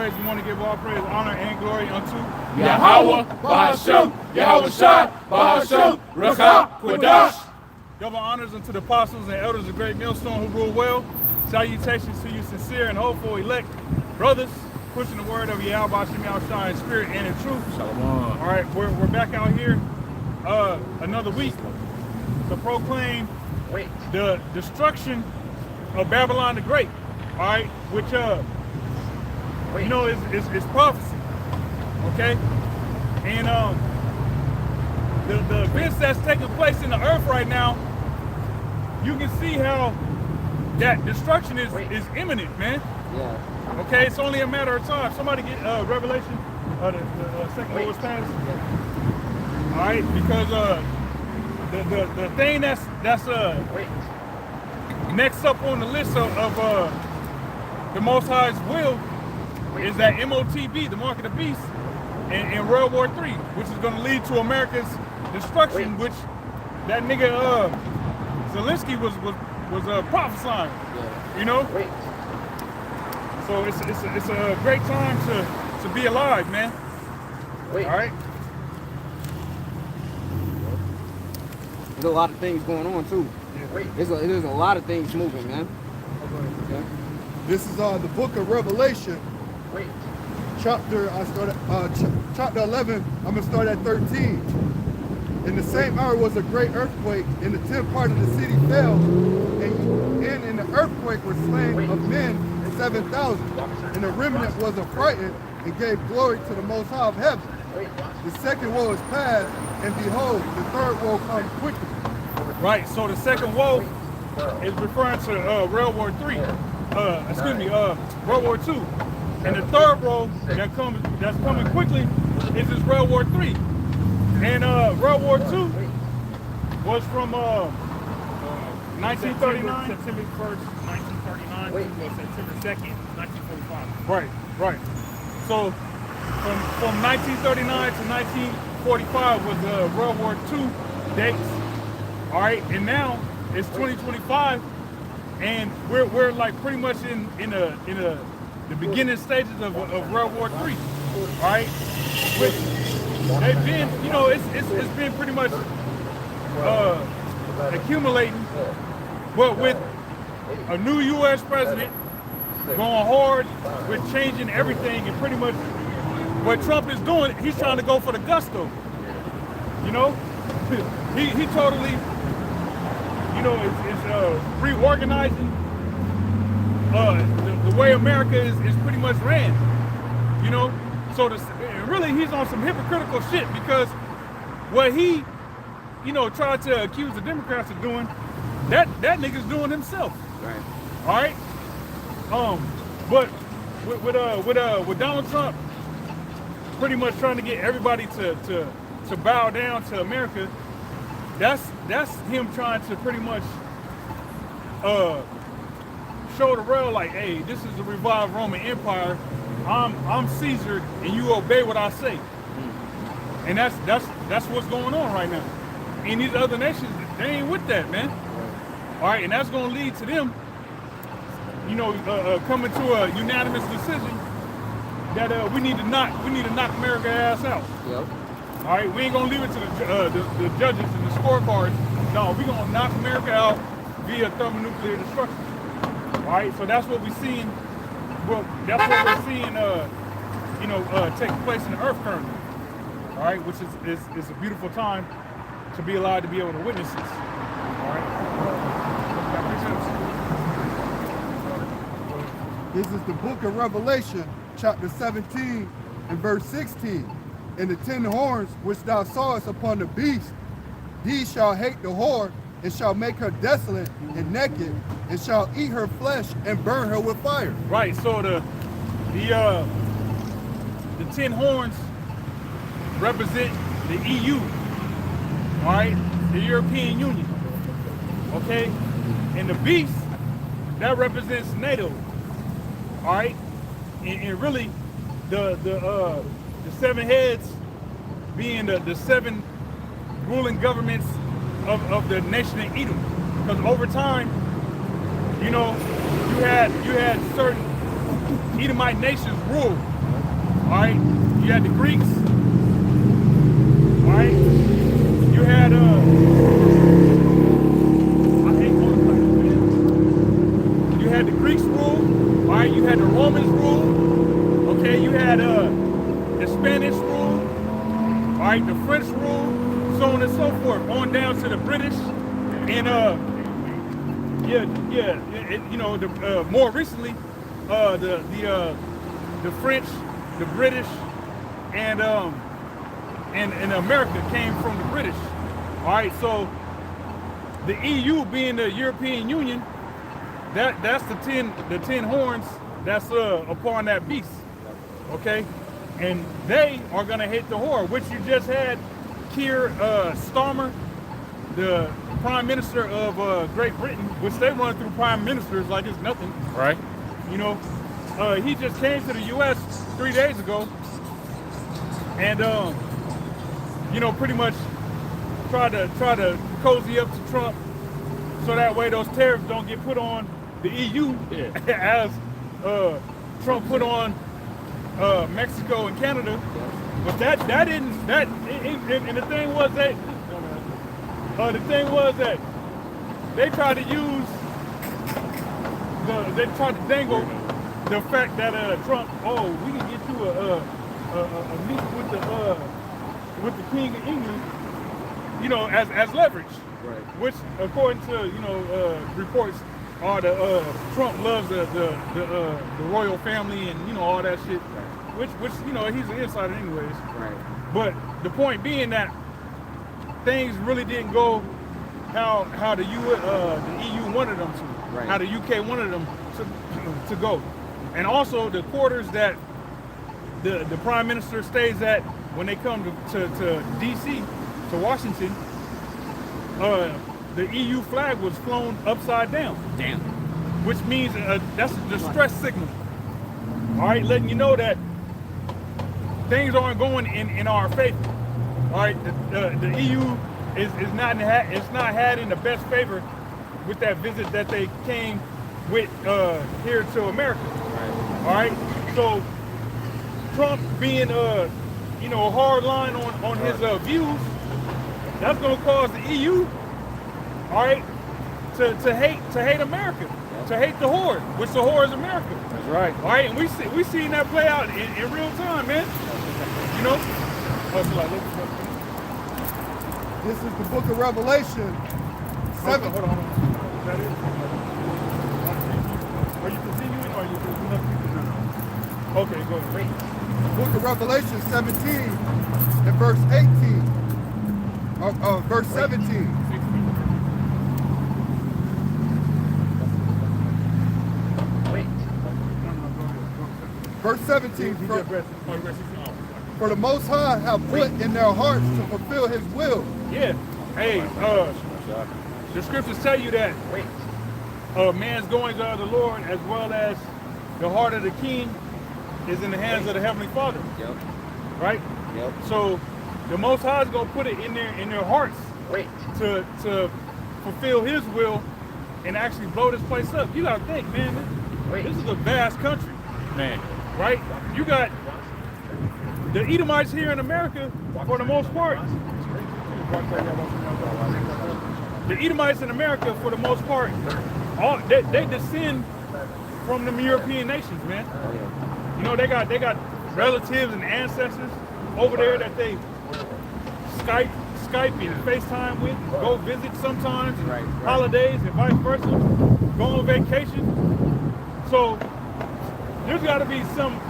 praise. We want to give all praise, honor, and glory unto Yahweh, Bahashem, Yahweh Shai, Bahashem, Rakha, Quadash. Double honors unto the apostles and elders of Great Millstone who rule well. Salutations to you, sincere and hopeful elect brothers, pushing the word of Yahweh, Bahashem, Yahweh Shai in spirit and in truth. Shalom. All right, we're back out here another week to proclaim the destruction of Babylon the Great. All right, which you know is prophecy. Okay, and the events that's taking place in the earth right now, you can see how that destruction is imminent, man. Yeah. Okay, it's only a matter of time. Somebody get Revelation, the second lowest passage. All right, because the thing that's next up on the list of the Most High's will is that MOTB, the Mark of the Beast, in World War III, which is going to lead to America's destruction, which that nigga Zelensky was prophesying. You know. So it's a great time to be alive, man. All right. There's a lot of things going on too. Yeah. There's a lot of things moving, man. Okay. This is the book of Revelation. Chapter 11. I'm gonna start at 13. In the same hour was a great earthquake, and the 10th part of the city fell, and in the earthquake were slain of men 7,000, and the remnant was affrighted and gave glory to the Most High of heaven. The second woe is past, and behold, the third woe comes quickly. Right. So the second woe is referring to World War III. World War II. And the third woe that's coming quickly is this World War III. And World War II was from 1939, September 1st, 1939, to September 2nd, 1945. Right. So from 1939 to 1945 was World War II dates. All right, and now it's 2025, and we're like pretty much in the beginning stages of World War III. All right, which they've been, you know, it's been pretty much accumulating, but with a new U.S. president going hard with changing everything, and pretty much what Trump is doing, he's trying to go for the gusto. You know, he totally, you know, is reorganizing the way America is pretty much ran. You know, so really he's on some hypocritical shit, because what he, you know, tried to accuse the Democrats of doing, that nigga's doing himself. Right. All right. But with Donald Trump pretty much trying to get everybody to bow down to America, that's him trying to pretty much show the world like, hey, this is the revived Roman Empire. I'm Caesar, and you obey what I say. And that's what's going on right now. And these other nations, they ain't with that, man. All right, and that's going to lead to them, you know, coming to a unanimous decision that we need to knock America's ass out. Yep. All right, we ain't gonna leave it to the judges and the scorecards. No, we gonna knock America out via thermonuclear destruction. All right, so that's what we're seeing. Well, that's what we're seeing. You know, taking place in the earth currently. All right, which is a beautiful time to be allowed to be able to witness this. All right. This is the book of Revelation, chapter 17 and verse 16. And the 10 horns which thou sawest upon the beast, these shall hate the whore, and shall make her desolate and naked, and shall eat her flesh and burn her with fire. Right. So the 10 horns represent the EU. All right, the European Union. Okay, and the beast that represents NATO. All right, and really the 7 heads being the 7 ruling governments of the nation of Edom. Because over time, you know, you had certain Edomite nations ruled. All right, you had the Greeks. All right, you had I hate going like this, man. You had the Greeks rule. All right, you had the Romans rule. Okay, you had the Spanish rule. All right, the French rule, so on and so forth, on down to the British, and more recently, the French, the British, and America came from the British. All right, so the EU being the European Union, that's the ten horns that's upon that beast. Okay, and they are gonna hate the whore, which you just had Keir Starmer, the Prime Minister of Great Britain, which they run through prime ministers like it's nothing. Right. You know, he just came to the U.S. 3 days ago, and pretty much try to cozy up to Trump, so that way those tariffs don't get put on the EU as Trump put on Mexico and Canada. But and the thing was that they tried to use they tried to dangle the fact that Trump, we can get you a meeting with the King of England, as leverage. Right. Which, according to reports, are Trump loves the royal family and all that shit. Which he's an insider anyways. Right. But the point being that things really didn't go how the EU wanted them to, right. how the UK wanted them to go, and also the quarters that the Prime Minister stays at when they come to DC, to Washington. The EU flag was flown upside down. Damn. Which means that's a distress signal. All right, letting you know that things aren't going in our favor. All right, the EU is not had in the best favor with that visit that they came with here to America. Right. All right, so Trump being a hard line on his views, that's going to cause the EU, all right, to hate America, to hate the whore, which the whore is America. That's right. All right, and we seen that play out in real time, man. This is the book of Revelation. Hold on. Is that it? Are you continuing or are you doing nothing? Okay, go ahead. Wait. Book of Revelation 17 and verse 18. Verse 17. Verse 17. For the Most High have put in their hearts to fulfill His will. Yeah. Hey, the scriptures tell you that man's goings are of the Lord, as well as the heart of the king is in the hands of the Heavenly Father. Yep. Right? Yep. So the Most High is gonna put it in their hearts to fulfill His will and actually blow this place up. You gotta think, man. This is a vast country, Man. right? You got the Edomites here in America, for the most part. The Edomites in America, for the most part, they descend from the European nations, man. They got relatives and ancestors over there that they Skype and FaceTime with, go visit sometimes, and holidays and vice versa, go on vacation. So there's got to be some.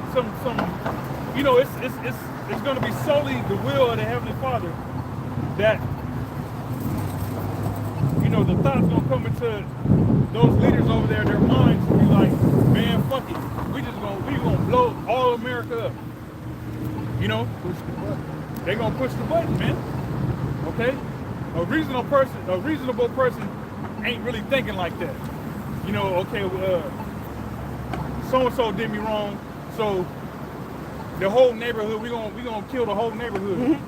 It's going to be solely the will of the Heavenly Father that the thoughts going to come into those leaders over there, their minds, and be like, man, fuck it, we gonna blow all America up. Push the button. They gonna push the button, man. Okay, a reasonable person ain't really thinking like that. So and so did me wrong, so the whole neighborhood, we gonna kill the whole neighborhood,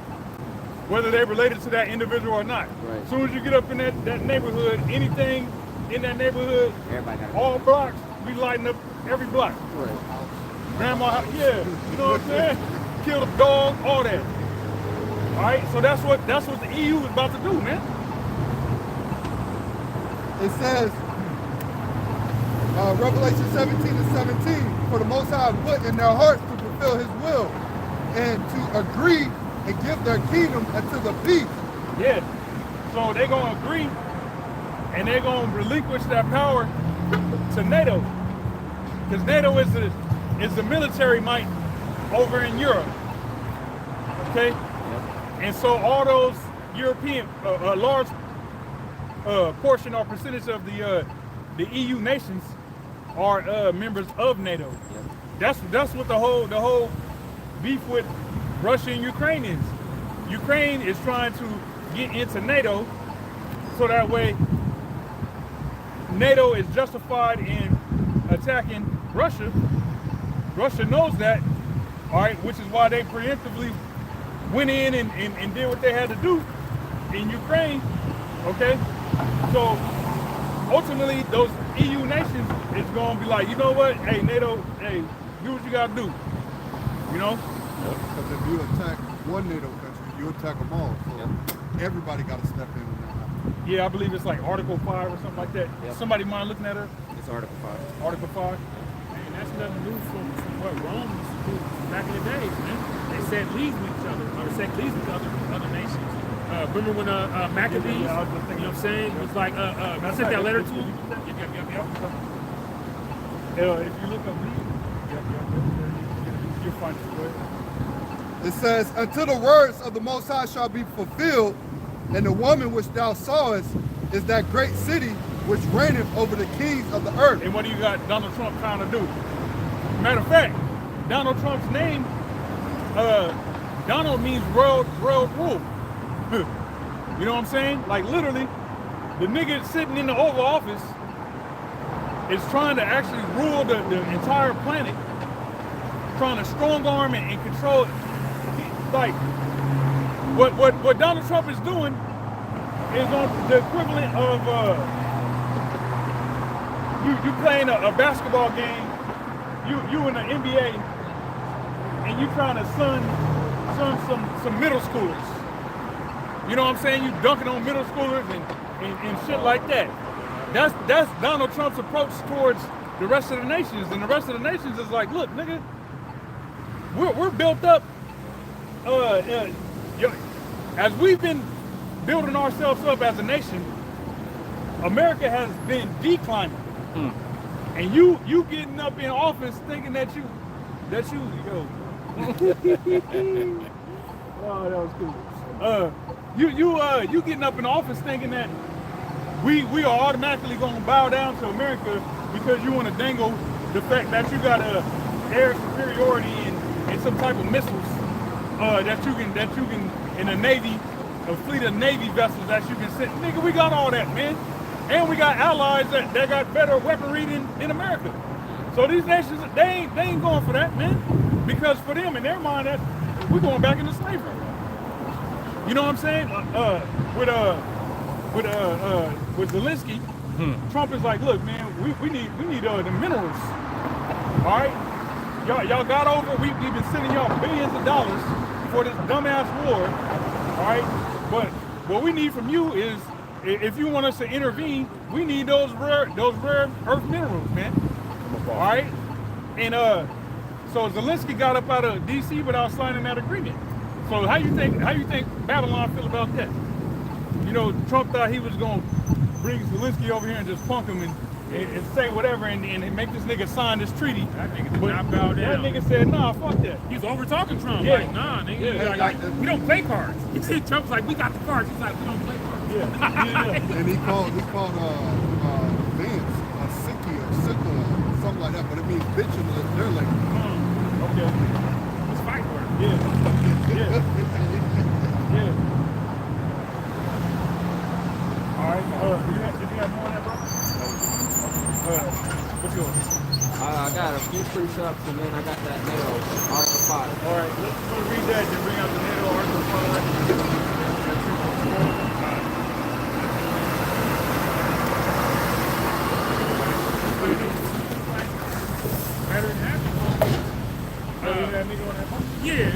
whether they're related to that individual or not. Right. As soon as you get up in that neighborhood, anything in that neighborhood, Everybody got all blocks, we lighting up every block. Right. grandma, yeah, you know what I'm saying? Kill the dog, all that. All right, so that's what the EU is about to do, man. It says, Revelation 17:17, for the Most High put in their hearts to fulfill his will and to agree and give their kingdom unto the beast. Yeah. So they're going to agree and they're going to relinquish that power to NATO. Because NATO is the military might over in Europe. Okay? And so all those European, large portion or percentage of the EU nations are members of NATO. That's what the whole beef with Russia and Ukraine is. Ukraine is trying to get into NATO so that way NATO is justified in attacking Russia. Russia knows that, all right, which is why they preemptively went in and did what they had to do in Ukraine, okay? So ultimately those EU nations is gonna be like, you know what, hey NATO, hey, do what you gotta do, you know? Because if you attack one NATO country, you attack them all. So everybody got to step in on that. Yeah, I believe it's like Article 5 or something like that. Somebody mind looking at her? It's Article 5. Article 5? And that's nothing new from what Rome used to do back in the days, man. They set leagues with each other, or they set leagues with other nations. Remember when Maccabees, you know what I'm saying? It was like, I sent that letter to him. If you look up league, you'll find it. It says, until the words of the Most High shall be fulfilled, and the woman which thou sawest is that great city which reigneth over the kings of the earth. And what do you got Donald Trump trying to do? Matter of fact, Donald Trump's name, Donald means world rule. You know what I'm saying? Like literally, the nigga sitting in the Oval Office is trying to actually rule the entire planet, trying to strong arm it and control it. Like what Donald Trump is doing is on the equivalent of you playing a basketball game, you in the NBA, and you trying to sun some middle schoolers. You know what I'm saying? You dunking on middle schoolers and shit like that. That's Donald Trump's approach towards the rest of the nations, and the rest of the nations is like, look, nigga, we're built up. As we've been building ourselves up as a nation, America has been declining. And you getting up in office thinking that you yo. Oh, that was cool. You getting up in office thinking that we are automatically gonna bow down to America because you want to dangle the fact that you got air superiority and some type of missiles that you can in a Navy, a fleet of Navy vessels that you can send. Nigga, we got all that, man. And we got allies that got better weaponry than America. So these nations, they ain't going for that, man. Because for them, in their mind, that we're going back into slavery. You know what I'm saying? With Zelensky, Trump is like, look, man, we need the minerals. All right, y'all got over. We've been sending y'all billions of dollars for this dumbass war. All right, but what we need from you is, if you want us to intervene, we need those rare earth minerals, man. All right, and so Zelensky got up out of D.C. without signing that agreement. So how you think Babylon feel about that? You know, Trump thought he was gonna bring Zelensky over here and just punk him and say whatever and make this nigga sign this treaty. That nigga did not bow down. That nigga said, nah, fuck that. He's over talking Trump. Yeah. Like, nah, nigga, we don't play cards. He said Trump's like, we got the cards. He's like, we don't play cards. Yeah. And he called Vance a sickie or sickle or something like that, but it means bitch in their language. Okay. Let's fight for it. Yeah. Yeah. All right. Did you have more on that, bro? What's yours? I got a few precepts and then I got that NATO Article 5. All right, let's read that and bring out the NATO Article 5. Yeah.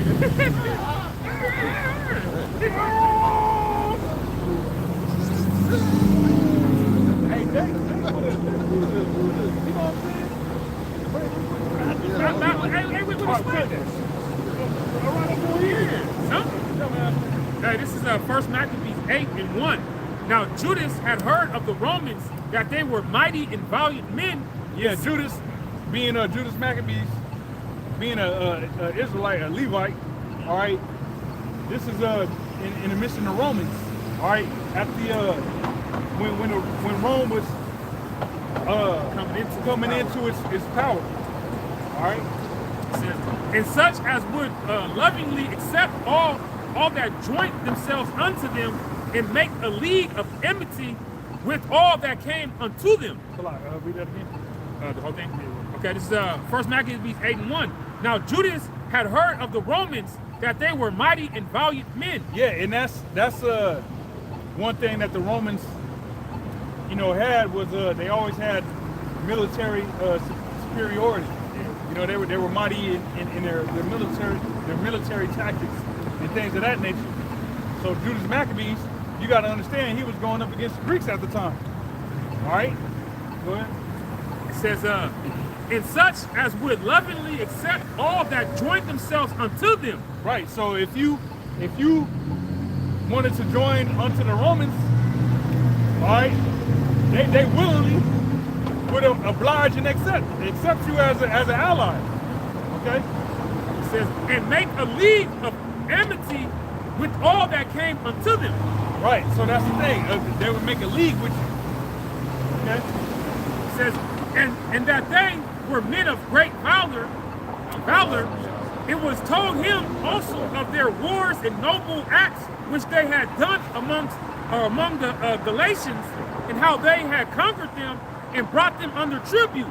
Hey, Jay, you know what I'm saying? Hey, this is First Maccabees 8:1. Now Judas had heard of the Romans that they were mighty and valiant men. Yeah, Judas, being Judas Maccabees, being a Israelite, a Levite. All right, this is in the mission of Romans. All right, at the when Rome was coming into its power. All right, It says, and such as would lovingly accept all that joint themselves unto them, and make a league of enmity with all that came unto them. Read that again. The whole thing. Okay, this is First Maccabees 8:1. Now Judas had heard of the Romans that they were mighty and valiant men. Yeah, and that's one thing that the Romans, had was they always had military superiority. You know, they were mighty in their military tactics and things of that nature. So Judas Maccabees, you got to understand, he was going up against the Greeks at the time. All right, go ahead. It says, and such as would lovingly accept all that joined themselves unto them. Right. So if you wanted to join unto the Romans, all right, they willingly would oblige and accept you as an ally. Okay. It says, and make a league of enmity with all that came unto them. Right. So that's the thing. They would make a league with you. Okay. It says, and that they were men of great valor. It was told him also of their wars and noble acts which they had done among the Galatians, and how they had conquered them and brought them under tribute,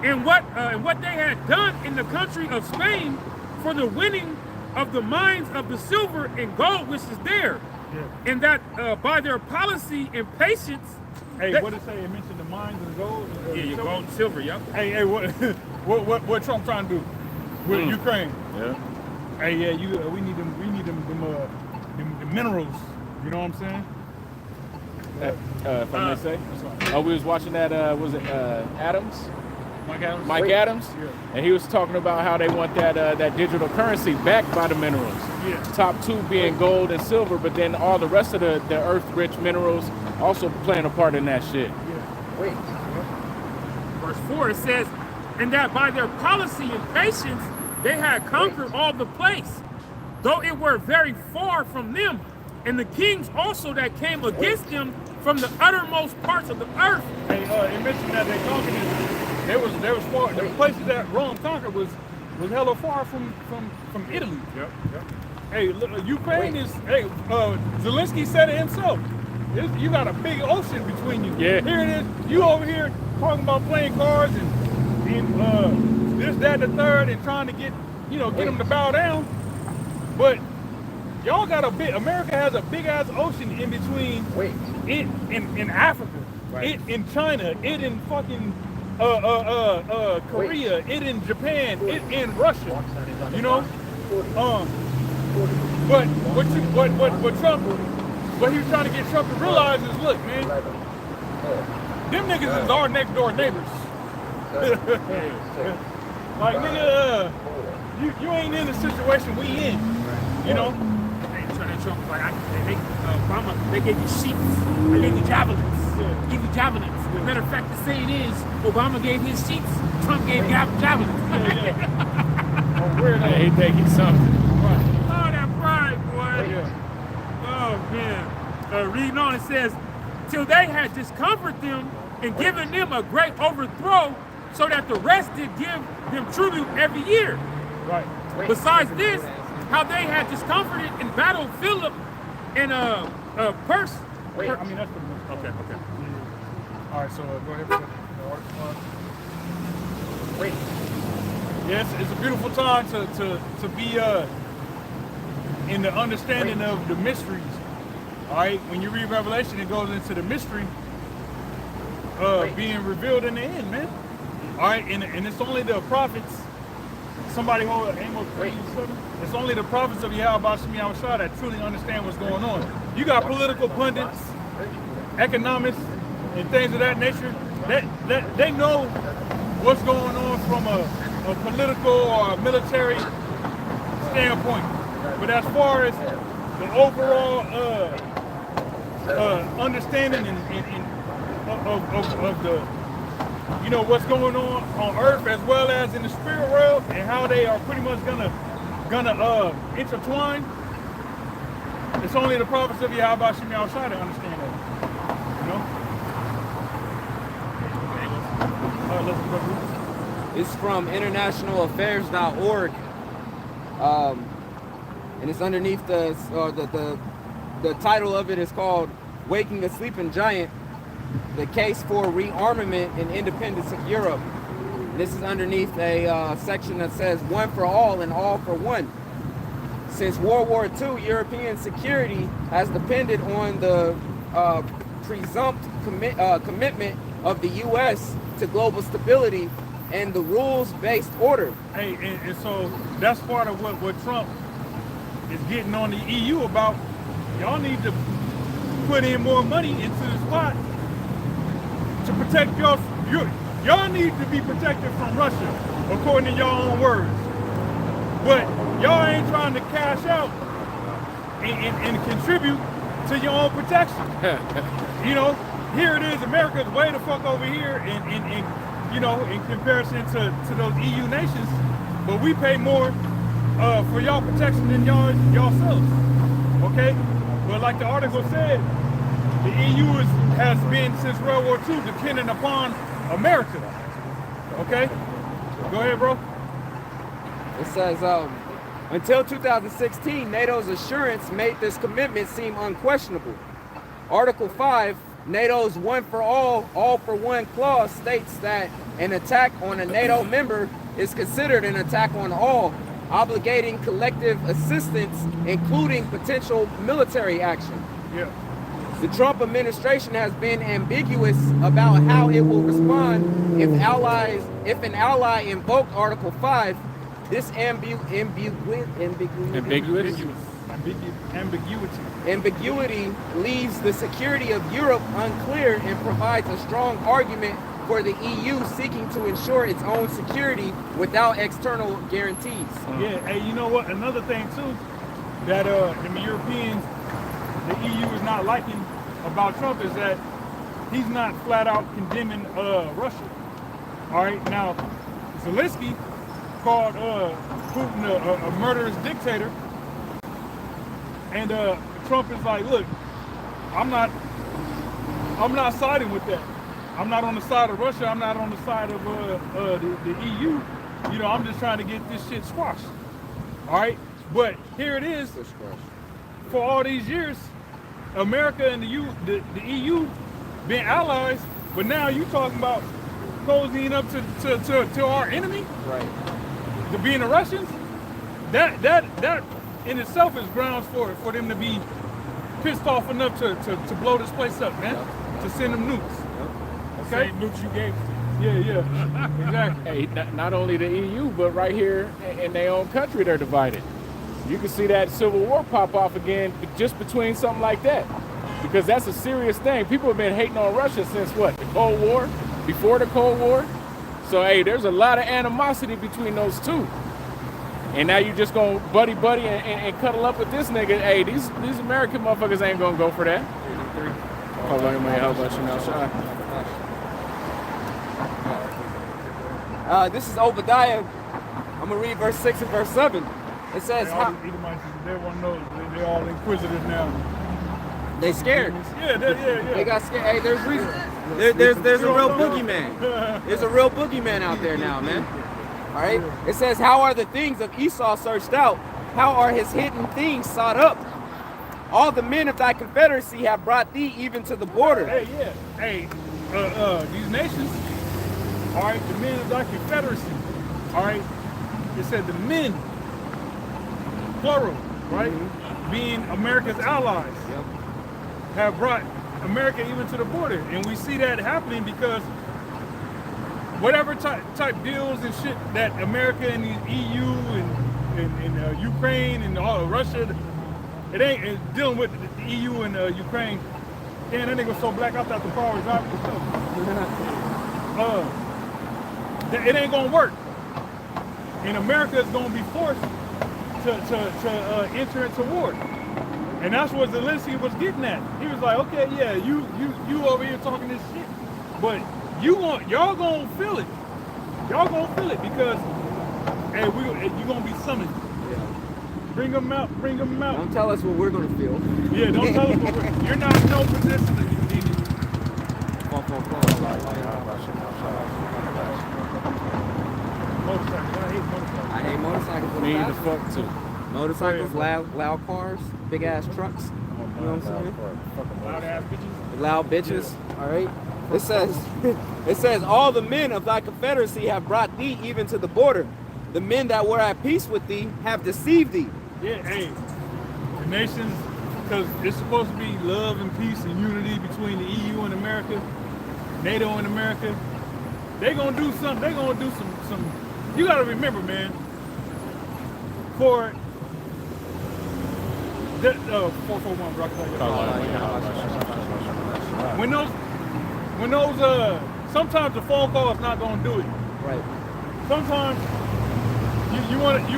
and what they had done in the country of Spain for the winning of the mines of the silver and gold which is there, and that by their policy and patience. Hey, what did it say? It mentioned the mines and gold. Your gold and silver. Yep. Hey, what Trump trying to do with Ukraine? Yeah. Hey, yeah, we need them minerals. You know what I'm saying? If I may say. We was watching that, was it Adams? Mike Adams? Mike Adams? Yeah. And he was talking about how they want that digital currency backed by the minerals. Yeah. Top two being gold and silver, but then all the rest of the earth-rich minerals also playing a part in that shit. Yeah. Wait. Verse 4, it says, and that by their policy and patience they had conquered all the place, though it were very far from them, and the kings also that came against them from the uttermost parts of the earth. Hey, it mentioned that they conquered it. They was far. The places that Rome conquered was hella far from Italy. Yep. Hey, look, Ukraine is. Hey, Zelensky said it himself. You got a big ocean between you. Yeah. Here it is. You over here talking about playing cards and this, that, the third, and trying to get them to bow down. But y'all got America has a big ass ocean in between. It in Africa, it in China, it in fucking Korea, it in Japan, it in Russia. You know, but what Trump, what he was trying to get Trump to realize is, look, man, them niggas is our next door neighbors. Like, nigga, you ain't in the situation we in, you know. Trump was like, Obama, they gave you sheets, they gave you javelins, give you javelins. Matter of fact, the saying is, Obama gave his sheets, Trump gave javelins. Yeah, he thinking something. Oh, that pride, boy. Oh, man. Reading on, it says, till they had discomfited them and given them a great overthrow, so that the rest did give them tribute every year. Right. Besides this, how they had discomforted in battle Philip and Purse. I mean, that's Okay. All right, so go ahead. Yes, it's a beautiful time to be in the understanding of the mysteries. All right, when you read Revelation, it goes into the mystery being revealed in the end, man. All right, and it's only the prophets somebody hold Amos 3:7. It's only the prophets of Yahweh Shem Yahushua that truly understand what's going on. You got political pundits, economists, and things of that nature. They know what's going on from a political or a military standpoint. But as far as the overall understanding of the, you know, what's going on earth as well as in the spirit world and how they are pretty much gonna intertwine, it's only the prophets of Yahweh Shem Yahushua to understand that. You know? It's from internationalaffairs.org, and it's underneath the title of it is called "Waking a Sleeping Giant: The Case for Rearmament and Independence of Europe." And this is underneath a section that says "One for all and all for one." Since World War II, European security has depended on the presumptive commitment of the U.S. to global stability and the rules-based order. Hey, and so that's part of what Trump is getting on the EU about. Y'all need to put in more money into this pot to protect y'all need to be protected from Russia, according to y'all own words. But y'all ain't trying to cash out and contribute to your own protection. You know, here it is, America's way the fuck over here and you know, in comparison to those EU nations, but we pay more for y'all protection than yourselves. Okay? But like the article said, the EU has been since World War II dependent upon America. Okay? Go ahead, bro. It says, until 2016, NATO's assurance made this commitment seem unquestionable. Article 5, NATO's one for all for one clause states that an attack on a NATO member is considered an attack on all, obligating collective assistance, including potential military action. Yeah. The Trump administration has been ambiguous about how it will respond if an ally invoked Article 5. This ambiguity leaves the security of Europe unclear and provides a strong argument for the EU seeking to ensure its own security without external guarantees. Yeah, hey, you know what? Another thing too that the Europeans, the EU is not liking about Trump is that he's not flat out condemning Russia. All right, now Zelensky called Putin a murderous dictator, and Trump is like, look, I'm not siding with that. I'm not on the side of Russia. I'm not on the side of the EU. You know, I'm just trying to get this shit squashed. All right, but here it is. For all these years, America and the EU been allies, but now you talking about cozying up to our enemy, right? To being the Russians. That in itself is grounds for them to be pissed off enough to blow this place up, man. Yep. To send them nukes. Yep. Okay, same nukes you gave. Yeah, exactly. Hey, not only the EU, but right here in their own country, they're divided. You can see that civil war pop off again just between something like that, because that's a serious thing. People have been hating on Russia since what? The Cold War? Before the Cold War? So hey, there's a lot of animosity between those two. And now you just gonna buddy and cuddle up with this nigga. Hey, these American motherfuckers ain't gonna go for that. Hold on, how about you now, Sean? This is Obadiah. I'm gonna read verse 6 and verse 7. It says, they're all inquisitive now. They scared. Yeah. They got scared. Hey, there's reason. There's a real boogeyman. There's a real boogeyman out there now, man. All right. It says, how are the things of Esau searched out? How are his hidden things sought up? All the men of thy confederacy have brought thee even to the border. These nations, all right, the men of thy confederacy, all right, it said the men, plural, right, being America's allies, have brought America even to the border. And we see that happening because whatever type deals and shit that America and the EU and Ukraine and all Russia, it ain't dealing with the EU and Ukraine. Damn, that nigga was so black, I thought the car was out. It ain't gonna work. And America is gonna be forced to enter into war. And that's what Zelensky was getting at. He was like, okay, yeah, you over here talking this shit, but y'all gonna feel it. Y'all gonna feel it because hey, you gonna be summoned. Yeah. Bring them out. Don't tell us what we're gonna feel. Yeah, don't tell us what you're not in no position to do. Motorcycles. I hate motorcycles. Me the fuck too. Motorcycles, loud cars, big ass trucks. You know what I'm saying? Loud ass bitches. Loud bitches. All right. It says all the men of thy confederacy have brought thee even to the border. The men that were at peace with thee have deceived thee. Yeah, hey, the nations, because it's supposed to be love and peace and unity between the EU and America, NATO and America. They gonna do something. They gonna do some. You gotta remember, man. For the 441 when those sometimes the phone call is not gonna do it. Right. Sometimes you want to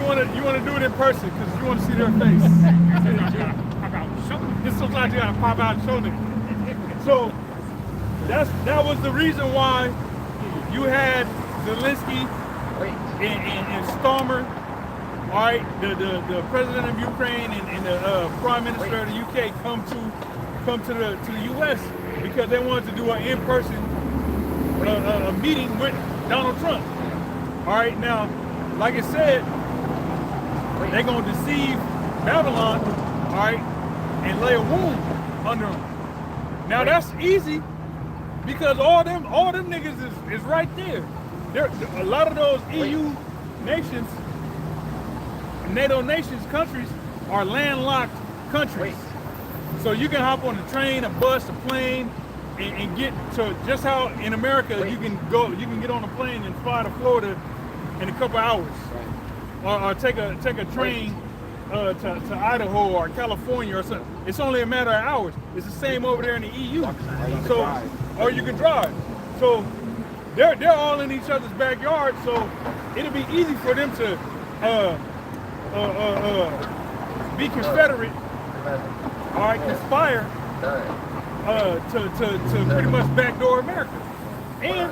do it in person because you want to see their face. Sometimes you gotta pop out and show them. So that was the reason why you had Zelensky and Starmer, all right, the president of Ukraine and the prime minister of the UK come to the U.S. because they wanted to do an in-person a meeting with Donald Trump. All right, now, like I said, they're gonna deceive Babylon, all right, and lay a wound under them. Now that's easy because all them niggas is right there. A lot of those EU nations, NATO nations, countries are landlocked countries. So you can hop on a train, a bus, a plane, and get to just how in America you can get on a plane and fly to Florida in a couple hours, or take a train to Idaho or California or something. It's only a matter of hours. It's the same over there in the EU. Or you can drive. So they're all in each other's backyard. So it'll be easy for them to be Confederate, all right, conspire to pretty much backdoor America. And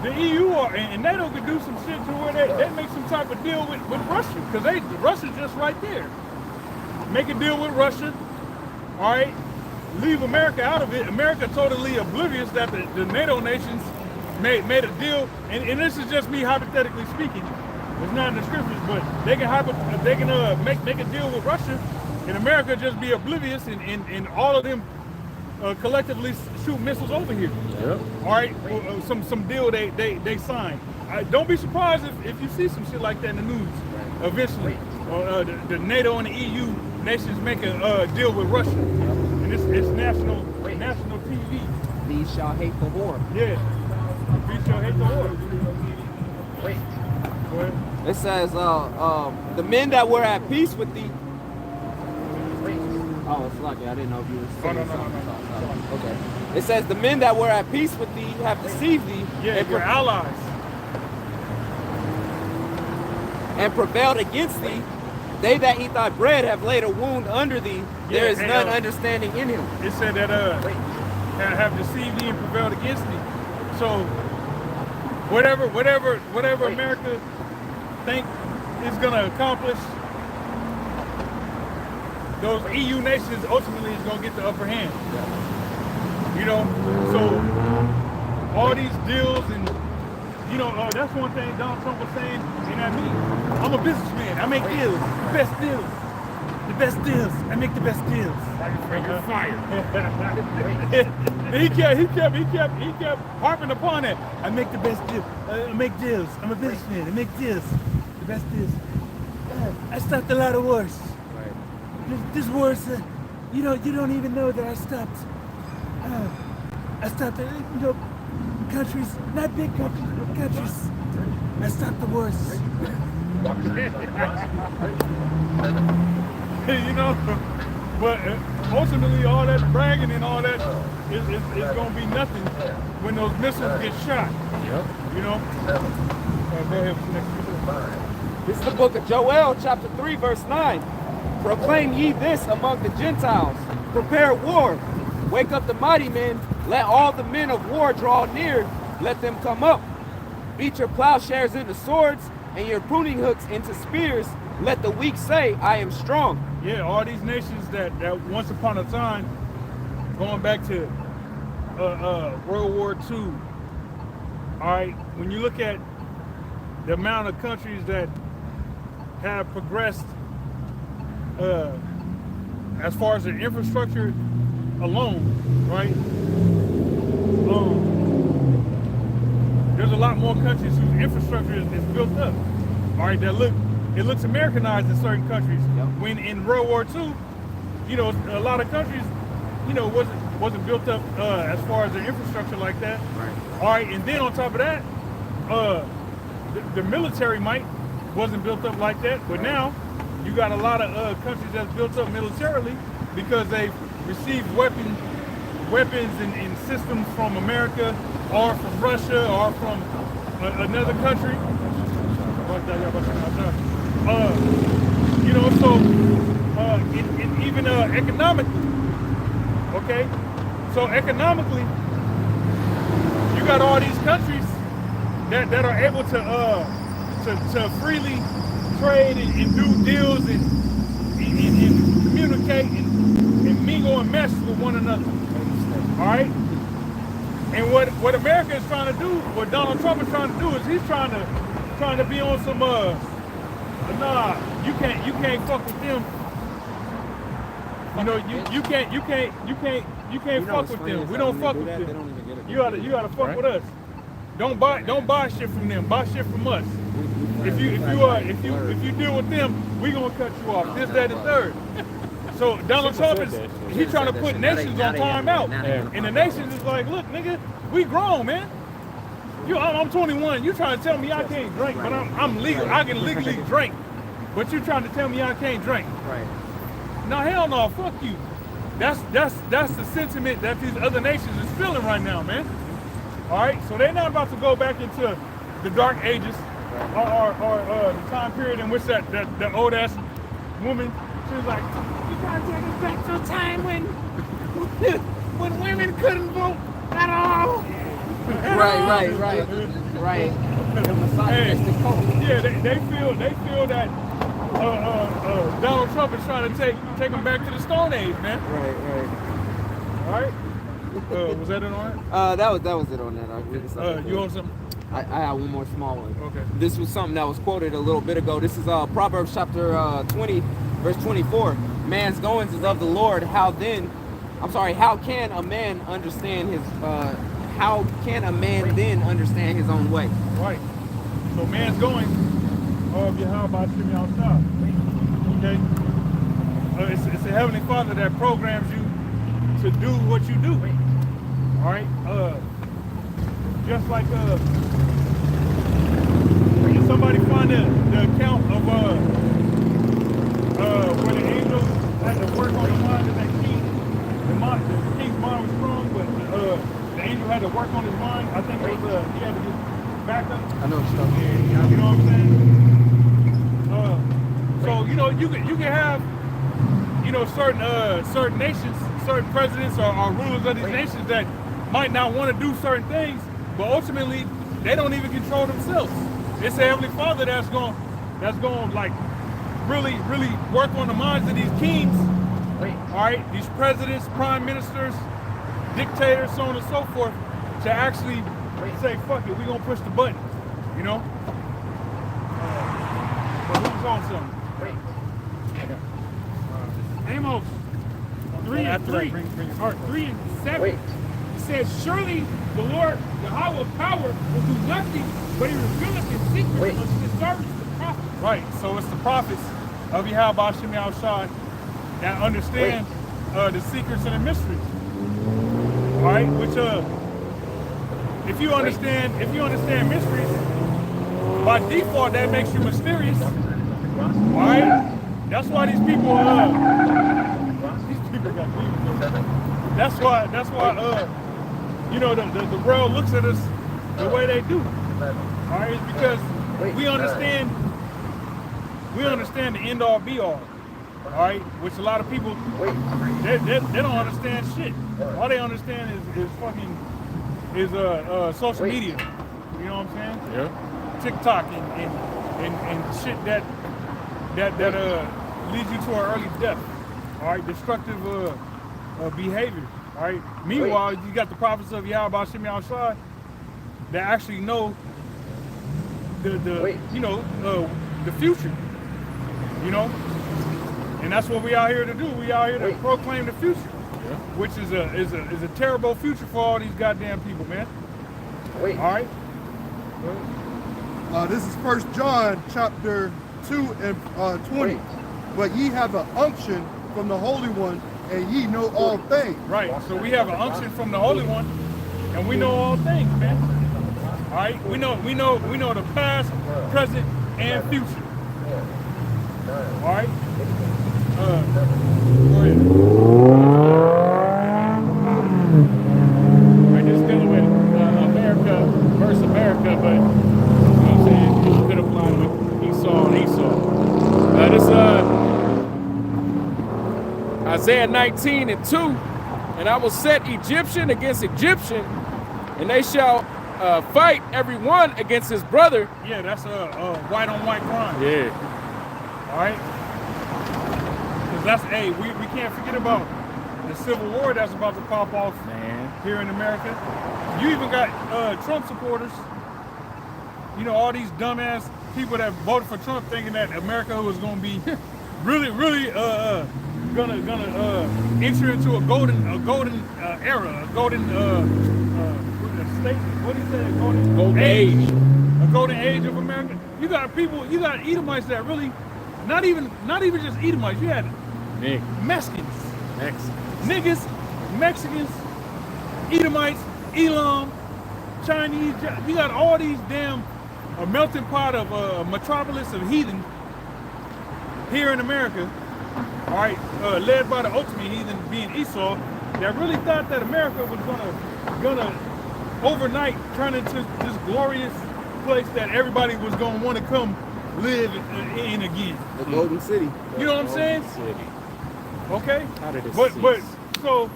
the EU and NATO could do some shit to where they make some type of deal with Russia, because Russia's just right there. Make a deal with Russia, all right, leave America out of it. America totally oblivious that the NATO nations made a deal, and this is just me hypothetically speaking. It's not in the scriptures, but they can make a deal with Russia, and America just be oblivious, and all of them collectively shoot missiles over here. Yep. All right, some deal they signed. Don't be surprised if you see some shit like that in the news eventually. The NATO and the EU nations make a deal with Russia, and it's national TV. These shall hate the war. Yeah, these shall hate the war. Wait. Go ahead. It says, the men that were at peace with thee. Oh, it's lucky. I didn't know if you were saying something. Okay. It says, the men that were at peace with thee have deceived thee. Yeah, and your allies. And prevailed against thee. They that eat thy bread have laid a wound under thee. There is none understanding in him. It said that have deceived thee and prevailed against thee. So whatever America think is gonna accomplish, those EU nations ultimately is gonna get the upper hand. You know, so all these deals and that's one thing Donald Trump was saying in that meeting. I'm a businessman. I make deals, the best deals. The best deals. I make the best deals. You're fired. he kept harping upon it. I make the best deals. I make deals. I'm a businessman. I make deals. The best deals. I stopped a lot of wars. Right. This wars, you don't even know that I stopped. countries, not big countries, but countries that stop the wars. You know, but ultimately all that bragging and all that is going to be nothing when those missiles get shot. Yep. You know? Go ahead with the next one. This is the book of Joel, chapter 3, verse 9. Proclaim ye this among the Gentiles. Prepare war. Wake up the mighty men. Let all the men of war draw near. Let them come up. Beat your plowshares into swords and your pruning hooks into spears. Let the weak say, I am strong. Yeah, all these nations that once upon a time, going back to World War II, all right, when you look at the amount of countries that have progressed as far as the infrastructure alone, right? There's a lot more countries whose infrastructure is built up. All right, it looks Americanized in certain countries. Yep. When in World War II, you know, a lot of countries, you know, wasn't built up as far as the infrastructure like that. Right. All right, and then on top of that, the military might wasn't built up like that. But now you got a lot of countries that's built up militarily because they've received weapons and systems from America or from Russia or from another country. You know, so even economically, okay? So economically, you got all these countries that are able to freely trade and do deals and communicate and mingle and mesh with one another. All right? And what America is trying to do, what Donald Trump is trying to do, is he's trying to be on some nah, you can't fuck with them. You know, you can't fuck with them. We don't fuck with them. You gotta fuck with us. Don't buy shit from them. Buy shit from us. If you deal with them, we gonna cut you off. This, that, and third. So Donald Trump he's trying to put nations on timeout, and the nations is like, look, nigga, we grown, man. I'm 21. You trying to tell me I can't drink, but I'm legal. I can legally drink, but you trying to tell me I can't drink? Right. No, hell no, fuck you. That's the sentiment that these other nations is feeling right now, man. All right, so they're not about to go back into the dark ages or the time period in which that old ass woman, she was like, you gotta take us back to a time when women couldn't vote at all. Right. The misogynistic cult. Yeah, they feel that Donald Trump is trying to take them back to the Stone Age, man. Right. All right. Was that it on it? That was it on that. You want something? I have one more small one. Okay. This was something that was quoted a little bit ago. This is Proverbs chapter 20, verse 24. Man's goings is of the Lord. How can a man understand his? How can a man then understand his own way? Right. So man's going of Yahweh Shemi outside. Okay. It's the Heavenly Father that programs you to do what you do. All right. Just like can somebody find the account of where the angel had to work on the mind of that king? The king's mind was strong, but the angel had to work on his mind. I think it was he had to get back up. I know what you're talking Yeah, you know what I'm saying? So you can have certain nations, certain presidents or rulers of these nations that might not want to do certain things, but ultimately they don't even control themselves. It's the Heavenly Father that's going like really work on the minds of these kings. All right, these presidents, prime ministers, dictators, so on and so forth, to actually say, fuck it, we're going to push the button, you know? But who's on something? Amos 3 and 3, or 3 and 7. It says, surely the Lord, Yahweh of power, will do nothing, but he revealeth in secret unto his servants, the prophets. Right, so it's the prophets of Yahweh Shemi outside that understand the secrets and the mysteries. All right, which if you understand mysteries, by default that makes you mysterious. All right? That's why these people got demons. That's why you know, the world looks at us the way they do. All right? It's because we understand the end all be all. All right? Which a lot of people they don't understand shit. All they understand is social media. You know what I'm saying? Yeah. TikTok and shit that leads you to an early death. All right, destructive behavior. All right. Meanwhile, you got the prophets of Yahweh Bashim Yahushua that actually know the future. You know, and that's what we out here to do. We out here to proclaim the future, which is a terrible future for all these goddamn people, man. All right. This is 1 John chapter 2 and 20. But ye have an unction from the Holy One, and ye know all things. Right. So we have an unction from the Holy One, and we know all things, man. All right. We know the past, present, and future. All right. Go ahead. We're just dealing with America versus America, but you know what I'm saying? You could apply with Esau and Esau. This Isaiah 19 and 2, and I will set Egyptian against Egyptian, and they shall fight every one against his brother. Yeah, that's a white on white crime. Yeah. All right. Because we can't forget about the Civil War that's about to pop off here in America. You even got Trump supporters. You know, all these dumbass people that voted for Trump thinking that America was going to be really gonna enter into a golden era, a golden state. What do you say? Golden age. A golden age of America. You got Edomites that really not even just Edomites. You had Mexicans, niggas, Mexicans, Edomites, Elam, Chinese. You got all these damn a melting pot of metropolis of heathen here in America. All right, led by the ultimate heathen being Esau, that really thought that America was gonna overnight turn into this glorious place that everybody was gonna want to come live in again. The Golden City. You know what I'm saying? Okay. How did it but so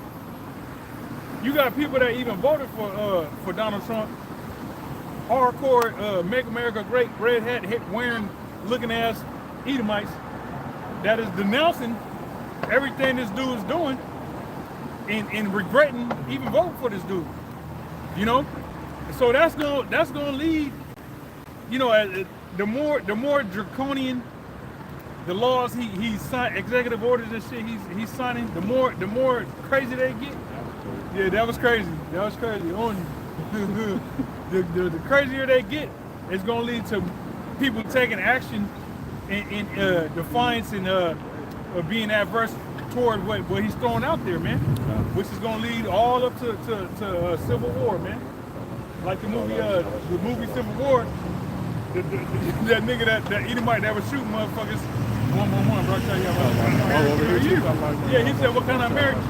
you got people that even voted for Donald Trump, hardcore make America great, red hat wearing, looking ass Edomites that is denouncing everything this dude is doing and regretting even voting for this dude. You know, so that's gonna lead. You know, the more draconian the laws he's signed, executive orders and shit he's signing, the more crazy they get. Yeah, that was crazy. The crazier they get, it's gonna lead to people taking action in defiance and being adverse toward what he's throwing out there, man. Which is gonna lead all up to civil war, man. Like the movie Civil War. That nigga that Edomite that was shooting motherfuckers 111, bro. I tell you about. Yeah, he said, "What kind of American?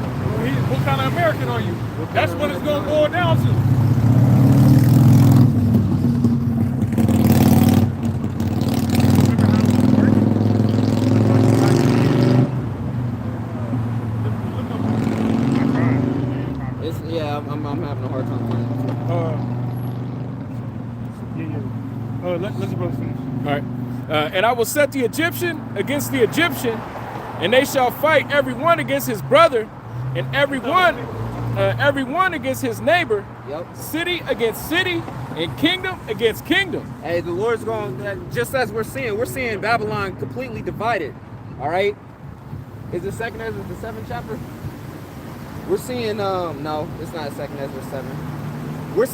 What kind of American are you?" That's what it's gonna boil down to. I'm having a hard time finding it. Let's both finish. All right. And I will set the Egyptian against the Egyptian, and they shall fight every one against his brother, and every one against his neighbor. Yep. City against city, and kingdom against kingdom. Hey, the Lord's going, just as we're seeing Babylon completely divided. All right. Is it 2nd Ezra, the 7th chapter? We're seeing no, it's not 2nd Ezra 7. We're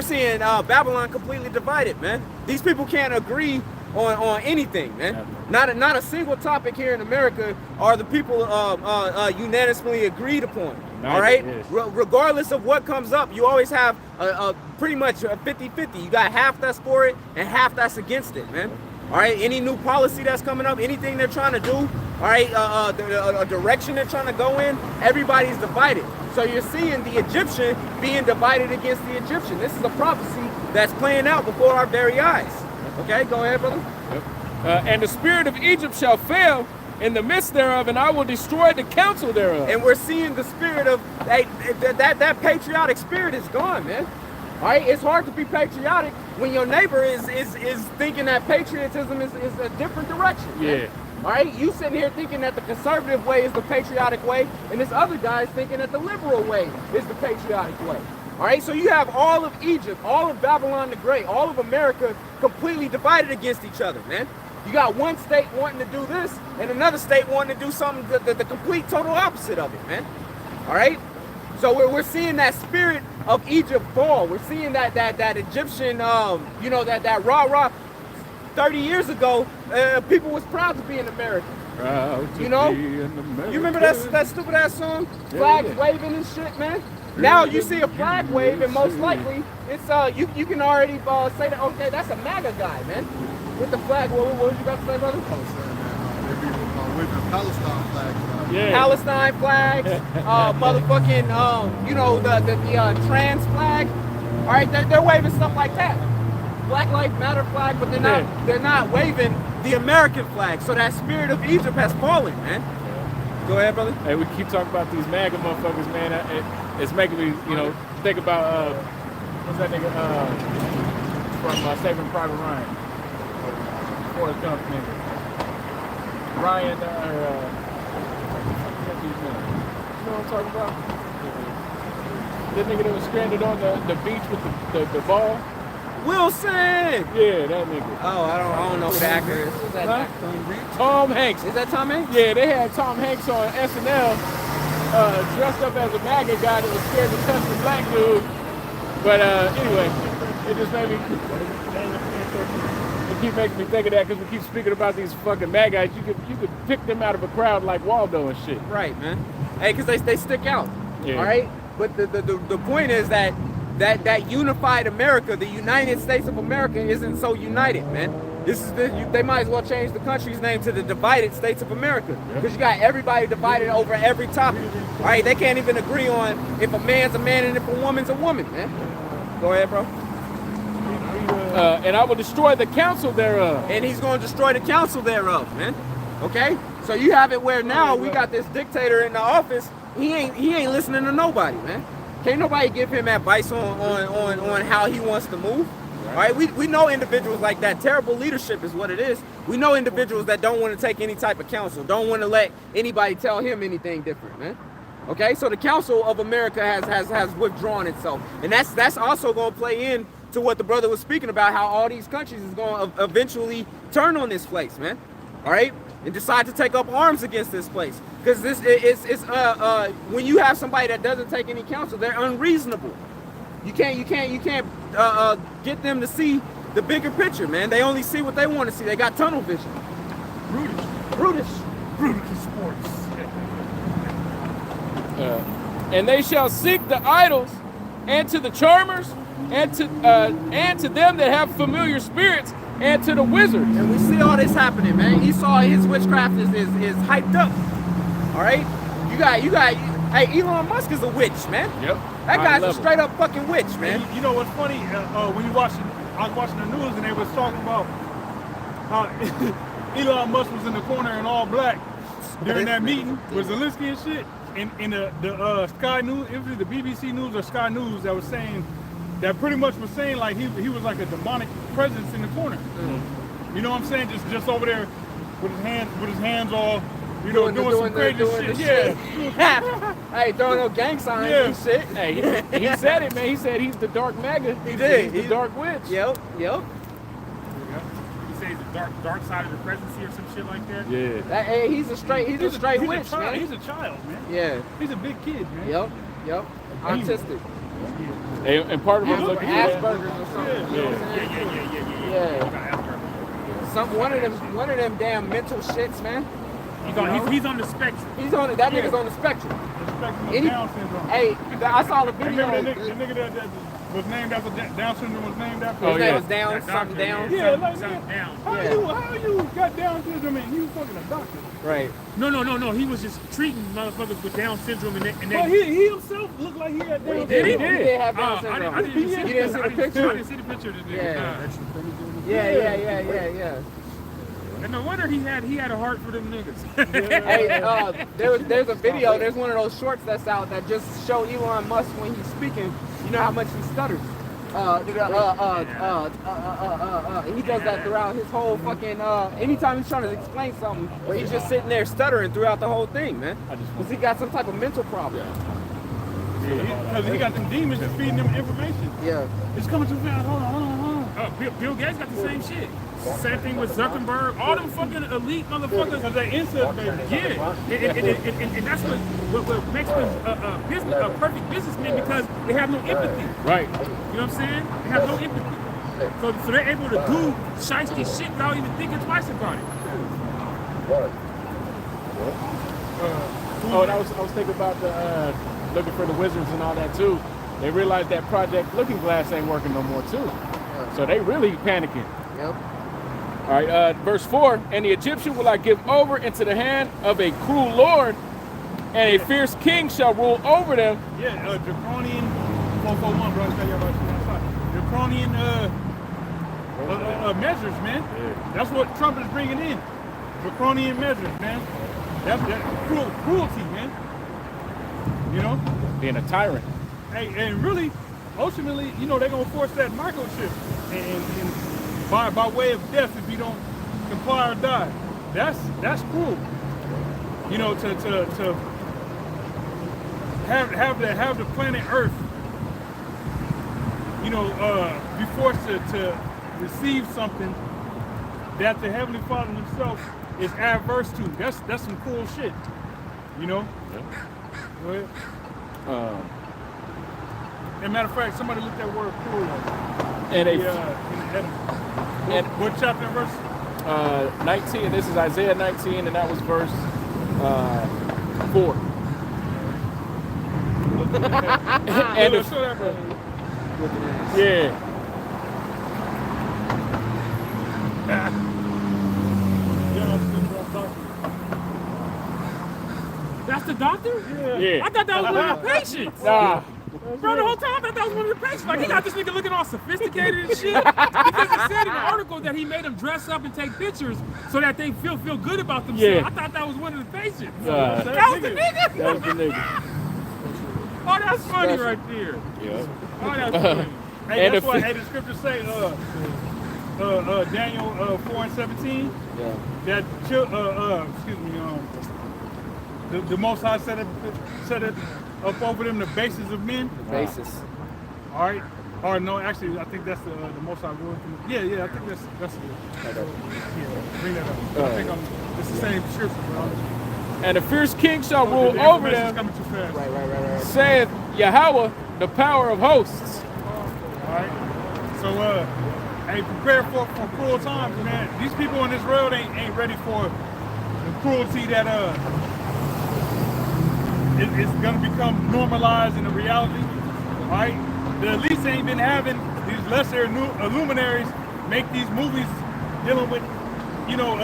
seeing Babylon completely divided, man. These people can't agree on anything, man. Not a single topic here in America are the people unanimously agreed upon. All right, regardless of what comes up, you always have pretty much 50-50. You got half that's for it and half that's against it, man. All right, any new policy that's coming up, anything they're trying to do, all right, a direction they're trying to go in, everybody's divided. So you're seeing the Egyptian being divided against the Egyptian. This is a prophecy that's playing out before our very eyes. Okay, go ahead, brother. Yep. And the spirit of Egypt shall fail in the midst thereof, and I will destroy the counsel thereof. And we're seeing the spirit of that patriotic spirit is gone, man. All right, it's hard to be patriotic when your neighbor is thinking that patriotism is a different direction. Yeah. All right, you sitting here thinking that the conservative way is the patriotic way, and this other guy is thinking that the liberal way is the patriotic way. All right, so you have all of Egypt, all of Babylon the Great, all of America completely divided against each other, man. You got one state wanting to do this, and another state wanting to do something the complete total opposite of it, man. All right. So we're seeing that spirit of Egypt fall. We're seeing that Egyptian, that rah-rah. 30 years ago, people was proud to be an American. Proud to you know? be an American. You remember that stupid ass song? Flags waving and shit, man. Now you see a flag wave, and most likely it's you can already say that, okay, that's a MAGA guy, man. With the flag, what was you about to say, brother? I was saying that they be waving Palestine flags. Yeah. Palestine flags, motherfucking, the trans flag. All right, they're waving stuff like that. Black Lives Matter flag, but they're not waving the American flag. So that spirit of Egypt has fallen, man. Go ahead, brother. Hey, we keep talking about these MAGA motherfuckers, man. It's making me, think about what's that nigga from Saving Private Ryan. Forrest Gump nigga. Ryan, you know what I'm talking about? That nigga that was stranded on the beach with the ball. Wilson! Yeah, that nigga. Oh, I don't know who the actor is. Who's that actor? Tom Hanks. Is that Tom Hanks? Yeah, they had Tom Hanks on SNL dressed up as a MAGA guy that was scared to touch the black dude. But anyway, it just made me... It keep making me think of that because we keep speaking about these fucking MAGA guys. You could pick them out of a crowd like Waldo and shit. Right, man. Hey, because they stick out. Yeah. All right? But the point is that unified America, the United States of America, isn't so united, man. They might as well change the country's name to the Divided States of America, because you got everybody divided over every topic. All right, they can't even agree on if a man's a man and if a woman's a woman, man. Go ahead, bro. And I will destroy the council thereof. And he's going to destroy the council thereof, man. Okay, so you have it where now we got this dictator in the office. He ain't listening to nobody, man. Can't nobody give him advice on how he wants to move. All right, we know individuals like that. Terrible leadership is what it is. We know individuals that don't want to take any type of counsel, don't want to let anybody tell him anything different, man. Okay, so the Council of America has withdrawn itself, and that's also going to play in to what the brother was speaking about, how all these countries is going to eventually turn on this place, man. All right, and decide to take up arms against this place, because when you have somebody that doesn't take any counsel, they're unreasonable. You can't get them to see the bigger picture, man. They only see what they want to see. They got tunnel vision. Brutish sports. And they shall seek the idols, and to the charmers, and to them that have familiar spirits, and to the wizards. And we see all this happening, man. Esau, his witchcraft is hyped up. All right, you got. Hey, Elon Musk is a witch, man. Yep. That guy's a straight up fucking witch, man. You know what's funny? When I was watching the news and they was talking about how Elon Musk was in the corner in all black during that meeting with Zelensky and shit. In the Sky News, it was the BBC News or Sky News that was saying that pretty much was saying like he was like a demonic presence in the corner. Mm-hmm. You know what I'm saying? Just over there with his hands all. You know, doing some crazy shit. Yeah. Hey, throwing no gang signs and shit. Hey, he said it, man. He said he's the dark MAGA. He did. He's the dark witch. Yep. He says the dark side of the presidency or some shit like that. Yeah. Hey, he's a straight witch, man. He's a child, man. Yeah. He's a big kid, man. Yep. Autistic. And part of him looking at Asperger's or something. Yeah. One of them damn mental shits, man. He's on the spectrum. That nigga's on the spectrum. The spectrum of Down syndrome. Hey, I saw the video. Remember the nigga that was named after Down syndrome was named after. His name yeah. was Down, something Down. Yeah, like Something down. how you got Down syndrome and you fucking a doctor? Right. No. He was just treating motherfuckers with Down syndrome and But they he himself looked like he had Down He syndrome. did have Down I syndrome. didn't even see You didn't see the picture? I didn't see the picture of this nigga. Yeah. And no wonder he had a heart for them niggas. Hey, there's a video. There's one of those shorts that's out that just show Elon Musk when he's speaking. You know how much he stutters. He does that throughout his whole fucking. Anytime he's trying to explain something, he's just sitting there stuttering throughout the whole thing, man. Because he got some type of mental problem. Because he got them demons just feeding them information. Yeah. It's coming too fast. Hold on. Bill Gates got the same shit. Same thing with Zuckerberg. All them fucking elite motherfuckers. Because they incest baby. Yeah, and that's what makes them a perfect businessman because they have no empathy. Right. You know what I'm saying? They have no empathy. So they're able to do shiesty shit without even thinking twice about it. And I was thinking about the looking for the wizards and all that too. They realized that Project Looking Glass ain't working no more too. So they really panicking. Yep. All right, verse 4, and the Egyptian will I give over into the hand of a cruel lord, and a fierce king shall rule over them. Yeah, draconian 441, bro. Draconian measures, man. Yeah. That's what Trump is bringing in. Draconian measures, man. That's cruelty, man. You know? Being a tyrant. Hey, and really, ultimately, you know, they're gonna force that microchip, and by way of death if you don't comply or die. That's cruel. You know, to have the planet Earth, you know, be forced to receive something that the Heavenly Father Himself is adverse to. That's some cool shit. You know. Yeah. Go ahead. As a matter of fact, somebody looked that word cool up. And what chapter and verse? 19. This is Isaiah 19, and that was verse 4. And yeah. That's the doctor? Yeah. I thought that was one of the patients. Nah. Bro, the whole time I thought that was one of the patients. Like, he got this nigga looking all sophisticated and shit. Because it said in the article that he made them dress up and take pictures so that they feel good about themselves. Yeah. I thought that was one of the patients. That was the nigga? That was the nigga. Oh, that's funny right there. Yeah. Oh, that's funny. Hey, And that's why the scriptures say, Daniel 4:17. Yeah. That the Most High set it up over them the basis of men. The basis. All right. Or no, actually, I think that's the Most High rule. Yeah. I think that's bring that up. I think it's the same scripture, bro. And the fierce king shall rule over them. Coming too fast. Right. Saith Yahweh, the power of hosts. All right. So, hey, prepare for cruel times, man. These people in this world ain't ready for the cruelty that it's gonna become normalized in the reality. All right. The elites ain't been having these lesser luminaries make these movies dealing with, you know,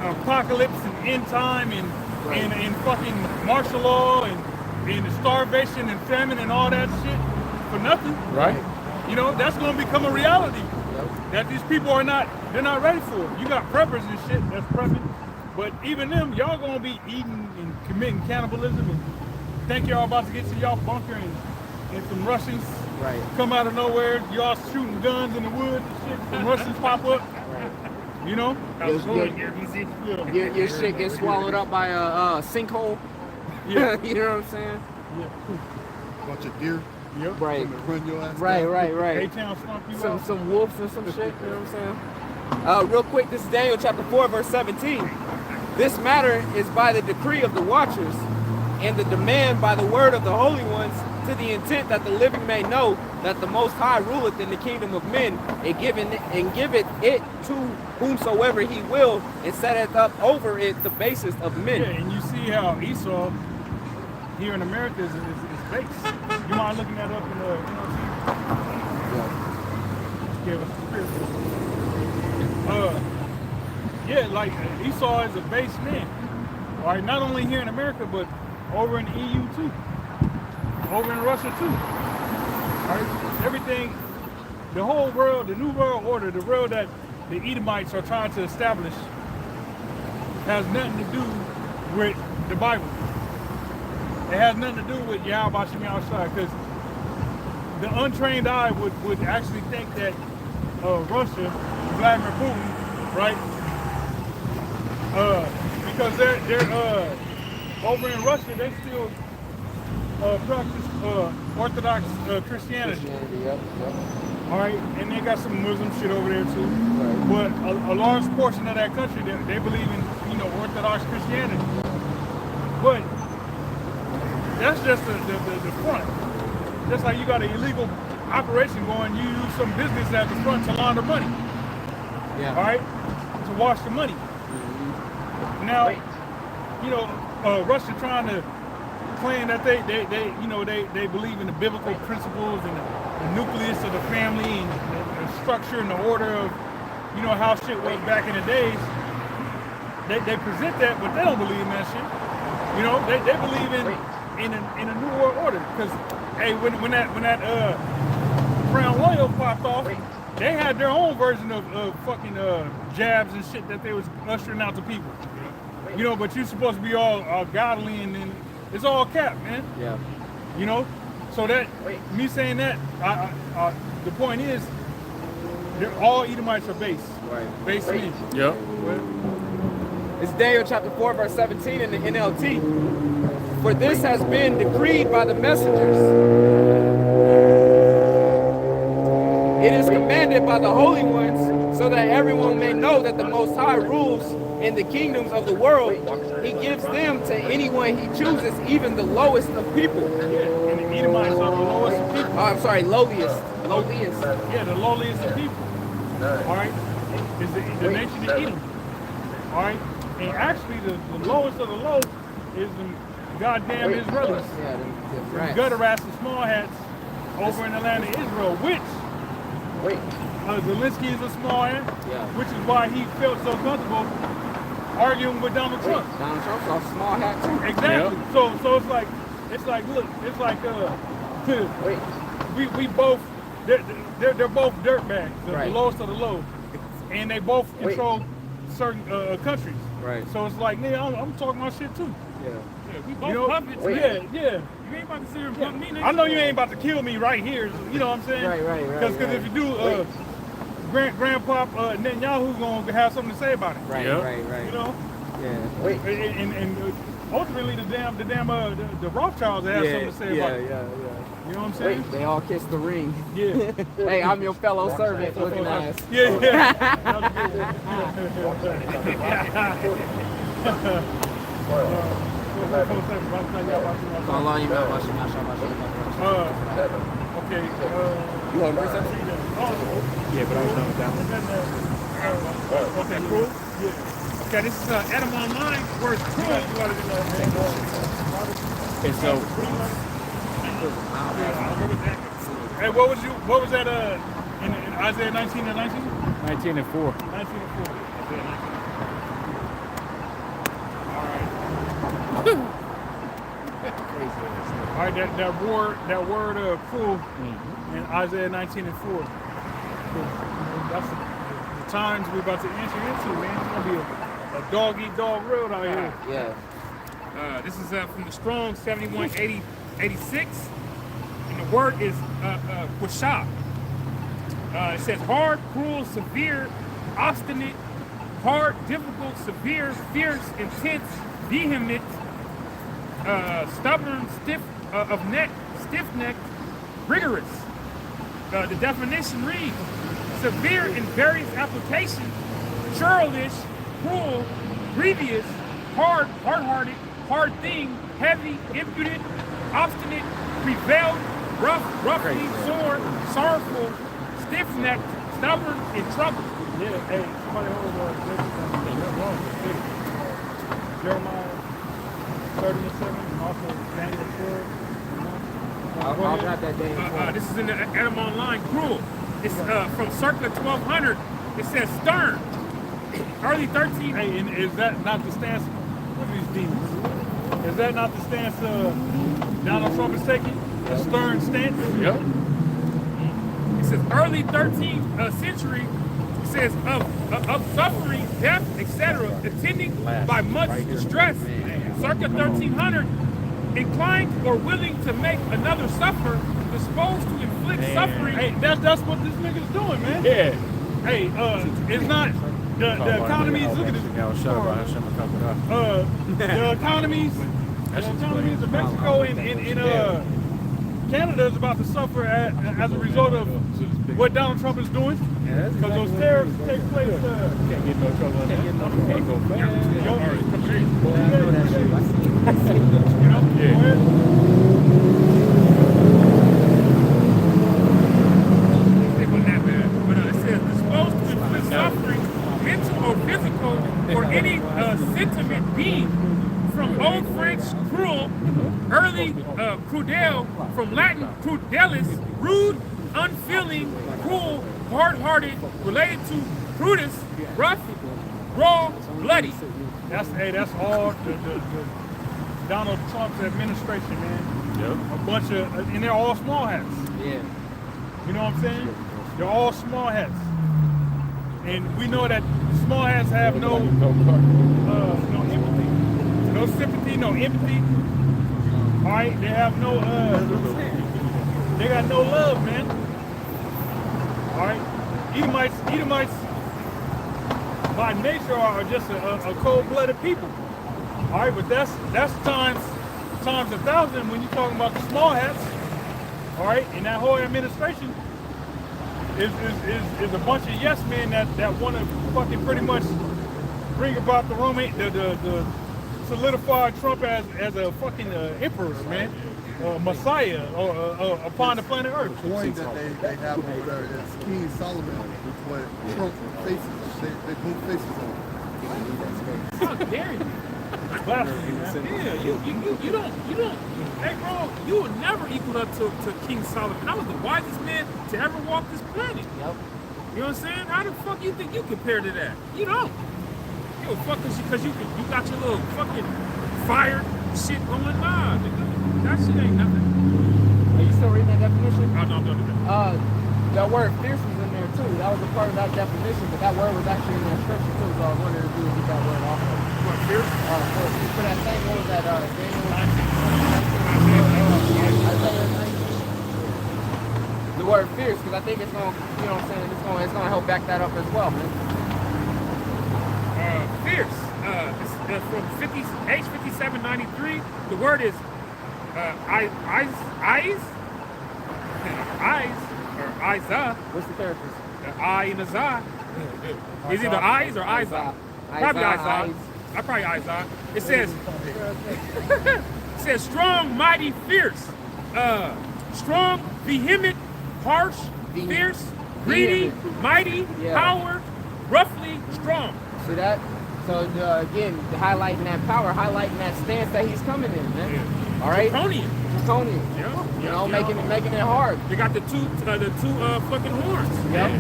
apocalypse and end time and fucking martial law and starvation and famine and all that shit for nothing. Right. You know, that's gonna become a reality that these people they're not ready for. You got preppers and shit that's prepping, but even them, y'all gonna be eating and committing cannibalism and think y'all about to get to y'all bunker and some Russians come out of nowhere, y'all shooting guns in the woods and shit, and Russians pop up. You know? Your shit gets swallowed up by a sinkhole. Yeah. You know what I'm saying? Yeah. Bunch of deer. Yep. Right. Run your ass down. Right. A-Town stomp you out. Some wolves and some shit, you know what I'm saying? Real quick, this is Daniel chapter 4, verse 17. This matter is by the decree of the watchers and the demand by the word of the holy ones, to the intent that the living may know that the Most High ruleth in the kingdom of men, and giveth it to whomsoever he will, and setteth up over it the basis of men. Yeah, and you see how Esau here in America is based. You mind looking that up in the give us yeah, like Esau is a base man. All right, not only here in America, but over in the EU too. Over in Russia too. All right, everything, the whole world, the new world order, the world that the Edomites are trying to establish has nothing to do with the Bible. It has nothing to do with Yahweh Shem Yahushua, because the untrained eye would actually think that Russia, Vladimir Putin, right? Because they're over in Russia, they still practice Orthodox Christianity. Yep. All right, and they got some Muslim shit over there too. Right. But a large portion of that country, they believe in, Orthodox Christianity. But that's just the front. Just like you got an illegal operation going, you use some business at the front to launder money. Yeah. All right, to wash the money. Mm-hmm. Now, Russia trying to claim that they believe in the biblical principles and the nucleus of the family and the structure and the order of, how shit was back in the days. They present that, but they don't believe in that shit. They believe in a new world order. Because hey, when that Crown Royal popped off, they had their own version of fucking jabs and shit that they was ushering out to people. But you're supposed to be all godly and it's all cap, man. Yeah. So that me saying that, the point is, all Edomites are base. Right. Base men. Yep. It's Daniel chapter 4, verse 17 in the NLT. For this has been decreed by the messengers. It is commanded by the holy ones, so that everyone may know that the Most High rules in the kingdoms of the world. He gives them to anyone he chooses, even the lowest of people. Yeah, and the Edomites are the lowest of people. Oh, I'm sorry, lowliest. Lowliest. Yeah, the lowliest of people. All right? Is the nation of Edom. All right? And actually, the lowest of the low is the goddamn Israelis. Yeah, the gutter rats and small hats over in the land of Israel, which Zelensky is a small hat, which is why he felt so comfortable arguing with Donald Trump. Donald Trump's a small hat too. Exactly. Yep. So it's like look, it's like we both they're both dirtbags, the lowest of the low, and they both control certain countries. Right. So it's like, nigga, I'm talking my shit too. Yeah, we both puppets. Yeah. You ain't about to sit here and pump me, nigga. I know you ain't about to kill me right here. You know what I'm saying? Right. Because if you do, Grandpa Netanyahu's gonna have something to say about it. Right. Yeah. And ultimately, the Rothschilds have something to say about it. Yeah. You know what I'm saying? They all kiss the ring. Yeah. Hey, I'm your fellow servant looking ass. Yeah. Okay. You want to Yeah, but I was done with that one. Okay, cool. Yeah. Okay, this is Adam Online, where's cool? And so, hey, what was that in Isaiah 19 and 19? 19 and 4. 19 and 4. Isaiah 19. All right, that word cool in Isaiah 19 and 4. That's the times we're about to enter into, man. It's gonna be a dog-eat-dog world out here. Yeah. This is from the Strong 7186, and the word is quashah. It says hard, cruel, severe, obstinate, hard, difficult, severe, fierce, intense, vehement, stubborn, stiff-necked, rigorous. The definition reads: severe in various applications, churlish, cruel, grievous, hard-hearted, hard thing, heavy, impudent, obstinate, prevailed, roughly, sore, sorrowful, stiff-necked, stubborn, in trouble. Yeah, hey, somebody hold on. Jeremiah 30 and 7, and also Daniel 12. I'll drop that day. This is in the Adam Online Cruel. It's from circa 1200. It says stern. Early 13. Hey, and is that not the stance? Look at these demons. Is that not the stance Donald Trump is taking? The stern stance? Yep. It says early 13th century. It says of suffering, death, etc., attending by much distress. Circa 1300, inclined or willing to make another suffer, disposed to inflict suffering. Hey, that's what this nigga's doing, man. Yeah. Hey, it's not the economies. Look at this. The economies of Mexico and Canada is about to suffer as a result of what Donald Trump is doing. Because those tariffs take place. Can't get no trouble on that. Can't go fast. Suffering, mental or physical, or any sentiment being from Old French cruel, early crudel, from Latin crudelis, rude, unfeeling, cruel, hard-hearted, related to crudus, rough, raw, bloody. That's all the Donald Trump's administration, man. Yep. A bunch of, and they're all small hats. Yeah. You know what I'm saying? They're all small hats. And we know that small hats have no empathy, no sympathy, no empathy. All right, they have no, they got no love, man. All right, Edomites by nature are just a cold-blooded people. All right, but that's times 1,000 when you're talking about the small hats. All right, and that whole administration is a bunch of yes men that want to fucking pretty much bring about the solidify Trump as a fucking emperor, man, Messiah upon the planet Earth. The coin that they have over there is King Solomon, what Trump faces. They both faces on. How dare you? Blasphemy, man. Yeah, you don't. Hey, bro, you will never equal up to King Solomon. That was the wisest man to ever walk this planet. Yep. You know what I'm saying? How the fuck you think you compare to that? You don't. You fuck because you got your little fucking fire shit going. Nah, nigga. That shit ain't nothing. Are you still reading that definition? Oh, no, I'm done with that. The word fierce was in there too. That was a part of that definition, but that word was actually in the scripture too, so I was wondering if you would get that word also. What, fierce? For that same, what was that, the word fierce, because I think it's going to, you know what I'm saying, it's going to help back that up as well, man. Fierce. It's from H5793. The word is eyes or Isa. What's the characters? I and a za. Is either eyes or Isa. Probably Isa. I probably Isa. It says strong, mighty, fierce. Strong, vehement, harsh, fierce, greedy, mighty, power, roughly strong. See that? So again, highlighting that power, highlighting that stance that he's coming in, man. Yeah. All right. Draconian. Yeah. You know, making it hard. They got the two fucking horns. Yep.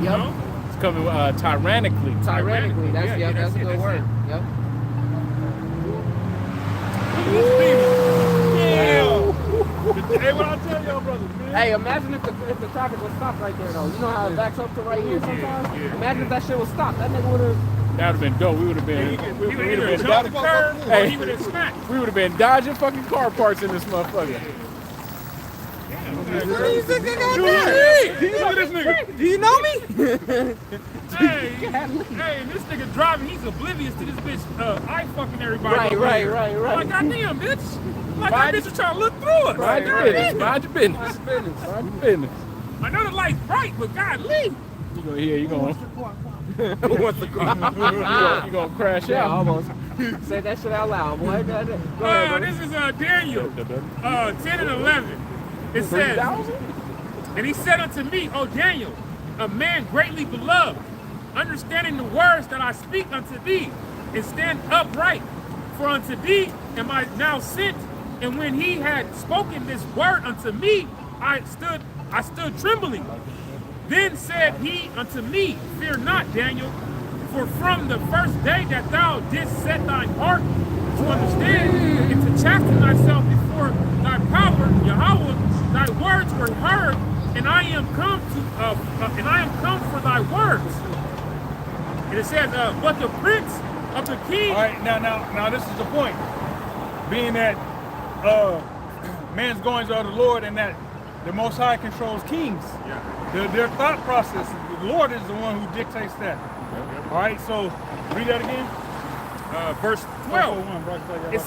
You know? It's coming tyrannically. Tyrannically. That's a good word. Yep. Hey, what I tell y'all, brothers, man. Hey, imagine if the traffic was stopped right there, though. You know how it backs up to right here sometimes? Yeah. Imagine if that shit was stopped. That nigga would have... That would have been dope. We would have been. He would either jump the curb or he would have smacked. We would have been dodging fucking car parts in this motherfucker. What do you think they gonna do? Look at this nigga. Do you know me? Hey, this nigga driving, he's oblivious to this bitch eye fucking everybody. Right. Like, goddamn, bitch. Like, that bitch is trying to look through us. Mind your business. Mind your business. I know the light's bright, but golly. You going What's the you gonna crash Yeah, out. almost. Say that shit out loud, boy. Go ahead, bro. This is Daniel 10 and 11. It says, and he said unto me, O Daniel, a man greatly beloved, understanding the words that I speak unto thee, and stand upright. For unto thee am I now sent, And when he had spoken this word unto me, I stood trembling. Then said he unto me, Fear not, Daniel, for from the first day that thou didst set thine heart to understand and to chasten thyself before thy power, Yahweh, thy words were heard, and I am come for thy words. And it says, but the prince of the king. All right, now this is the point. Being that man's goings are the Lord, and that the Most High controls kings. Yeah. Their thought process, the Lord is the one who dictates that. All right, so read that again. Verse 12. It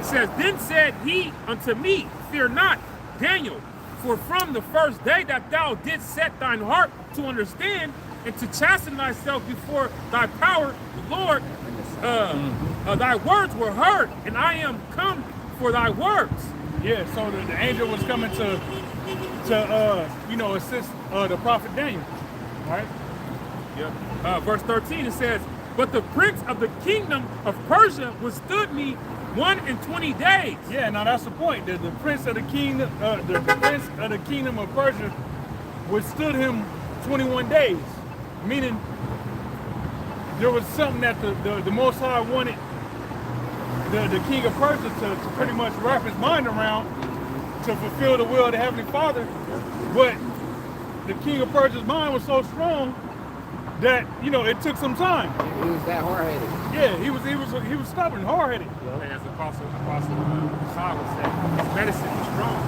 says, Then said he unto me, Fear not, Daniel, for from the first day that thou didst set thine heart to understand and to chasten thyself before thy power, the Lord, thy words were heard, and I am come for thy words. Yeah, so the angel was coming to assist the prophet Daniel. All right. Yeah. Verse 13, it says, But the prince of the kingdom of Persia withstood me 21 days. Yeah, now that's the point. The prince of the kingdom, of Persia withstood him 21 days, meaning there was something that the Most High wanted the king of Persia to pretty much wrap his mind around to fulfill the will of the Heavenly Father. But the king of Persia's mind was so strong that it took some time. He was that hard-headed. Yeah, he was stubborn, hard-headed. And as Apostle Saul would say, his medicine was strong.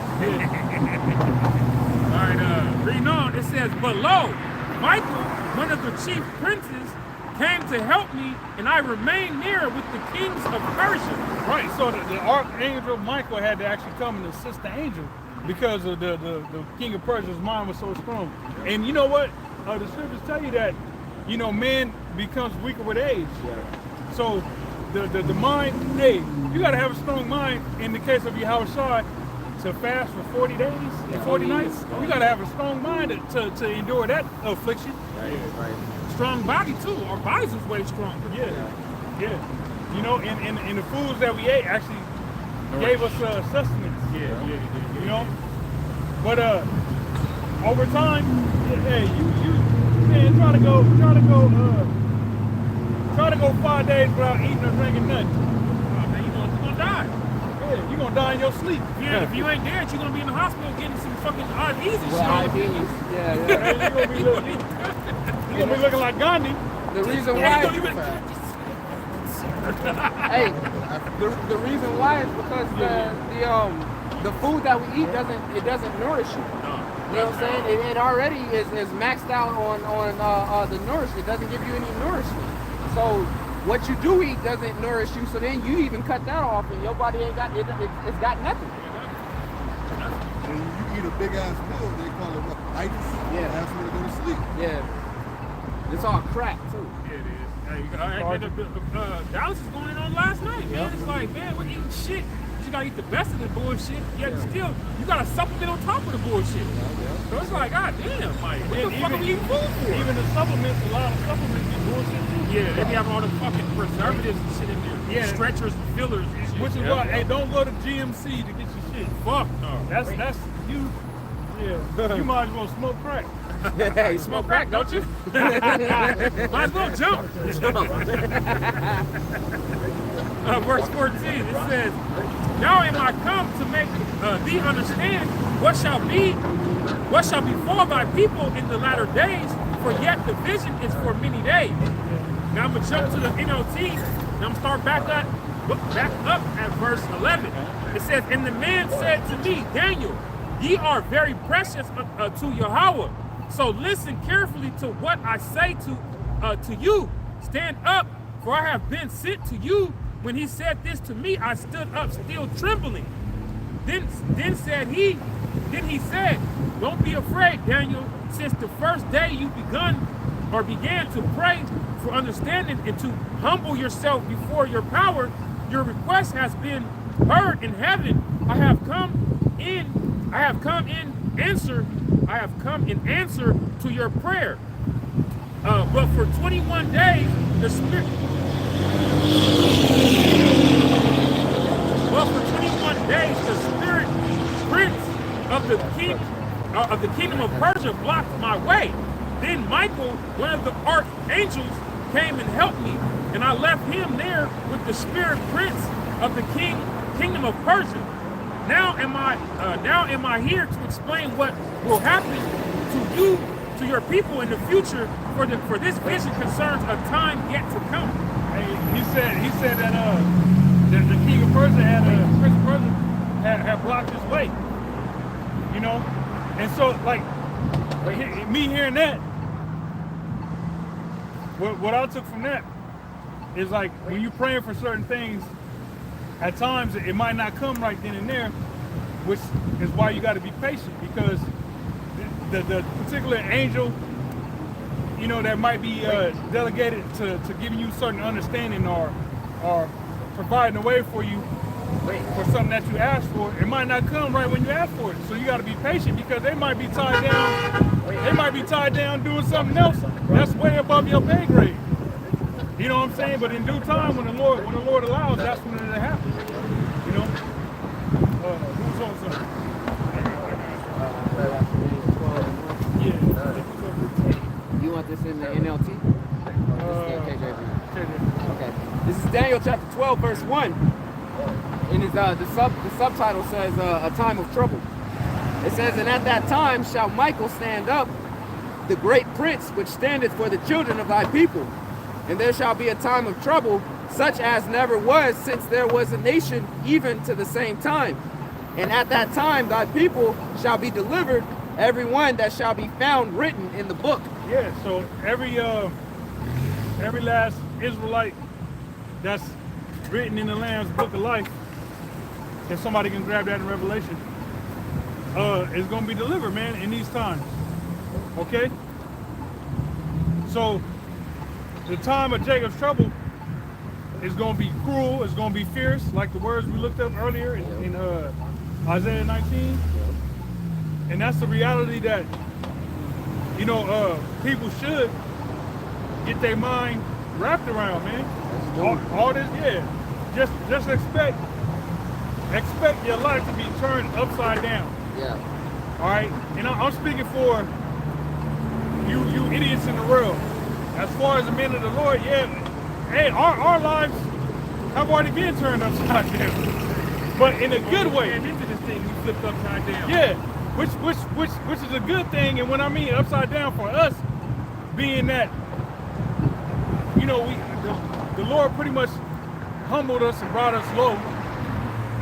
All right, reading on, it says, But lo, Michael, one of the chief princes, came to help me, and I remained near with the kings of Persia. Right, so the archangel Michael had to actually come and assist the angel because of the king of Persia's mind was so strong. And you know what? The scriptures tell you that, man becomes weaker with age. Yeah. So the mind, hey, you got to have a strong mind in the case of Yahushua to fast for 40 days, 40 nights. You got to have a strong mind to endure that affliction. Right. Strong body too. Our bodies is way stronger. Yeah. And the foods that we ate actually gave us sustenance. Yeah. But over time, hey, you man, try to go 5 days without eating or drinking nothing. Oh, man, you're gonna die. Yeah, you're gonna die in your sleep. Yeah, if you ain't dead, you're gonna be in the hospital getting some fucking IVs and shit. IVs. Yeah. You're gonna be looking like Gandhi. The reason why is because the food that we eat doesn't nourish you. You know what I'm saying? It already is maxed out on the nourishment. It doesn't give you any nourishment. So what you do eat doesn't nourish you. So then you even cut that off, and your body ain't got it. It's got nothing. And you eat a big ass meal, they call it what? Itis? Yeah. That's when they go to sleep. Yeah. It's all crack too. Yeah, it is. Dallas is going on last night, man. It's like, man, we're eating shit. You gotta eat the best of the bullshit. Yet still, you gotta supplement on top of the bullshit. So it's like, god damn, like, what the fuck are we eating food for? Even the supplements, a lot of supplements be bullshit too. Yeah, they be having all the fucking preservatives and shit in there. Yeah. Stretchers and fillers and shit. Which is why, hey, don't go to GMC to get your shit. Fuck no. That's you. Yeah, you might as well smoke crack. Hey, smoke crack, don't you? Might as well jump. Verse 14, it says, Now am I come to make thee understand what shall befall thy people in the latter days, for yet the vision is for many days. Now I'm going to jump to the NLT, and I'm going to start back up at verse 11. It says, And the man said to me, Daniel, ye are very precious to Yahweh. So listen carefully to what I say to you. Stand up, for I have been sent to you. When he said this to me, I stood up, still trembling. Then he said, Don't be afraid, Daniel. Since the first day you began to pray for understanding and to humble yourself before your power, your request has been heard in heaven. I have come in answer to your prayer. But for 21 days, the Spirit of the kingdom of Persia blocked my way. Then Michael, one of the archangels, came and helped me, and I left him there with the spirit prince of the kingdom of Persia. Now am I here to explain what will happen to you, to your people in the future, for this vision concerns a time yet to come. Hey, he said that the king of Persia Prince of Persia had blocked his way. You know? And so like me hearing that, what I took from that is like when you're praying for certain things, at times it might not come right then and there, which is why you got to be patient, because the particular angel, you know, that might be delegated to giving you certain understanding or providing a way for you for something that you asked for, it might not come right when you ask for it. So you got to be patient, because they might be tied down. They might be tied down doing something else that's way above your pay grade. You know what I'm saying? But in due time, when the Lord allows, that's when it'll happen. You know? Who's on something? Yeah. You want this in the NLT? This is the KJV. Okay. This is Daniel chapter 12, verse 1. And the subtitle says, a time of trouble. It says, and at that time shall Michael stand up, the great prince, which standeth for the children of thy people. And there shall be a time of trouble, such as never was since there was a nation, even to the same time. And at that time thy people shall be delivered, every one that shall be found written in the book. Yeah, so every last Israelite that's written in the Lamb's Book of Life, if somebody can grab that in Revelation, is going to be delivered, man, in these times. Okay? So the time of Jacob's trouble is going to be cruel, it's going to be fierce, like the words we looked up earlier in Isaiah 19. And that's the reality that, you know, people should get their mind wrapped around, man. All this, yeah. Just expect your life to be turned upside down. Yeah. All right? And I'm speaking for you idiots in the world. As far as the men of the Lord, yeah, hey, our lives have already been turned upside down, but in a good way. And into this thing, we flipped upside down. Yeah, which is a good thing. And when I mean upside down for us, being that, you know, the Lord pretty much humbled us and brought us low,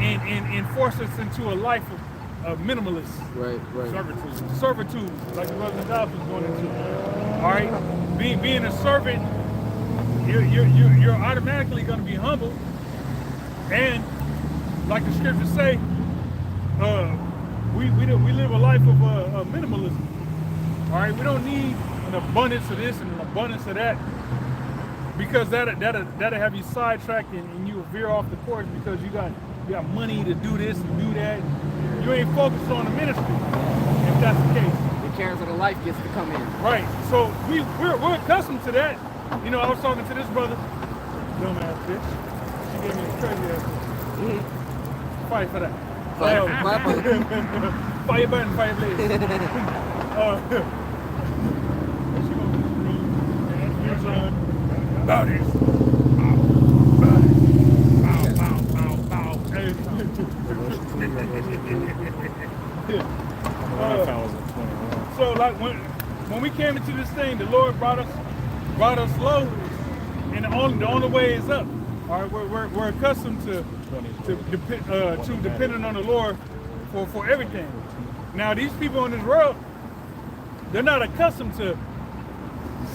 and forced us into a life of minimalists. Right. Servitude, like the brother Dobbs was going into. All right. Being a servant, you're automatically going to be humble, and like the scriptures say, we live a life of minimalism. All right, we don't need an abundance of this and an abundance of that, because that'll have you sidetracked and you will veer off the course, because you got money to do this and do that. You ain't focused on the ministry, if that's the case. The cares of the life gets to come in. Right. So we're accustomed to that. You know, I was talking to this brother, dumbass bitch. She gave me a crazy ass. Fight for that. Fire button, fire blaze. She gonna bow this. So like when we came into this thing, the Lord brought us low, and the only way is up. All right, we're accustomed to depending on the Lord for everything. Now these people in this world, they're not accustomed to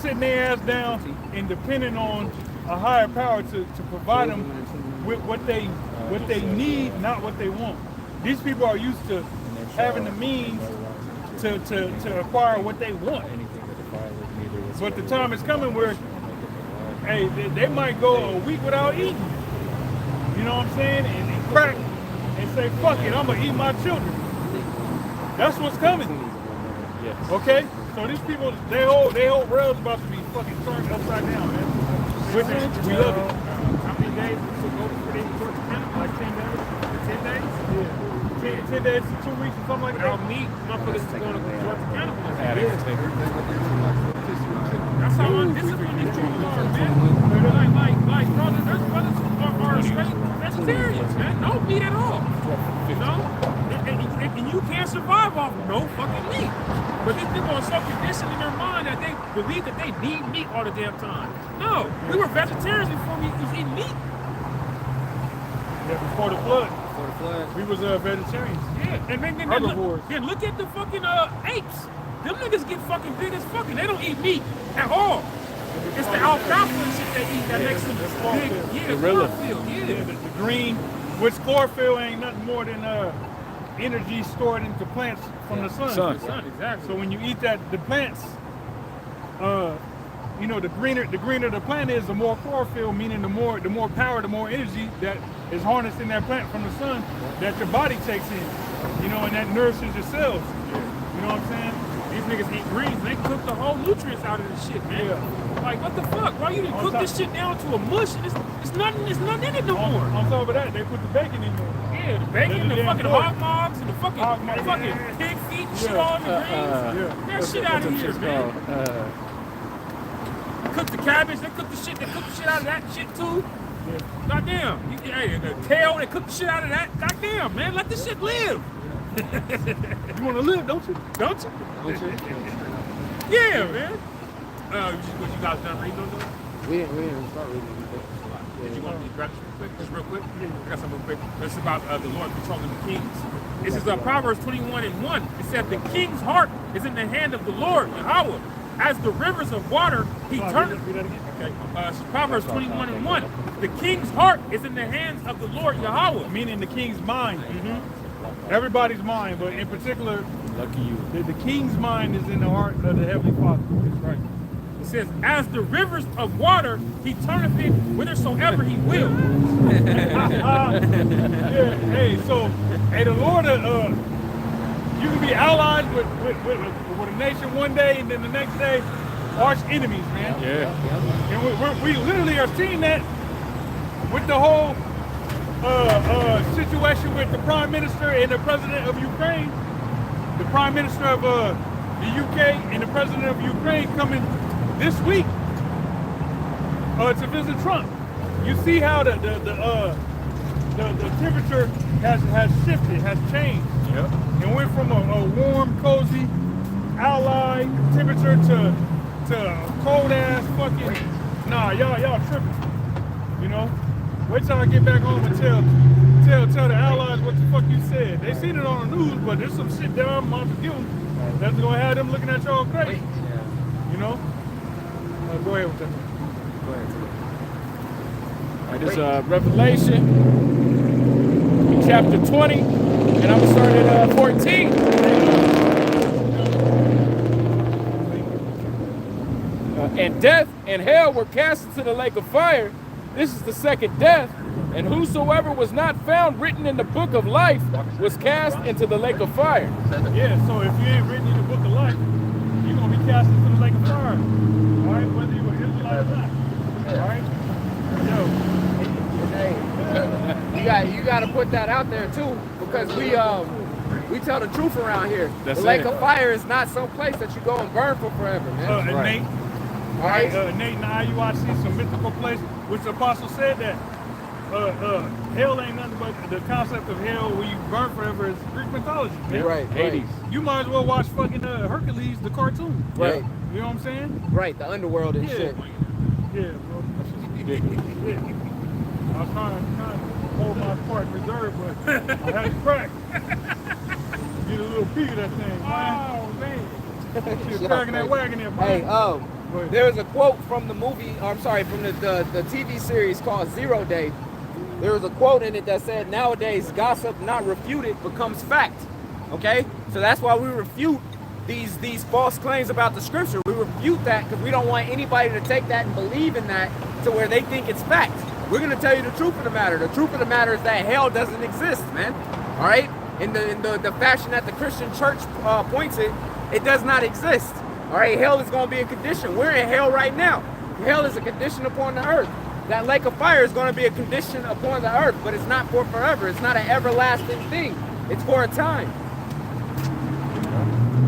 sitting their ass down and depending on a higher power to provide them with what they need, not what they want. These people are used to having the means to acquire what they want. But the time is coming where, hey, they might go a week without eating. You know what I'm saying? And crack and say, fuck it, I'm gonna eat my children. That's what's coming. Okay? So these people, their whole world's about to be fucking turned upside down, man. Which we love it. How many days? So go for the like 10 days? 10 days? Yeah. 40 days to 2 weeks or something like that. Without meat, motherfuckers is going to resort to cannibalism. Yeah, they can take it. That's how undisciplined these people are, man. Like brothers, there's brothers who are straight vegetarians, man. No meat at all. You know? And you can't survive off no fucking meat. But these people are so conditioned in their mind that they believe that they need meat all the damn time. No, we were vegetarians before we was eating meat. Yeah, before the flood, For the flood. we was vegetarians. Yeah, and then look at the fucking apes. Them niggas get fucking big as fucking. They don't eat meat at all. It's the alfalfa and shit they eat that makes them big. Yeah, the chlorophyll. Yeah. The green, which chlorophyll ain't nothing more than energy stored into plants from the sun. Sun. Exactly. So when you eat that, the plants, you know, the greener the plant is, the more chlorophyll, meaning the more power, the more energy that is harnessed in that plant from the sun that your body takes in, you know, and that nourishes your cells. You know what I'm saying? These niggas eat greens. They cook the whole nutrients out of this shit, man. Yeah. Like, what the fuck? Why you didn't cook this shit down to a mush? It's nothing in it no more. On top of that, they put the bacon in there. Yeah, the bacon, the damn fucking pork. hog mogs, and the fucking pig feet and shit all in the greens. That shit out of here, man. Cook the cabbage, they cook the shit out of that shit too. Goddamn. Hey, the tail, they cook the shit out of that. Goddamn, man, let this shit live. You want to live, don't you? Don't you? Yeah, man. Was you guys done reading on that? We didn't start reading anything. Did you want to grab this real quick? Just real quick? I got something real quick. This is about the Lord controlling the kings. This is Proverbs 21:1. It said, the king's heart is in the hand of the Lord, Yahweh. As the rivers of water, he turneth. Okay. Proverbs 21:1. The king's heart is in the hands of the Lord, Yahweh. Meaning the king's mind. Everybody's mind, but in particular, Lucky you. the king's mind is in the heart of the Heavenly Father. That's right. It says, as the rivers of water, he turneth it whithersoever he will. Yeah, hey, the Lord, you can be allies with a nation one day, and then the next day, arch enemies, man. Yeah. And we literally are seeing that with the whole situation with the Prime Minister and the President of Ukraine. The Prime Minister of the UK and the President of Ukraine coming this week to visit Trump. You see how the temperature has shifted, has changed. Yep. It went from a warm, cozy, ally temperature to cold ass fucking. Nah, y'all tripping. You know. Wait till I get back home and tell the allies what the fuck you said. They seen it on the news, but there's some shit that I'm about to give them that's gonna have them looking at y'all crazy. You know. Go ahead with that. Go ahead. All right, this is Revelation, chapter 20, and I'm gonna start at 14. And death and hell were cast into the lake of fire. This is the second death. And whosoever was not found written in the book of life was cast into the lake of fire. Yeah, so if you ain't written in the book of life, you're gonna be cast into the lake of fire. All right, whether you were Israelite or not. All right. Hey, you got to put that out there too, because we tell the truth around here. That's the lake it. of fire is not some place that you go and burn for forever, man. And Right. Nate, All right. Nate and IUIC, some mythical place, which the apostle said that hell ain't nothing but the concept of hell where you burn forever is Greek mythology. Man. Right. Hades. You might as well watch fucking Hercules, the cartoon. Right. You know what I'm saying? Right. The underworld and shit. Yeah, bro. Yeah. I was trying to hold my part reserved, but I had to crack. Get a little peek of that thing, man. Oh, man. Shit, cracking that wagon there, man. Hey, ahead. there's a quote from the movie, or I'm sorry, from the TV series called Zero Day. There was a quote in it that said, nowadays, gossip not refuted becomes fact. Okay? So that's why we refute these false claims about the scripture. We refute that because we don't want anybody to take that and believe in that to where they think it's fact. We're going to tell you the truth of the matter. The truth of the matter is that hell doesn't exist, man. All right? In the fashion that the Christian church points it, it does not exist. All right? Hell is going to be a condition. We're in hell right now. Hell is a condition upon the earth. That lake of fire is going to be a condition upon the earth, but it's not for forever. It's not an everlasting thing. It's for a time.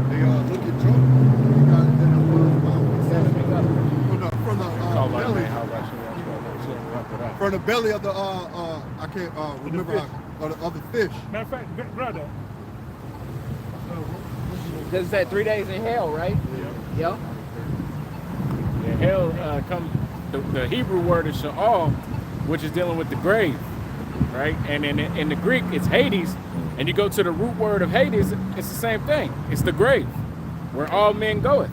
They look at Jonah. He got it in the from the belly of the I can't remember of the fish. Matter of fact, brother. Because it said 3 days in hell, right? Yep. Yeah, hell comes. The Hebrew word is sha'al, which is dealing with the grave, right? And in the Greek, it's Hades. And you go to the root word of Hades, it's the same thing. It's the grave, where all men goeth.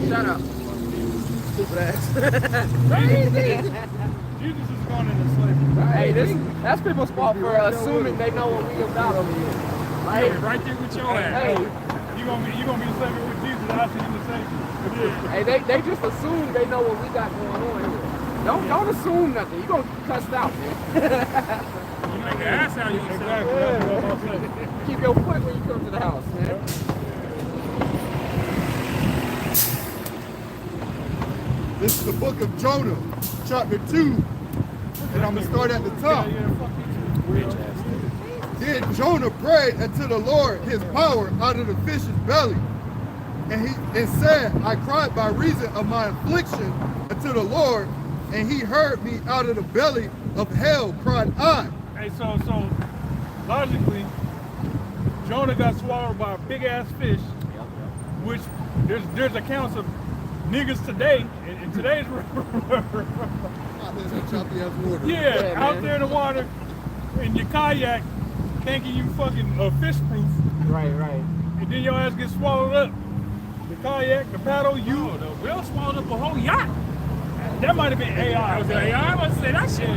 Shut up. Stupid ass. Jesus is going into slavery. Hey, that's people's fault for assuming they know what we about over here. Right, right there with your ass. Hey, You gonna be slavery with Jesus? I see you the same. hey, they just assume they know what we got going on here. Don't assume nothing. You gonna get cussed out, man. You make an ass out of yourself. Keep your foot when you come to the house, man. This is the book of Jonah, chapter 2, and I'm gonna start at the top. Then Jonah prayed unto the Lord his power out of the fish's belly. And said, I cried by reason of my affliction unto the Lord, and he heard me out of the belly of hell, cried I. Hey, so logically, Jonah got swallowed by a big ass fish, which there's accounts of niggas today in today's Yeah, out there in the water in your kayak, thinking you fucking fish proof, Right. and then your ass gets swallowed up. The kayak, the paddle, The whale swallowed up a whole yacht. that might have been AI. I was like, I was say that shit.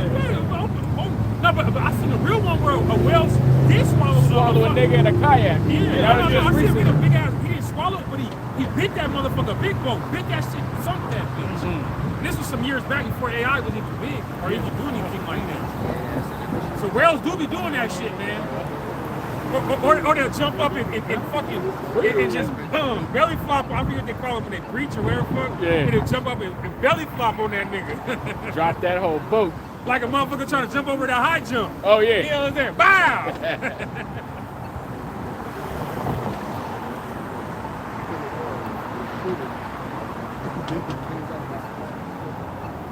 No, but I seen a real one where a whale did Swallow a nigga in a kayak. Yeah, That was I just seen recent. a big ass. He didn't swallow it, but he bit that motherfucker, big boat, bit that shit, sunk that bitch. And this was some years back before AI was even big or even doing anything like that. So whales do be doing that shit, man. Or they'll jump up and fucking and just belly flop. I forget what they call it when they breach or whatever fuck. Yeah. And they'll jump up and belly flop on that nigga. Drop that whole boat. Like a motherfucker trying to jump over that high jump. Oh yeah. Yeah, was there. Bow!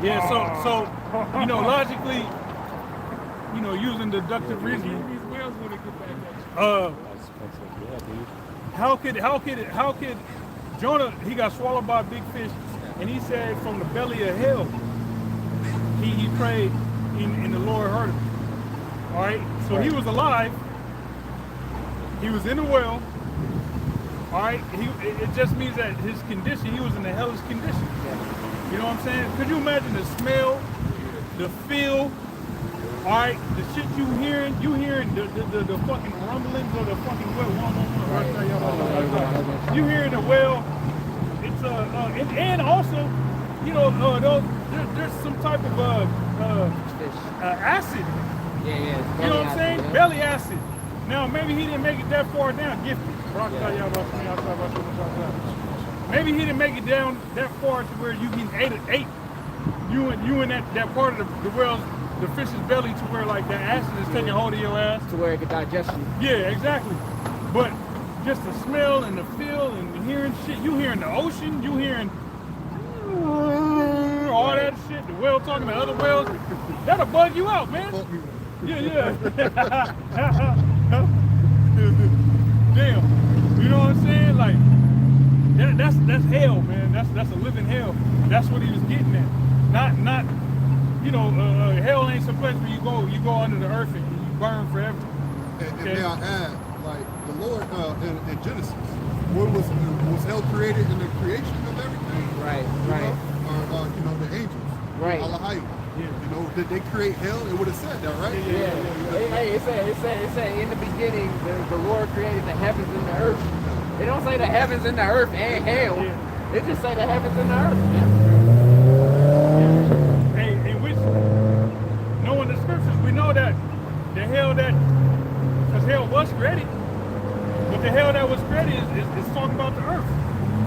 Yeah, so logically, using deductive reasoning, These whales want to get back at you. how could Jonah, he got swallowed by a big fish, and he said from the belly of hell, he prayed and the Lord heard him. All right, so he was alive, he was in the well. All right, it just means that his condition, he was in the hellish condition. You know what I'm saying? Could you imagine the smell, the feel, all right, the shit you hearing the fucking rumblings of the fucking well. You hearing the well. It's and also, there's some type of acid. Yeah. You know what I'm saying? Yeah. Belly acid. Now maybe he didn't make it that far down. Gifted. Maybe he didn't make it down that far to where you can ate you in that part of the whale's, the fish's belly, to where like that acid is taking hold of your ass. To where it could digest you. Yeah, exactly. But just the smell and the feel and hearing shit, you hearing the ocean, you hearing all that shit, the whale talking to other whales, that'll bug you out, man. Yeah. Damn. You know what I'm saying? Like, that's hell, man. That's a living hell. That's what he was getting at. Not hell ain't some place where you go under the earth and you burn forever. And may I add, like the Lord in Genesis, what was hell created in the creation of everything? Right. Or the angels. Right. Allahayim. Yeah. Did they create hell? It would have said that, right? Yeah. Hey, it said in the beginning the Lord created the heavens and the earth. They don't say the heavens and the earth and hell. Yeah. They just say the heavens and the earth, man. Hey, in which, knowing the scriptures, we know that the hell because hell was created, but the hell that was created is talking about the earth,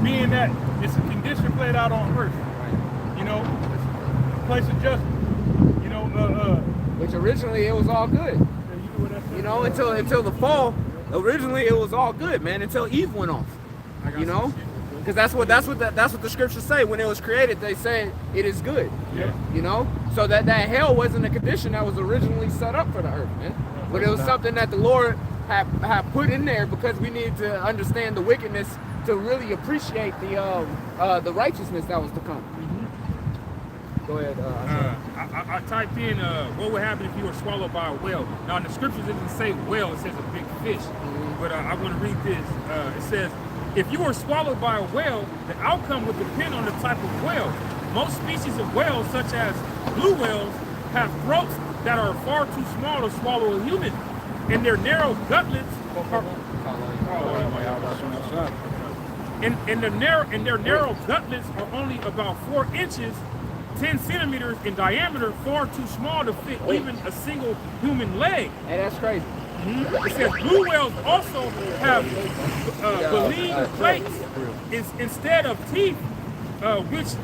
being that it's a condition played out on earth. Place of judgment. which originally it was all good. You know, until the fall, originally it was all good, man. Until Eve went off. You know, because that's what the scriptures say. When it was created, they say it is good. Yeah. You know, so that hell wasn't a condition that was originally set up for the earth, man. But it was something that the Lord had put in there because we needed to understand the wickedness to really appreciate the righteousness that was to come. Go ahead. I typed in what would happen if you were swallowed by a whale. Now in the scriptures it doesn't say whale, it says a big fish. But I want to read this. It says, if you were swallowed by a whale, the outcome would depend on the type of whale. Most species of whales, such as blue whales, have throats that are far too small to swallow a human, and their narrow gutlets their narrow gutlets are only about 4 inches, 10 centimeters in diameter, far too small to fit even a single human leg. Hey, that's crazy. It says blue whales also have baleen plates instead of teeth,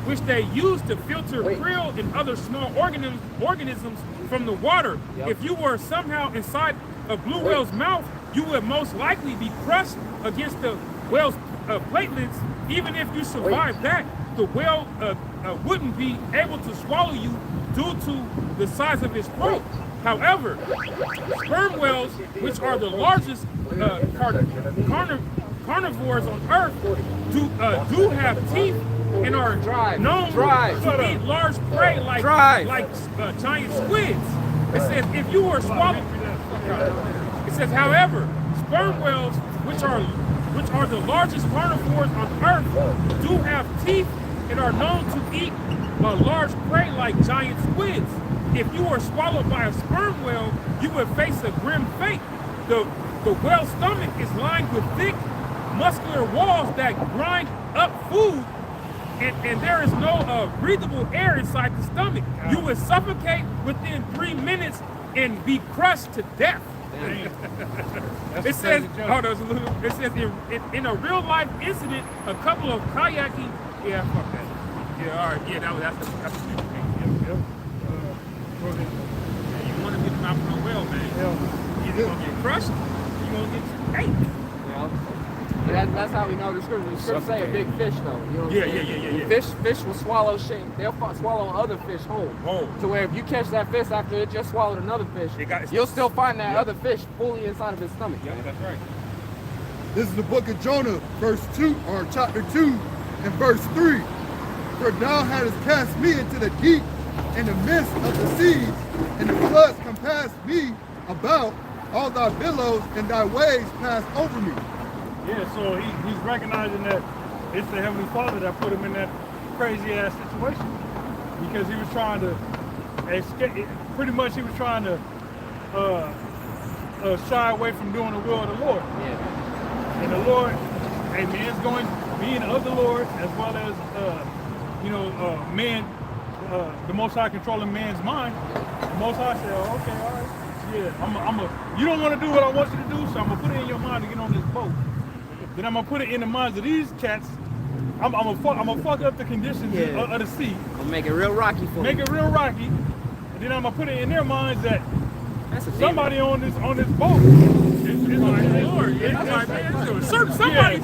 which they use to filter krill and other small organisms from the water. If you were somehow inside a blue whale's mouth, you would most likely be crushed against the whale's platelets. Even if you survived that, the whale wouldn't be able to swallow you due to the size of its throat. However, sperm whales, which are the largest carnivores on Earth, do have teeth and are known to eat large prey like giant squids. It says if you were swallowed. It says, however, sperm whales, which are the largest carnivores on Earth, do have teeth and are known to eat large prey like giant squids. If you were swallowed by a sperm whale, you would face a grim fate. The whale's stomach is lined with thick, muscular walls that grind up food, and there is no breathable air inside the stomach. You would suffocate within 3 minutes and be crushed to death. It says, it says in a real life incident, a couple of kayaking. Yeah, fuck that. Yeah, all right. Yeah, that's a stupid thing. Yep. You want to get them out from the well, man. You're either gonna get crushed, or you're gonna get ate. Yeah. That's how we know the scripture. The scripture say a big fish, though. You know what I'm saying? Fish will swallow shit. They'll swallow other fish whole. To where if you catch that fish after it just swallowed another fish, you'll still find that other fish fully inside of his stomach. Yeah, that's right. This is the book of Jonah, verse 2, or chapter 2, and verse 3. For thou hadst cast me into the deep, in the midst of the seas, and the floods compassed me about. All thy billows and thy waves passed over me. Yeah, so he's recognizing that it's the Heavenly Father that put him in that crazy ass situation, because he was trying to escape. Pretty much, he was trying to shy away from doing the will of the Lord. Yeah. And the Lord, a man's going being of the Lord, as well as man, the Most High controlling man's mind. The Most High said, "Oh, okay, all right, yeah, you don't want to do what I want you to do, so I'm gonna put it in your mind to get on this boat. Then I'm gonna put it in the minds of these cats. I'm gonna fuck up the conditions of the sea. I'll make it real rocky for Make it real rocky, and then I'm gonna put it in their minds that somebody on this boat is the Lord.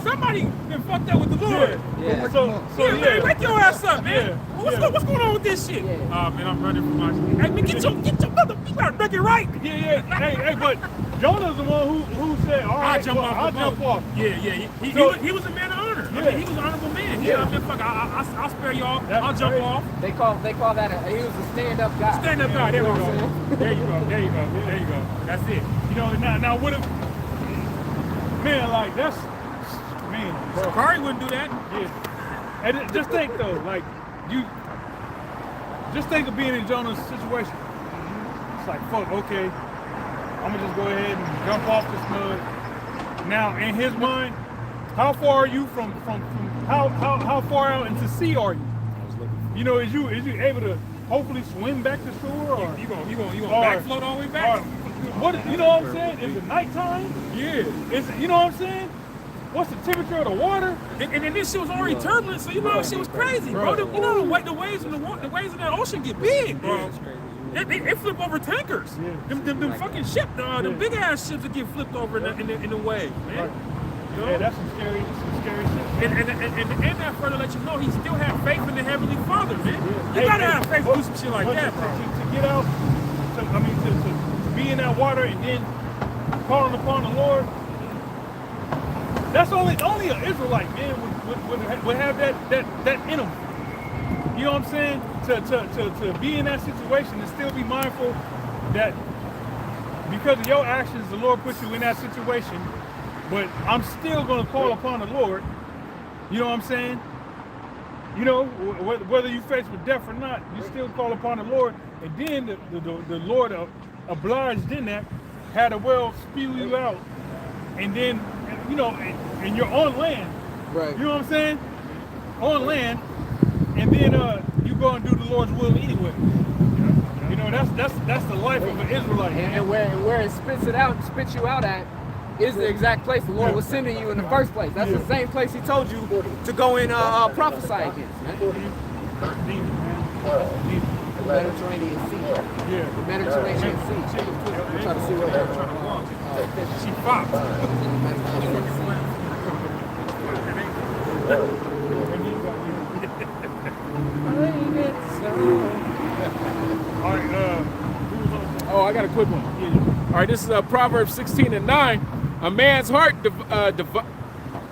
Somebody been fucked up with the Lord. Yeah. So man, wake your ass up, man. What's going on with this shit? Yeah. Man, I'm running from my shit. Hey, man, get your mother. You gotta make it right. Yeah. Hey, but Jonah's the one who said, all right, I'll jump off. Yeah. He was a man of honor. I mean, he was an honorable man. Yeah. I'll spare y'all. I'll jump off. They call that he was a stand-up guy. Stand-up guy. There we go. There you go. That's it. Now what if, man, like that's, man, bro. Kari wouldn't do that. Yeah. And just think though, like just think of being in Jonah's situation. It's like, fuck, okay, I'm gonna just go ahead and jump off this mud. Now, in his mind, how far are you from how far out into sea are you? Is you able to hopefully swim back to shore, or you gonna back float all the way back? What you know what I'm saying? Is it nighttime? Yeah. Is it, you know what I'm saying? What's the temperature of the water? And then this shit was already turbulent, so shit was crazy, bro. The waves in the waves in that ocean get big, bro. They flip over tankers. Yeah. Them fucking ships, them big ass ships that get flipped over in the wave, man. Right. You know? Yeah, that's some scary shit. And that further let you know he still had faith in the Heavenly Father, man. You gotta have faith to do some shit like that, bro. To get out, to be in that water and then calling upon the Lord. That's only an Israelite, man, would have that in them. You know what I'm saying? To be in that situation and still be mindful that because of your actions, the Lord put you in that situation. But I'm still going to call upon the Lord. You know what I'm saying? You know, whether you face with death or not, you still call upon the Lord. And then the Lord obliged in that, had a well spew you out. And then, you know, and you're on land. Right. You know what I'm saying? On land. And then you go and do the Lord's will anyway. You know, that's the life of an Israelite. And where it spits you out at, is the exact place the Lord was sending you in the first place. That's the same place he told you to go and prophesy against, man. The Mediterranean Sea. Yeah. The Mediterranean Sea. I'm trying to see what they're trying to walk. She fox. All right, Oh, I got a quick one. All right, this is Proverbs 16:9. A man's heart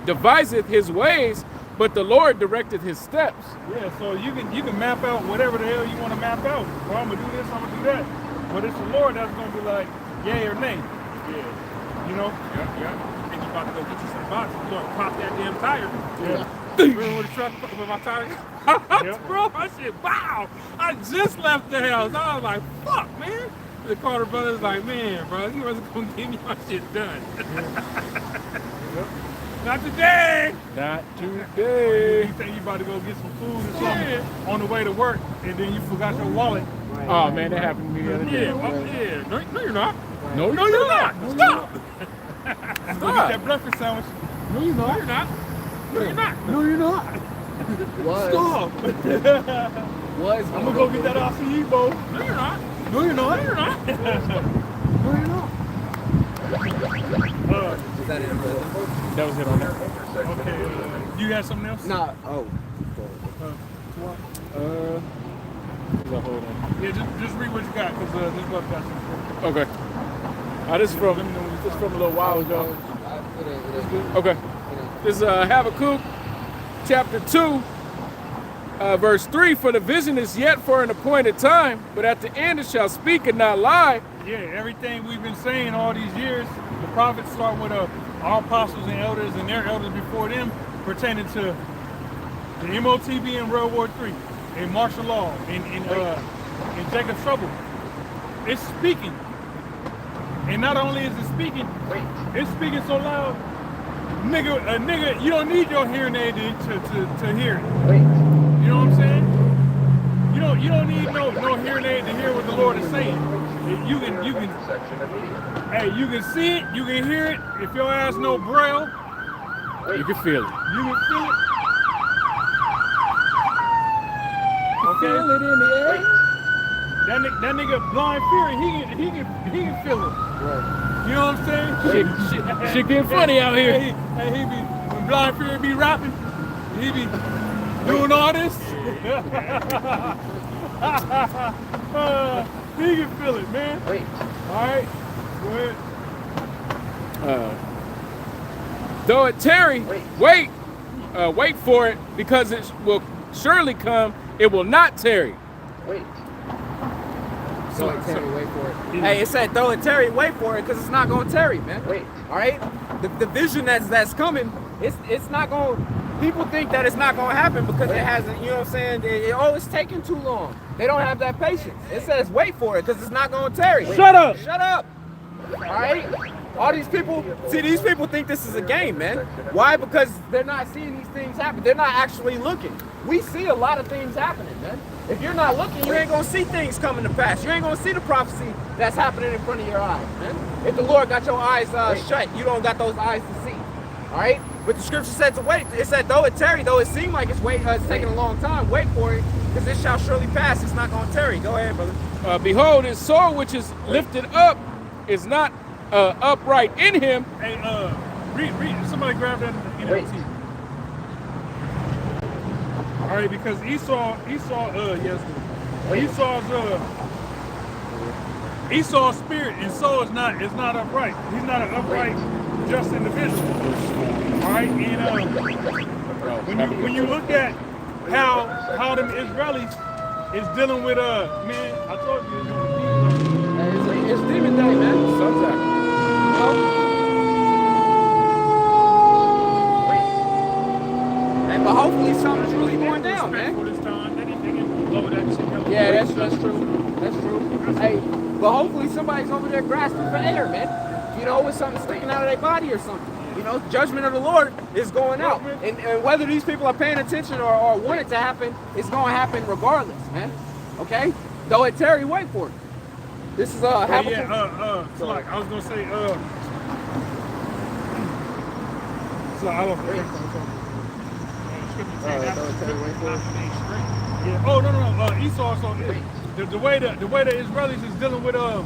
deviseth his ways, but the Lord directeth his steps. yeah, so you can map out whatever the hell you want to map out. Well, I'm gonna do this, I'm gonna do that. But it's the Lord that's gonna be like, yay or nay. Yeah. You know? Yeah. And you about to go get you some boxes. You gonna pop that damn tire. Yeah. Remember when the truck with my tire? Yeah. Bro, I said, wow. I just left the house. I was like, fuck, man. The Carter brothers like, man, bro, you wasn't gonna give me my shit done. Not today. Not today. You think you about to go get some food or something on the way to work, and then you forgot your wallet. Oh man, that happened to me the other day. Yeah. No, you're not. No, No, you're not. Stop. Go get that breakfast sandwich. No, you're not. You're not. No, you're not. No, you're not. Stop. Was. I'm gonna go get that RCE bowl. No, you're not. No, you're not. No, you're not. No, you're not. Is that it, brother? That was it on there. Okay. You had something else? Nah. Oh. Hold on. Yeah, just read what you got, because this love got some. Okay. This is from a little while ago. Okay. This is Habakkuk chapter 2, verse 3. For the vision is yet for an appointed time, but at the end it shall speak and not lie. Yeah, everything we've been saying all these years, the prophets start with our apostles and elders and their elders before them, pertaining to the MOTB in World War III, in martial law, in Jacob's trouble. It's speaking. And not only is it speaking, it's speaking so loud, nigga, you don't need your hearing aid to hear it. You know what I'm saying? You don't need no hearing aid to hear what the Lord is saying. You can see it, you can hear it. If your ass know Braille, You can feel it. you can feel it. Okay. Feel it in the air. That nigga blind fury, he can feel it. Right. You know what I'm saying? Shit getting funny out here. He be when blind fury be rapping, he be doing all this. He can feel it, man. All right, go ahead. Though it tarry, wait for it, because it will surely come. It will not tarry. So Terry, wait for it. Hey, it said though it Terry, wait for it, because it's not gonna tarry, man. All right. The vision that's coming, it's not gonna. People think that it's not gonna happen because it hasn't. You know what I'm saying? It's taking too long. They don't have that patience. It says wait for it because it's not gonna tarry. Shut up. Shut up. All right. All these people think this is a game, man. Why? Because they're not seeing these things happen. They're not actually looking. We see a lot of things happening, man. If you're not looking, you ain't gonna see things coming to pass. You ain't gonna see the prophecy that's happening in front of your eyes, man. If the Lord got your eyes shut, you don't got those eyes to see. All right. But the scripture said to wait. It said though it tarry, though it seemed like it's taking a long time, wait for it, because it shall surely pass. It's not going to tarry. Go ahead, brother. Behold, his soul which is lifted up is not upright in him. Hey, read. Somebody grab that in the NLT. All right, because Esau's spirit and soul is not upright. He's not an upright, just individual. All right, and when you look at how them Israelis is dealing with man, I told you It's demon day, man. Sometimes. But hopefully something's really going down, man. Yeah, that's true. That's true. Hey, but hopefully somebody's over there grasping for air, man. You know, with something sticking out of their body or something. You know, judgment of the Lord is going out. And whether these people are paying attention or want it to happen, it's going to happen regardless, man. Okay? Though it tarry, wait for it. This is so like I was gonna say so I don't think yeah. Oh no. Esau. So the way the Israelis is dealing with the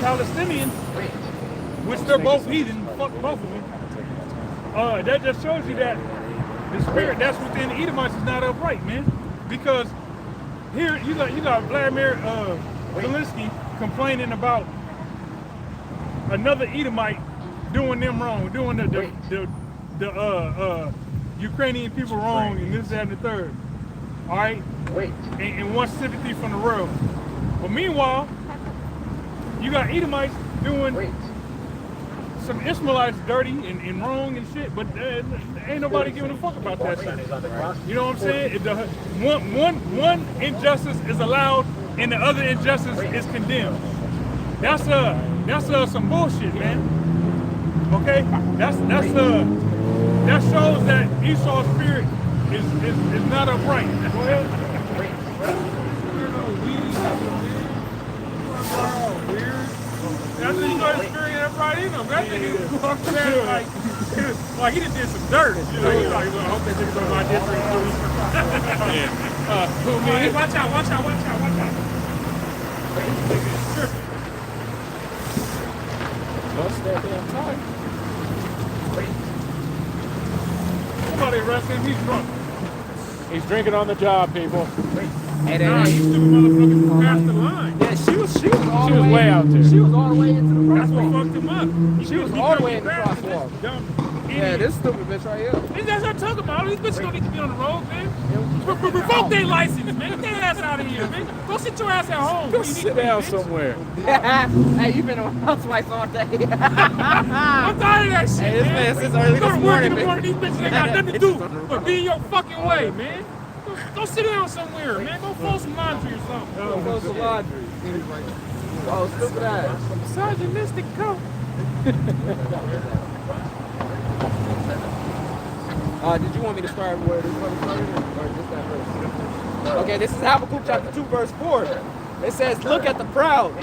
Palestinians, which they're both heathen, fuck both of them. That just shows you that the spirit that's within the Edomites is not upright, man. Because here you got Vladimir Zelensky complaining about another Edomite doing them wrong, doing the Ukrainian people wrong, and this, that, and the third. All right, and wants sympathy from the world. But meanwhile, you got Edomites doing some Ishmaelites dirty and wrong and shit, but ain't nobody giving a fuck about that shit. You know what I'm saying? If one injustice is allowed and the other injustice is condemned. That's some bullshit, man. Okay? That shows that Esau's spirit is not upright. Go ahead. That's what you know his spirit ain't upright either. That nigga walked around like he just did some dirt. You know, he's like, well, I hope that nigga's on my district too. Who, me? Hey, watch out. Bust that damn time. Somebody arrest him, he's drunk. He's drinking on the job, people. Hey, Nah, you stupid motherfuckers passed the line. Yeah, she was way out there. She was all the way into the That's what crosswalk. fucked him up. She was all the way in the crosswalk. Dumb Yeah, idiot. this stupid bitch right here. That's what I'm talking about. These bitches don't need to be on the road, man. Revoke their license, man. Get their ass out of here, man. Go sit your ass at home. Go sit down somewhere. Hey, you been on Housewives all day. I'm tired of that shit, Hey, this man. man since early Go to this work in morning, the morning, these bitches ain't got nothing to do but be in your fucking way, man. Go sit down somewhere, man. Go fold some laundry or something. Go some laundry. Oh, stupid ass. Misogynistic coat. Did you want me to start where this verse started or just that verse? Okay, this is Habakkuk chapter 2, verse 4. It says, look at the proud.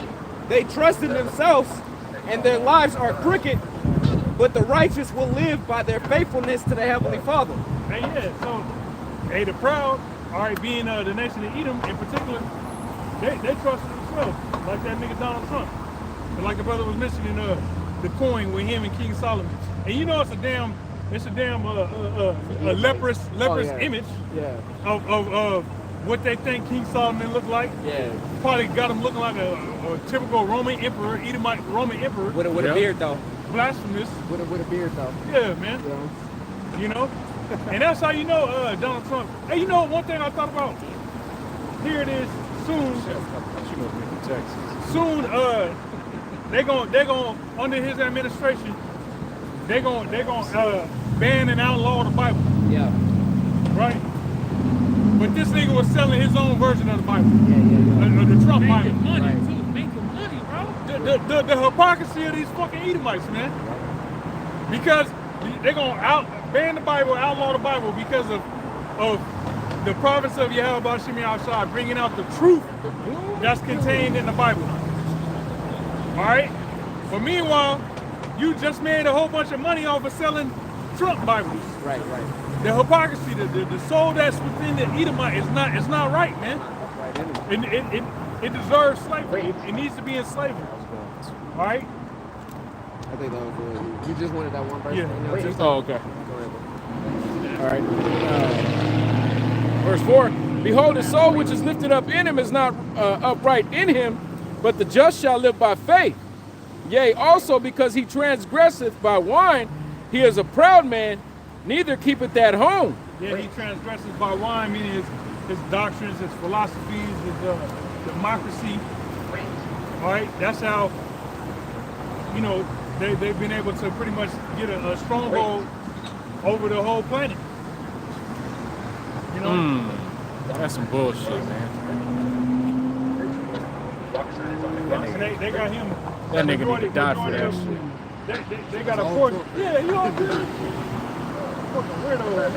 They trust in themselves, and their lives are crooked, but the righteous will live by their faithfulness to the Heavenly Father. Hey, yeah, so, hey, the proud, all right, being the nation of Edom in particular, they trust in themselves, like that nigga Donald Trump. And like the brother was mentioning, the coin with him and King Solomon. And you know it's a damn leprous image of what they think King Solomon looked like. Yeah. Probably got him looking like a typical Roman emperor, Edomite Roman emperor. With a beard though. Blasphemous. With a beard though. Yeah, man. Yeah. You know? And that's how you know Donald Trump. Hey, you know one thing I thought about? Here it is, soon, they're going under his administration, they're going ban and outlaw the Bible. Yeah. Right? But this nigga was selling his own version of the Bible. Yeah. The Trump Bible. Making money, Right. too. Making money, bro. The hypocrisy of these fucking Edomites, man. Because they're going to ban the Bible, outlaw the Bible because of the province of Yahweh Shemi Al-Shai bringing out the truth that's contained in the Bible. All right? But meanwhile, you just made a whole bunch of money off of selling Trump Bibles. Right. The hypocrisy, the soul that's within the Edomite is not right, man. It deserves slavery. It needs to be in slavery. All right? I think that was you just wanted that one verse. Yeah. Oh, okay. All right. Verse 4. Behold, the soul which is lifted up in him is not upright in him, but the just shall live by faith. Yea, also because he transgresseth by wine, he is a proud man, neither keepeth at home. Yeah, he transgresses by wine, meaning his doctrines, his philosophies, his democracy. All right, that's how, you know, they've been able to pretty much get a stronghold over the whole planet. You know? That's some bullshit, man. And they got him. That nigga need to die for that shit. They got a court. Yeah, you all good. Fucking weirdo, man.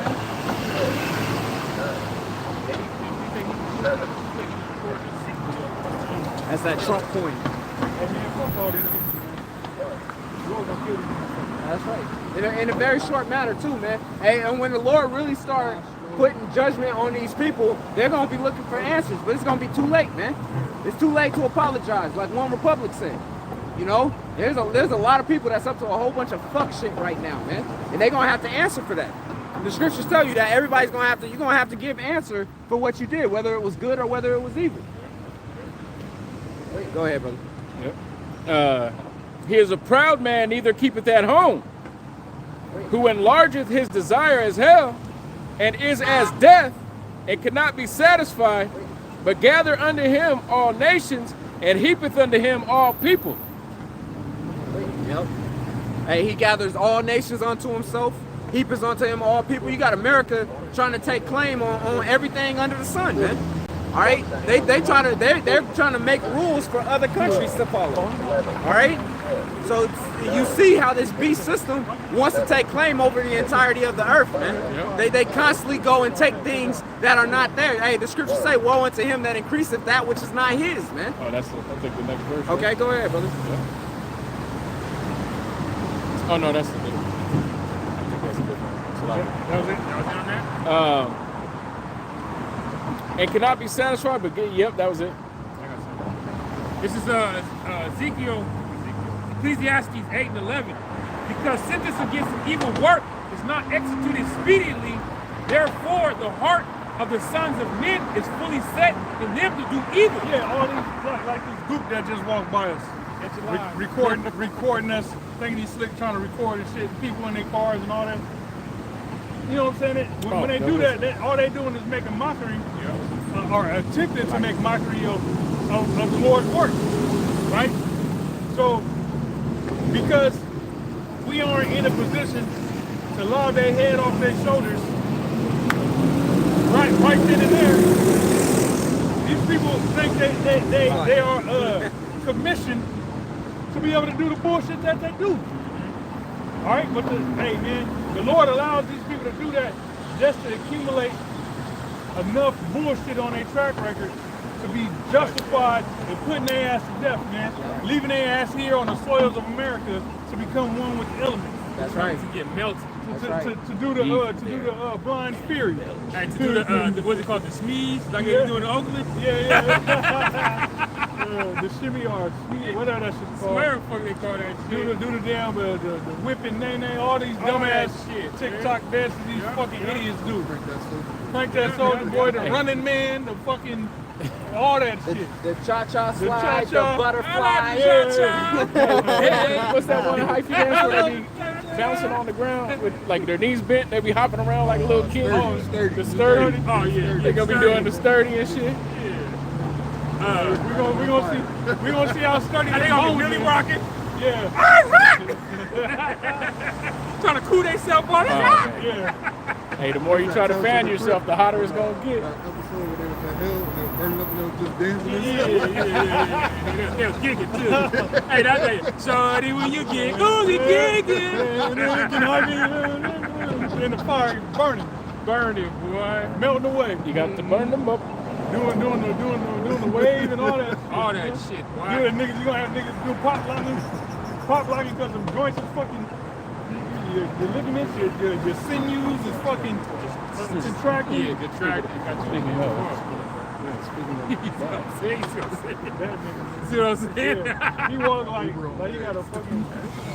That's that Trump point. Hey, man, fuck all these people. You're gonna kill these people. That's right. In a very short matter too, man. Hey, and when the Lord really starts putting judgment on these people, they're gonna be looking for answers, but it's gonna be too late, man. It's too late to apologize, like One Republic said. You know, there's a lot of people that's up to a whole bunch of fuck shit right now, man, and they're gonna have to answer for that. The scriptures tell you that everybody's gonna have to. You're gonna have to give answer for what you did, whether it was good or whether it was evil. Go ahead, brother. Yep. He is a proud man, neither keepeth at home, who enlargeth his desire as hell, and is as death, and cannot be satisfied, but gather unto him all nations, and heapeth unto him all people. Yep. Hey, he gathers all nations unto himself, heapeth unto him all people. You got America trying to take claim on everything under the sun, man. All right, they're trying to make rules for other countries to follow. All right, so you see how this beast system wants to take claim over the entirety of the earth, man. They constantly go and take things that are not there. Hey, the scriptures say, "Woe unto him that increaseth that which is not his," man. Oh, that's I think the next verse. Okay, go ahead, brother. Yeah. Oh no, that's the different. I think that's a different. That was it on that? And cannot be satisfied, but yep, that was it. This is Ecclesiastes 8 and 11. Because sentence against an evil work is not executed speedily, therefore the heart of the sons of men is fully set in them to do evil. Yeah, all these like this group that just walked by us, recording us, thinking he's slick, trying to record and shit, people in their cars and all that. You know what I'm saying? When they do that, all they doing is making mockery, or attempting to make mockery of the Lord's work, right? So, because we aren't in a position to lob their head off their shoulders, right then and there, these people think they are commissioned to be able to do the bullshit that they do. All right, but hey man, the Lord allows these people to do that just to accumulate enough bullshit on their track record to be justified in putting their ass to death, man. Leaving their ass here on the soils of America to become one with the elements. That's right. To get melted. To do the blind fury. And to do the what's it called, the sneeze, like they do in Oakland. Yeah. The shimmy or whatever that shit's called. Where the fuck they call that shit? Do the damn the whipping nay, all these dumbass shit, TikTok dances these fucking idiots do. Crank that soldier boy, the running man, the fucking all that shit. The cha-cha slide, cha-cha. the butterfly. I like cha-cha. Hey, what's that one hyphy dance where they be bouncing on the ground with like their knees bent? They be hopping around like a little kid. The sturdy. Oh yeah. They gonna be doing the sturdy and shit. We're gonna see how sturdy They the gonna bones be really is. rocking. Yeah. Trying to cool themselves on it. Yeah. Hey, the more you try to fan yourself, the hotter it's gonna get. They was gigging too. Hey, that's it. Shorty, when you gig, oh, you gigging. In the fire, burning, Boy, melting away. you got to burn them up. Doing the wave and all that. All that shit, You boy. gonna have niggas do pop locking because them joints is fucking your ligaments, your sinews is fucking contracting. Yeah, contracting. Speaking of, See what I'm saying? He walk like he got a fucking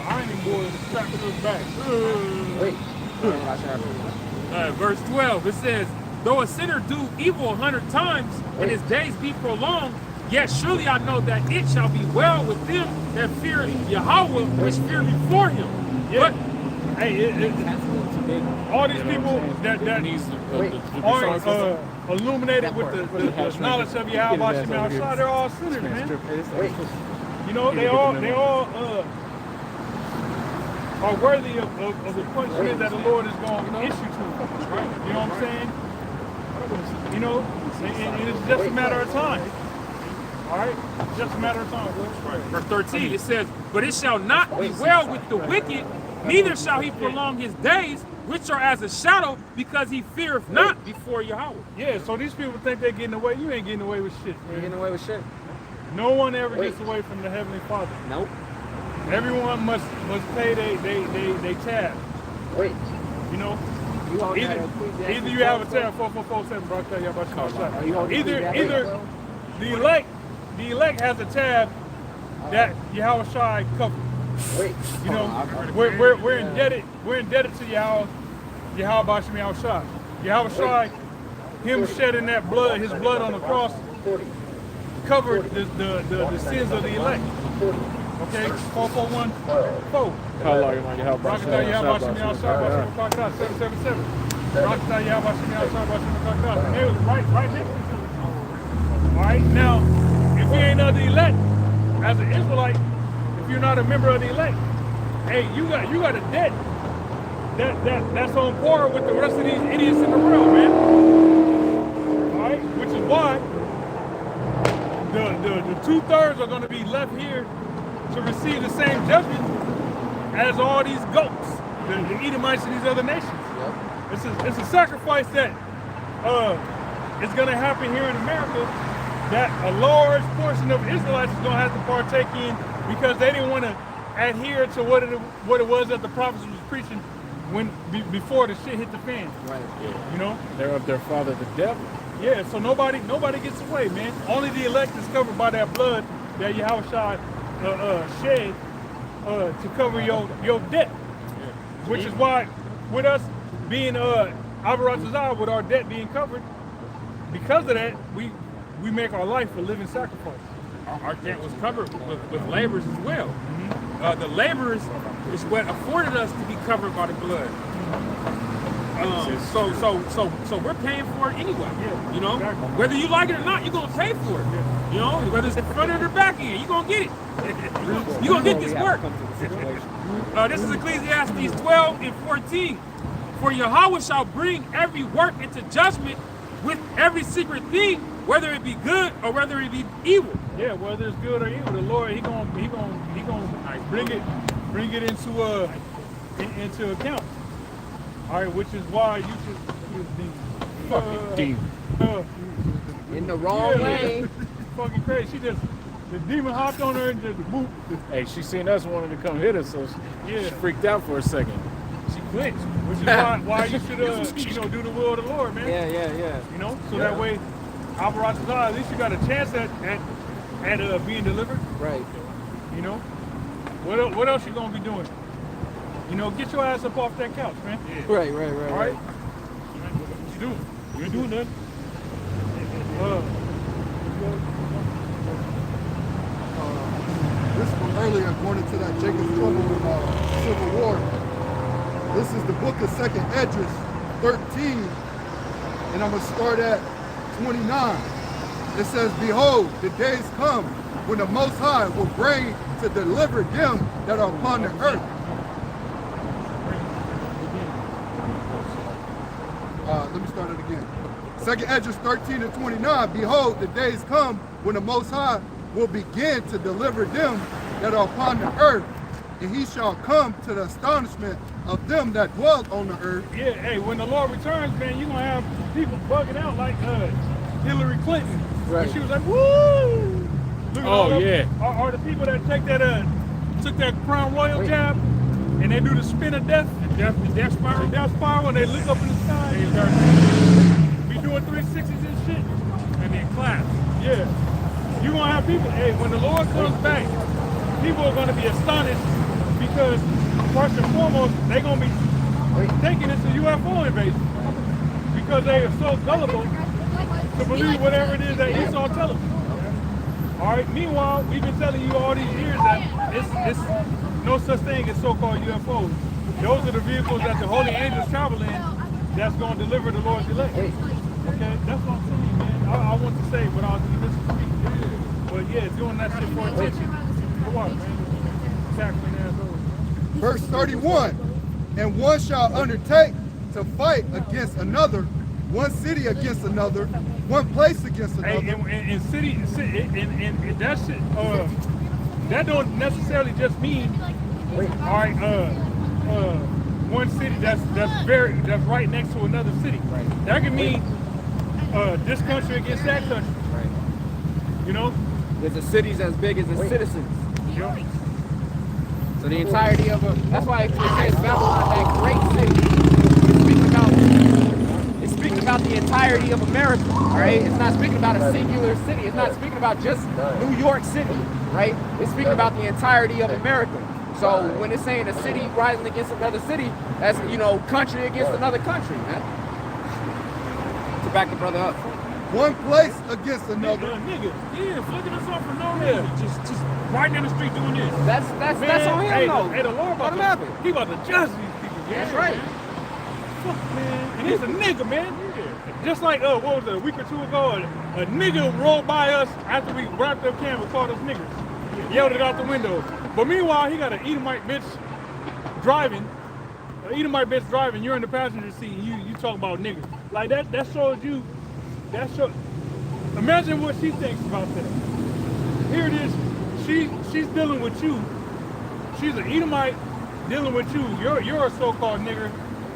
ironing board strapped to his back. Wait. Verse 12, it says, though a sinner do evil 100 times and his days be prolonged, yet surely I know that it shall be well with them that fear Yahweh, which fear before him. Yeah. But Hey, all these people that aren't illuminated with the knowledge of Yahweh Shem Shah, they're all sinners, man. You know, they all are worthy of the punishment that the Lord is going to issue to them. Right? You know what I'm saying? You know, and it's just a matter of time. All right? It's just a matter of time. right. Verse 13, it says, but it shall not be well with the wicked, neither shall he prolong his days, which are as a shadow, because he feareth not before Yahweh. Yeah, so these people think they're getting away. You ain't getting away with shit, You're man. getting away with shit. No one ever gets away from the Heavenly Father. Nope. Everyone must pay they tab. Wait. You know? You on that Either you have a tab 4447, bro. Either the elect has a tab that Yahweh Shai covered. Wait. You know, we're indebted to Yahweh Shem Shai. Yahweh Shai, him shedding that blood, his blood on the cross, covered the sins of the elect. Okay, 4414. how long you want to help us? Rocketell Yahweh Shem Shai, 777. Rocketell Yahweh Shem Shai, 777. And it was right next to each other. All right, now, if you ain't of the elect, as an Israelite, if you're not a member of the elect, hey, you got a debt that's on par with the rest of these idiots in the world, man. All right, which is why the 2/3 are going to be left here to receive the same judgment as all these goats, the Edomites and these other nations. Yep. It's a sacrifice that is going to happen here in America that a large portion of Israelites is going to have to partake in because they didn't want to adhere to what it was that the prophets was preaching before the shit hit the fan. Right. Yeah. You know? They're of their father, the devil. Yeah, so nobody gets away, man. Only the elect is covered by that blood that Yahweh Shai shed to cover your debt. Yeah. Which is why, with us being Avarat with our debt being covered, because of that, we make our life a living sacrifice. Our debt was covered with labors as well. Mm-hmm. The labors is what afforded us to be covered by the blood. So we're paying for it anyway. Yeah, you know, exactly. Whether you like it or not, you're gonna pay for it. Yeah. You know, whether it's the front or the back end, you're gonna get it. You're gonna get this work. This is Ecclesiastes 12:14. For Yahweh shall bring every work into judgment with every secret thing, whether it be good or whether it be evil. Yeah, whether it's good or evil, the Lord he gonna bring it into account. All right, which is why you should deep in the wrong lane. Fucking crazy. The demon hopped on her and just boop. Hey, she seen us wanting to come hit us, so she freaked out for a second. She flinched, which is why you should do the will of the Lord, man. Yeah. You know, so that way, at least you got a chance at being delivered. Right. You know, what else you gonna be doing? You know, get your ass up off that couch, man. Yeah. Right. All right. What you doing? You ain't doing nothing. This from earlier, going into that Jacob's trouble with Civil War. This is the book of 2nd Esdras 13, and I'm going to start at 29. It says, behold, the days come when the Most High will bring to deliver them that are upon the earth. Let me start it again. 2nd Esdras 13 and 29, behold, the days come when the Most High will begin to deliver them that are upon the earth, and he shall come to the astonishment of them that dwell on the earth. Yeah, hey, when the Lord returns, man, you're going to have people bugging out like Hillary Clinton. Right. When she was like, woo! Oh, yeah. Are the people that took that Crown Royal jab, and they do the spin of death, The death spiral. death spiral, and they look up in the sky, They start be doing 360s and shit. and then clap. Yeah. You're going to have people, hey, when the Lord comes back, people are going to be astonished because, first and foremost, they're going to be thinking it's a UFO invasion because they are so gullible to believe whatever it is that Esau tells them. All right. Meanwhile, we've been telling you all these years that it's no such thing as so-called UFOs. Those are the vehicles that the holy angels travel in that's going to deliver the Lord's elect. Okay, that's what I'm saying, man. I want to say, but I'll do this speak. But yeah, doing that shit for attention. Come on, man. Tackling assholes. Verse 31. And one shall undertake to fight against another, one city against another, one place against another. Hey, and city, and that shit, that don't necessarily just mean, all right, one city that's right next to another city. Right. That can mean this country against that country. Right. You know? There's the cities as big as the citizens. Yeah. So the entirety of that's why it says Babylon, that great city. It's speaking about the entirety of America, all right? It's not speaking about a singular city. It's not speaking about just New York City, right? It's speaking about the entirety of America. So when it's saying a city rising against another city, that's, you know, country against another country, man. To back the brother up. One place against another. Nigga, Yeah, flicking us off for no reason. Just riding down the street doing this. That's on him, hey, though. Hey, the Lord Let about him to, have it. he about to judge these people. That's right. Fuck, man. And he's a nigga, man. Just like, what was it, a week or two ago, a nigga rolled by us after we wrapped up camp and called us niggers. Yelled it out the window. But meanwhile, he got an Edomite bitch driving. An Edomite bitch driving, you're in the passenger seat, and you talk about niggas. Like, that shows you, imagine what she thinks about that. Here it is, she's dealing with you. She's an Edomite dealing with you. You're a so-called nigger,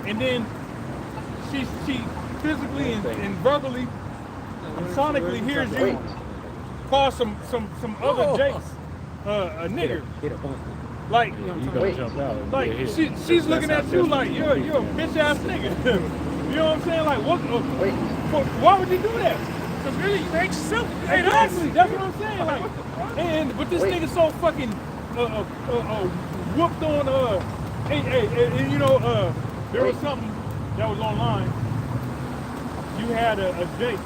and then she physically and verbally and sonically hears you call some other Jakes a nigger. Like, she's looking at you like you're a bitch ass nigga. You know what I'm saying? Like, what? Why would you do that? Because really, you hate yourself. You hate us. Exactly, that's what I'm saying. Like, but this nigga's so fucking whooped on and you know, there was something that was online. You had a Jake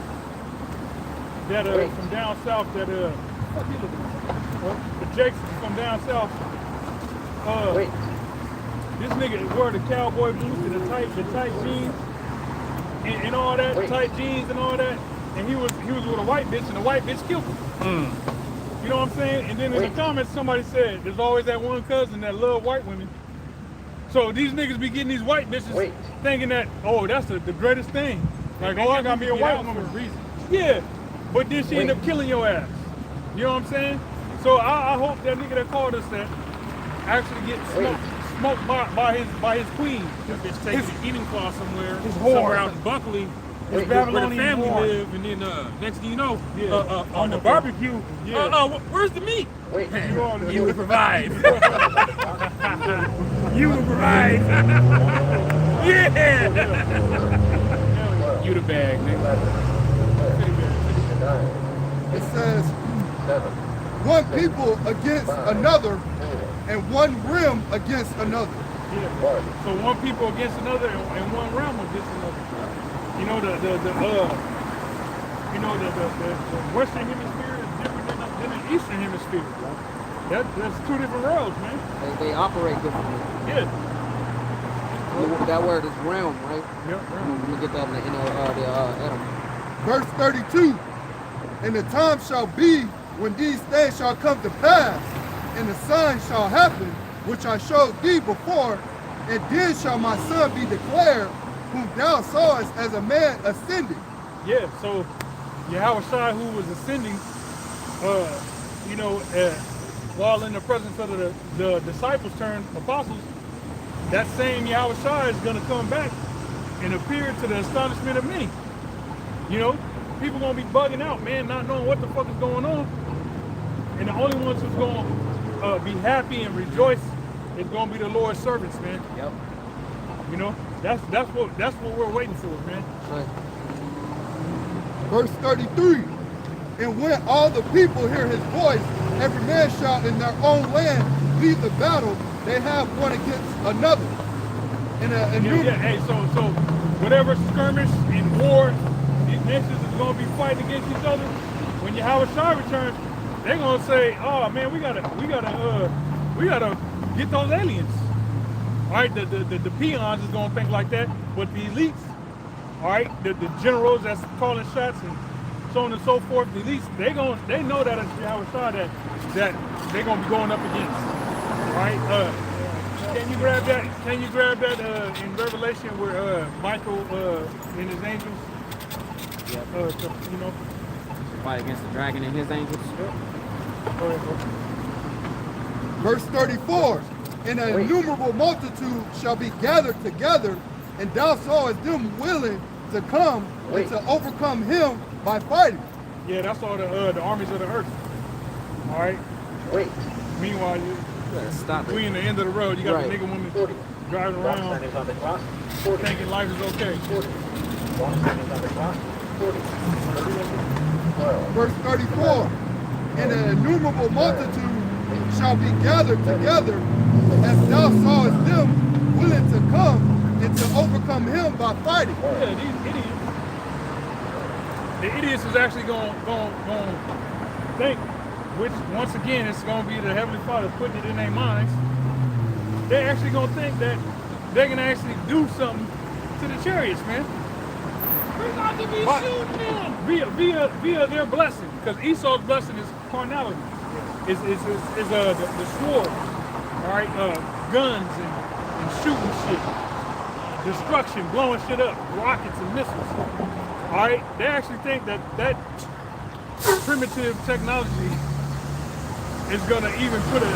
that from down south that the Jakes from down south. This nigga wore the cowboy boots and the tight jeans and all that, tight jeans and all that. And he was with a white bitch, and the white bitch killed him. You know what I'm saying? And then in the comments, somebody said, there's always that one cousin that love white women. So these niggas be getting these white bitches thinking that, oh, that's the greatest thing. Like, oh, I gotta be a white woman. For a reason. Yeah, but then she end up killing your ass. You know what I'm saying? So I hope that nigga that called us that actually gets smoked by his queen. That bitch takes an eating class somewhere. His whore. Somewhere out in Buckley. Where the Babylonian family whore. live, and then next thing you know, on the Okay. barbecue, where's the meat? You will provide. You will provide. Yeah. You the bag, nigga. It says, one people against another, and one realm against another. So one people against another and one realm against another. You know the Western Hemisphere is different than the Eastern Hemisphere. That's two different worlds, man. They operate differently. Yeah. That word is realm, right? Yep. Let me get that in the Adam. Verse 32. And the time shall be when these things shall come to pass, and the sign shall happen, which I showed thee before, and then shall my son be declared, whom thou sawest as a man ascending. Yeah. So Yahushua, who was ascending, while in the presence of the disciples turned apostles, that same Yahushua is going to come back and appear to the astonishment of many. You know, people going to be bugging out, man, not knowing what the fuck is going on. And the only ones who's going to be happy and rejoice is gonna be the Lord's servants, man. Yep. You know, that's what we're waiting for, man. Right. Verse 33. And when all the people hear his voice, every man shall in their own land lead the battle they have one against another. Hey, so whatever skirmish and war these nations is gonna be fighting against each other, when Yahushua returns, they're gonna say, oh man, we gotta get those aliens. All right, the peons is gonna think like that, but the elites, all right, the generals that's calling shots and so on and so forth, the elites, they know that it's Yahushua that they're gonna be going up against. All right, can you grab that? Can you grab that in Revelation where Michael and his angels, you know, Fight against the dragon and his angels. Go ahead, bro. Verse 34. And an innumerable multitude shall be gathered together, and thou sawest them willing to come and to overcome him by fighting. Yeah, that's all the armies of the earth. All right. Meanwhile, Stop we it. in the end of the road. You got Right. the nigga woman driving around thinking life is okay. Verse 34. And an innumerable multitude shall be gathered together, as thou sawest them willing to come and to overcome him by fighting. Yeah, these idiots. The idiots is actually going to think, which once again it's going to be the Heavenly Father putting it in their minds. They're actually going to think that they're going to actually do something to the chariots, man. We're about to be shooting them. Via their blessing, because Esau's blessing is carnality, is the sword, all right, guns and shooting shit, destruction, blowing shit up, rockets and missiles, all right. They actually think that primitive technology is gonna even put a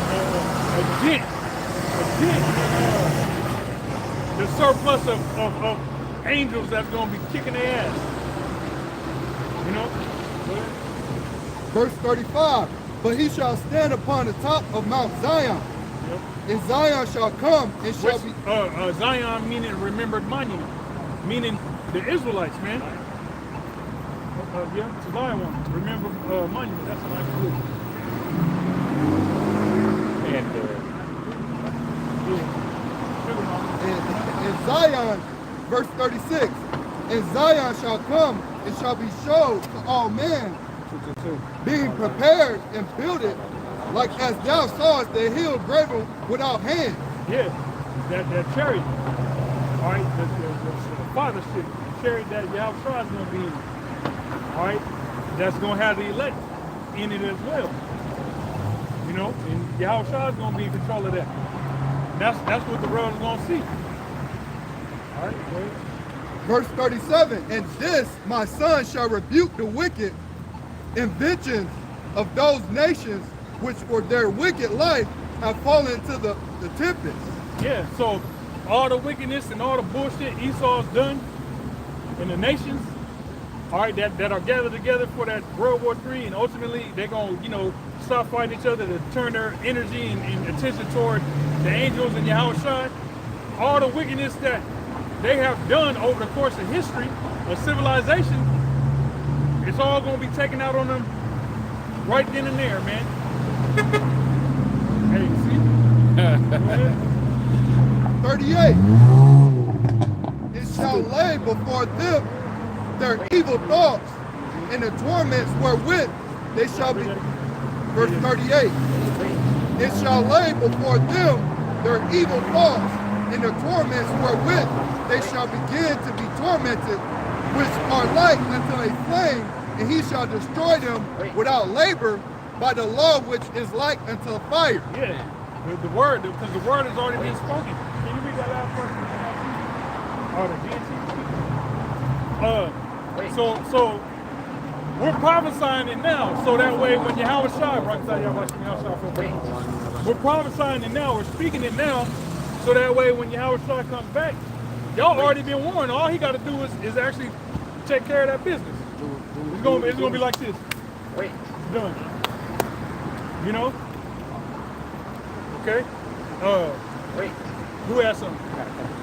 dent in the surplus of angels that's gonna be kicking their ass. You know? Verse 35. But he shall stand upon the top of Mount Zion, Yep. and Zion shall come and shall Which, be. Zion meaning remembered monument, meaning the Israelites, man. Yeah, Zion one, remember monument. That's a nice word. And And Zion, verse 36. And Zion shall come and shall be showed to all men, being prepared and builded, like as thou sawest the hill graven without hand. Yeah, that chariot. All right, the fathership, the chariot that Yahushua is going to be in. All right, that's going to have the elect in it as well. You know, and Yahushua is going to be in control of that. That's what the world is going to see. All right, go ahead. Verse 37. And this my son shall rebuke the wicked inventions of those nations which for their wicked life have fallen into the tempest. Yeah, so all the wickedness and all the bullshit Esau's done in the nations, all right, that are gathered together for that World War III, and ultimately they're going to, you know, stop fighting each other to turn their energy and attention toward the angels and Yahushua. All the wickedness that they have done over the course of history of civilization, it's all going to be taken out on them right then and there, man. Hey, see? Go ahead. 38. It shall lay before them their evil thoughts and the torments wherewith they shall be. Verse 38. It shall lay before them their evil thoughts and the torments wherewith they shall begin to be tormented, which are like unto a flame, and he shall destroy them without labor by the law which is like unto fire. Yeah, the word, because the word has already been spoken. Can you read that last verse? So we're prophesying it now, so that way when Yahushua, we're prophesying it now, we're speaking it now, so that way when Yahushua comes back, y'all already been warned. All he got to do is actually take care of that business. It's gonna be like this. Done. You know? Okay? Wait. Who has something?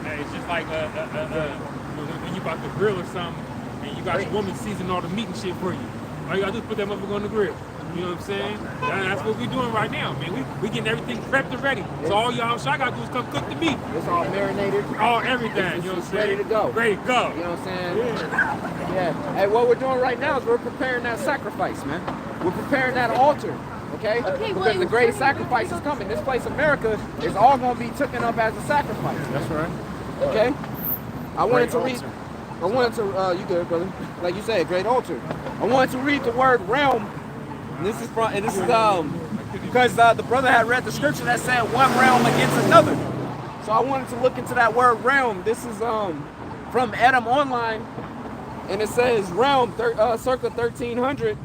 Hey, it's just like when you about to grill or something, and you got your woman seasoning all the meat and shit for you. All you gotta do is put that motherfucker on the grill. You know what I'm saying? That's what we doing right now, man. We getting everything prepped and ready. So all y'all gotta do is come cook the meat. It's all marinated. All everything. You know what I'm saying? Ready to go. Ready to go. You know what I'm saying? Yeah. Hey, what we're doing right now is we're preparing that sacrifice, man. We're preparing that altar. Okay? Because the great sacrifice is coming. This place, America, is all going to be taken up as a sacrifice. That's right. Okay? I wanted to read. You good, brother? Like you said, great altar. I wanted to read the word realm. And this is because the brother had read the scripture that said one realm against another. So I wanted to look into that word realm. This is from Edom Online, and it says realm circa 1300.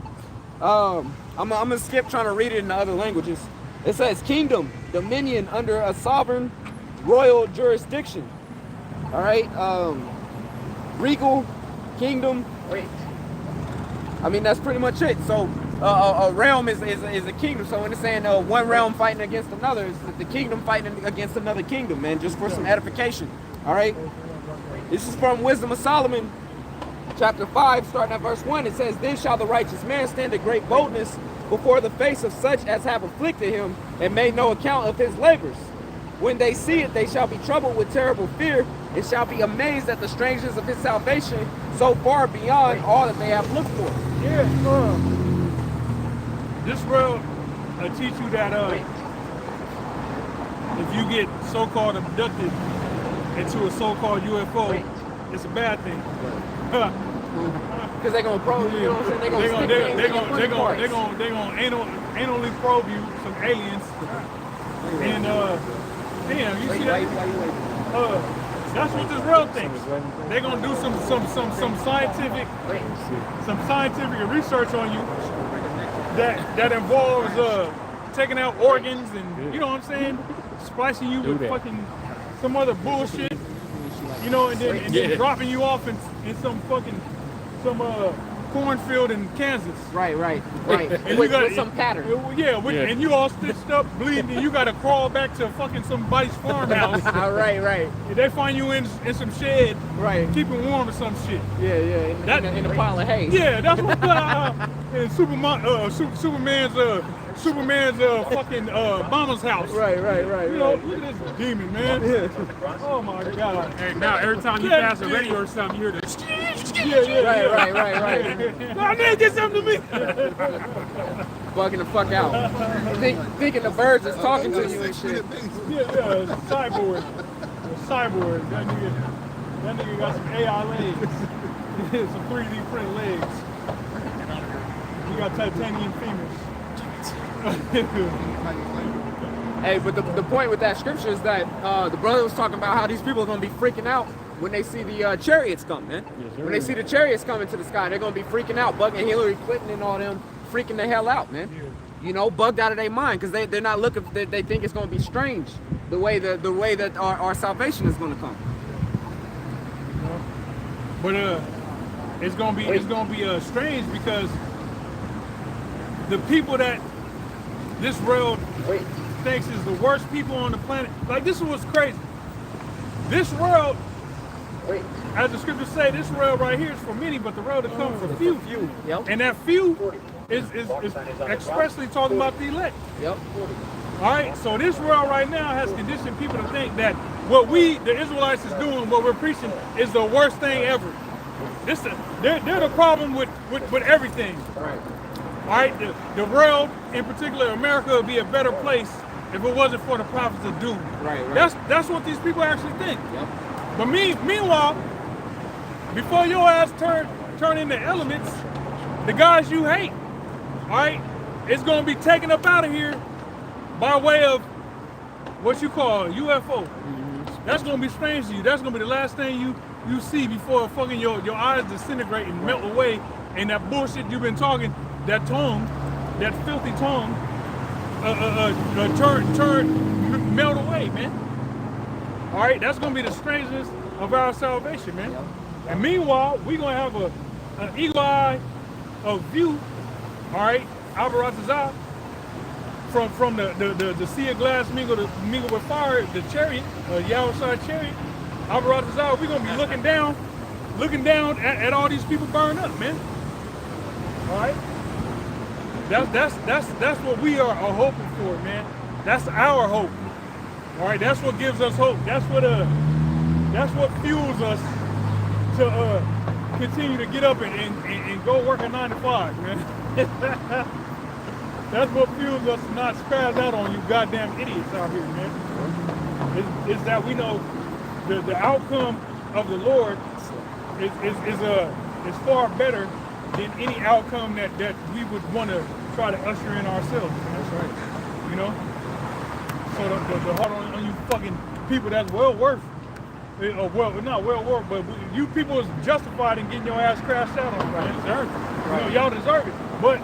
I'm gonna skip trying to read it in the other languages. It says kingdom, dominion under a sovereign royal jurisdiction. All right, regal kingdom. Wait, I mean that's pretty much it. So a realm is a kingdom. So when it's saying one realm fighting against another, it's the kingdom fighting against another kingdom, man. Just for some edification. All right, this is from Wisdom of Solomon. Chapter 5, starting at verse 1, it says, Then shall the righteous man stand in great boldness before the face of such as have afflicted him, and made no account of his labors. When they see it, they shall be troubled with terrible fear, and shall be amazed at the strangeness of his salvation, so far beyond all that they have looked for. Yeah, this world teach you that if you get so-called abducted into a so-called UFO, it's a bad thing. Because they're gonna probe you, you know what I'm saying? They're gonna anally probe you, some aliens. And damn, you see that? That's what this world thinks. They're gonna do some scientific research on you that involves taking out organs and you know what I'm saying, splicing you with fucking some other bullshit. You know, and then dropping you off in some cornfield in Kansas. Right. And with some pattern. And you all stitched up, bleeding, and you got to crawl back to fucking somebody's farmhouse. right. And they find you in some shed, keeping warm or some shit. In a pile of hay. Yeah, that's what. And Superman's fucking mama's house. Right. You know, look at this demon, man. Oh my God. Hey, now every time you pass a radio or something, you hear the Right. I need to get something to me. Bugging the fuck out. Thinking the birds is talking to you and shit. Cyborg. That nigga got some AI legs. Some 3D printed legs. He got titanium femurs. Hey, but the point with that scripture is that the brother was talking about how these people are going to be freaking out when they see the chariots come, man. When they see the chariots coming to the sky, they're going to be freaking out. Bugging Hillary Clinton and all them freaking the hell out, man. You know, bugged out of their mind because they're not looking. They think it's going to be strange the way that our salvation is going to come. But it's going to be strange because the people that this world thinks is the worst people on the planet. Like, this is what's crazy. This world, as the scriptures say, this world right here is for many, but the world to come for few. Yep. And that few is expressly talking about the elect. Yep. All right, so this world right now has conditioned people to think that what we, the Israelites, is doing, what we're preaching, is the worst thing ever. They're the problem with everything. Right. All right, the world, in particular America, would be a better place if it wasn't for the prophets of doom. Right. That's what these people actually think. Yep. But meanwhile, before your ass turn into elements, the guys you hate, all right, it's going to be taken up out of here by way of what you call UFO. That's going to be strange to you. That's going to be the last thing you see before fucking your eyes disintegrate and melt away, and that bullshit you've been talking, that tongue, that filthy tongue, turn melt away, man. All right, that's gonna be the strangeness of our salvation, man. Yep. And meanwhile, we're gonna have an eagle eye of view, all right, Albarazazah, from the sea of glass mingled with fire, the chariot, Yahushua chariot, we're gonna be looking down at all these people burn up, man. All right. That's what we are hoping for, man. That's our hope. All right. That's what gives us hope. That's what fuels us to continue to get up and go work a 9 to 5, man. That's what fuels us to not spaz out on you goddamn idiots out here, man. Is that we know the outcome of the Lord is far better than any outcome that we would want to try to usher in ourselves. Man. That's right. You know? So the heart on you fucking people that's well worth, not well worth, but you people is justified in getting your ass crashed out on. Right. Deserve it. Right. You know, y'all deserve it. But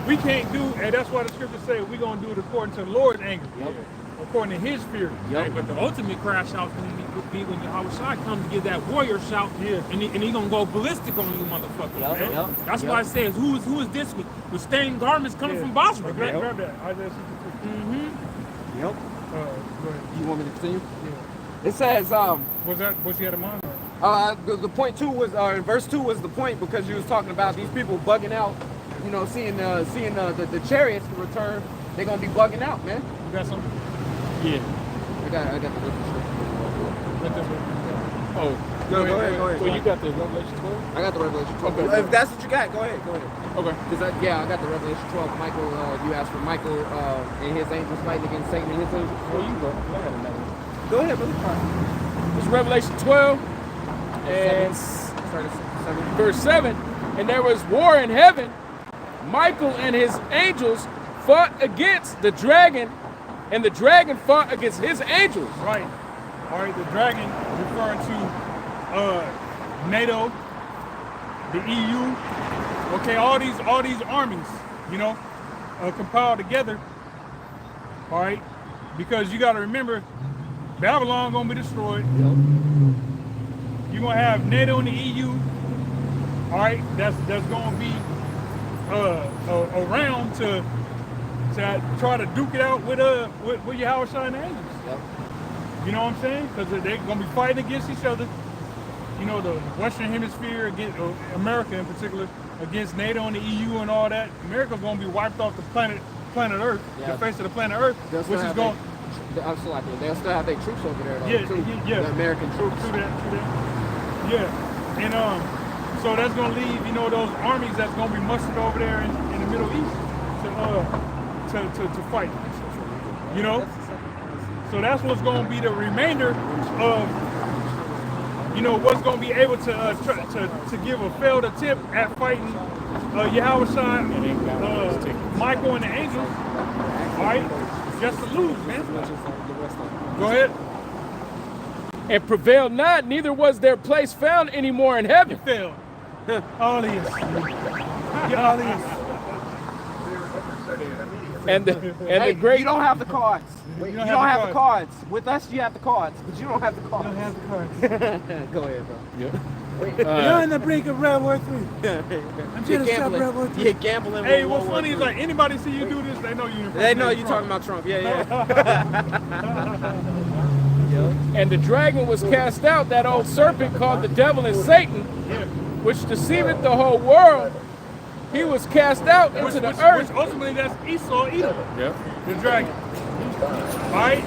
we can't do, and that's why the scriptures say we're going to do it according to the Lord's anger. Yep. According to his fear. Yep. But the ultimate crash out would be when Yahushua comes to give that warrior shout, and he gonna go ballistic on you motherfuckers, man. Yep. That's why it says, who is this with stained garments coming from Basra? Grab that. Isaiah 62. Mm-hmm. Yep. Go ahead. You want me to continue? Yeah. It says, what you had in mind? The point 2 was, in verse 2 was the point, because you was talking about these people bugging out, you know, seeing the chariots to return. They're gonna be bugging out, man. You got something? Yeah. I got the different scripture. Oh, go ahead. Well, you got the Revelation 12? I got the Revelation 12. Okay. If that's what you got, go ahead. Okay. Because I got the Revelation 12. Michael, you asked for Michael and his angels fighting against Satan and his angels. Well, you go. I got another one. Go ahead, brother. It's Revelation 12 and verse 7. And there was war in heaven. Michael and his angels fought against the dragon, and the dragon fought against his angels. Right. All right, the dragon referring to NATO, the EU, okay, all these armies, you know, compiled together. All right, because you got to remember, Babylon gonna be destroyed. Yep. You're gonna have NATO and the EU. All right, that's gonna be around to try to duke it out with Yahushua and the angels. Yep. You know what I'm saying? Because they're going to be fighting against each other. You know, the Western Hemisphere, against America in particular, against NATO and the EU and all that. America's going to be wiped off the planet Earth, the face of the planet Earth, which is going... They'll still have their troops over there, though, too. Yeah. The American troops. True that. Yeah. And so that's going to leave, you know, those armies that's going to be mustered over there in the Middle East to fight. You know? So that's what's going to be the remainder of, you know, what's going to be able to give a failed attempt at fighting Yahushua, Michael and the angels. All right? Just to lose, man. Go ahead. And prevailed not, neither was their place found anymore in heaven. You failed. All these. All these. And the great... You don't have the cards. You don't have the cards. With us, you have the cards, but you don't have the cards. You don't have the cards. Go ahead, bro. Yep. You're on the brink of World War III. I'm trying to stop World War III. You're gambling. Hey, what's funny is like anybody see you do this, they know you. They know you talking about Trump. Yeah. And the dragon was cast out, that old serpent called the devil and Satan, which deceiveth the whole world. He was cast out into the earth. Which ultimately that's Esau, Edom. Yep. The dragon. All right?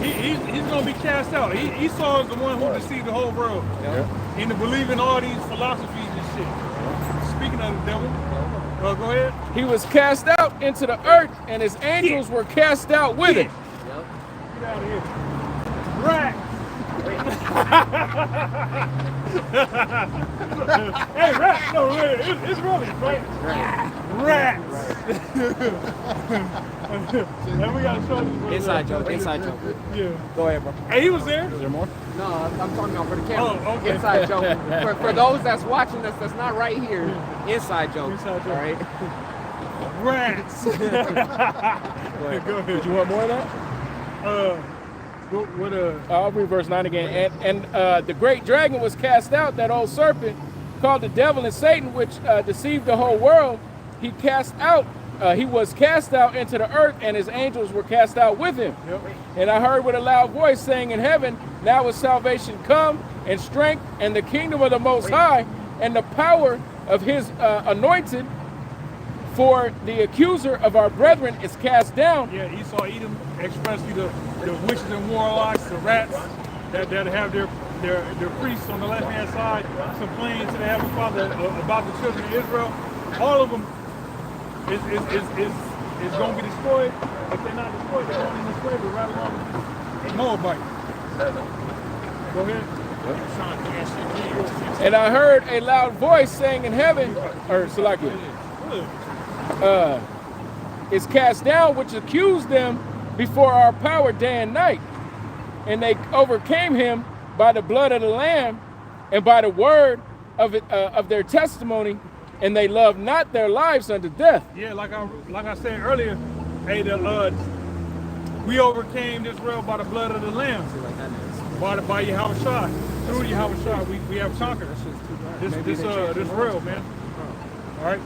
He's going to be cast out. Esau is the one who deceived the whole world into believing all these philosophies and shit. Speaking of the devil, go ahead. He was cast out into the earth, and his angels were cast out with it. Get out of here. Rat. Hey, rat. No, it's really right. Rats. And we gotta show this. Inside joke. Yeah. Go ahead, bro. Hey, he was there. Is there more? No, I'm talking about for the camera. Oh, okay. Inside joke. For those that's watching us, that's not right here. Inside joke. Inside joke. All right. Rats. Go ahead. Did you want more of that? I'll read verse 9 again. And the great dragon was cast out, that old serpent called the devil and Satan, which deceived the whole world. He cast out he was cast out into the earth, and his angels were cast out with him. Yep. And I heard with a loud voice saying in heaven, now is salvation come, and strength, and the kingdom of the Most High, and the power of his anointed. For the accuser of our brethren is cast down. Yeah, Esau, Edom, especially the witches and warlocks, the rats that have their priests on the left-hand side complaining to the Heavenly Father about the children of Israel. All of them is going to be destroyed. If they're not destroyed, they're going to be destroyed right along with Moabite. Go ahead. And I heard a loud voice saying in heaven, or Salakia, is cast down, which accused them before our power day and night. And they overcame him by the blood of the Lamb and by the word of their testimony, and they loved not their lives unto death. Yeah, like I said earlier, hey, we overcame this world by the blood of the Lamb, by Yahushua. Through Yahushua, we have conquered this world, man. All right,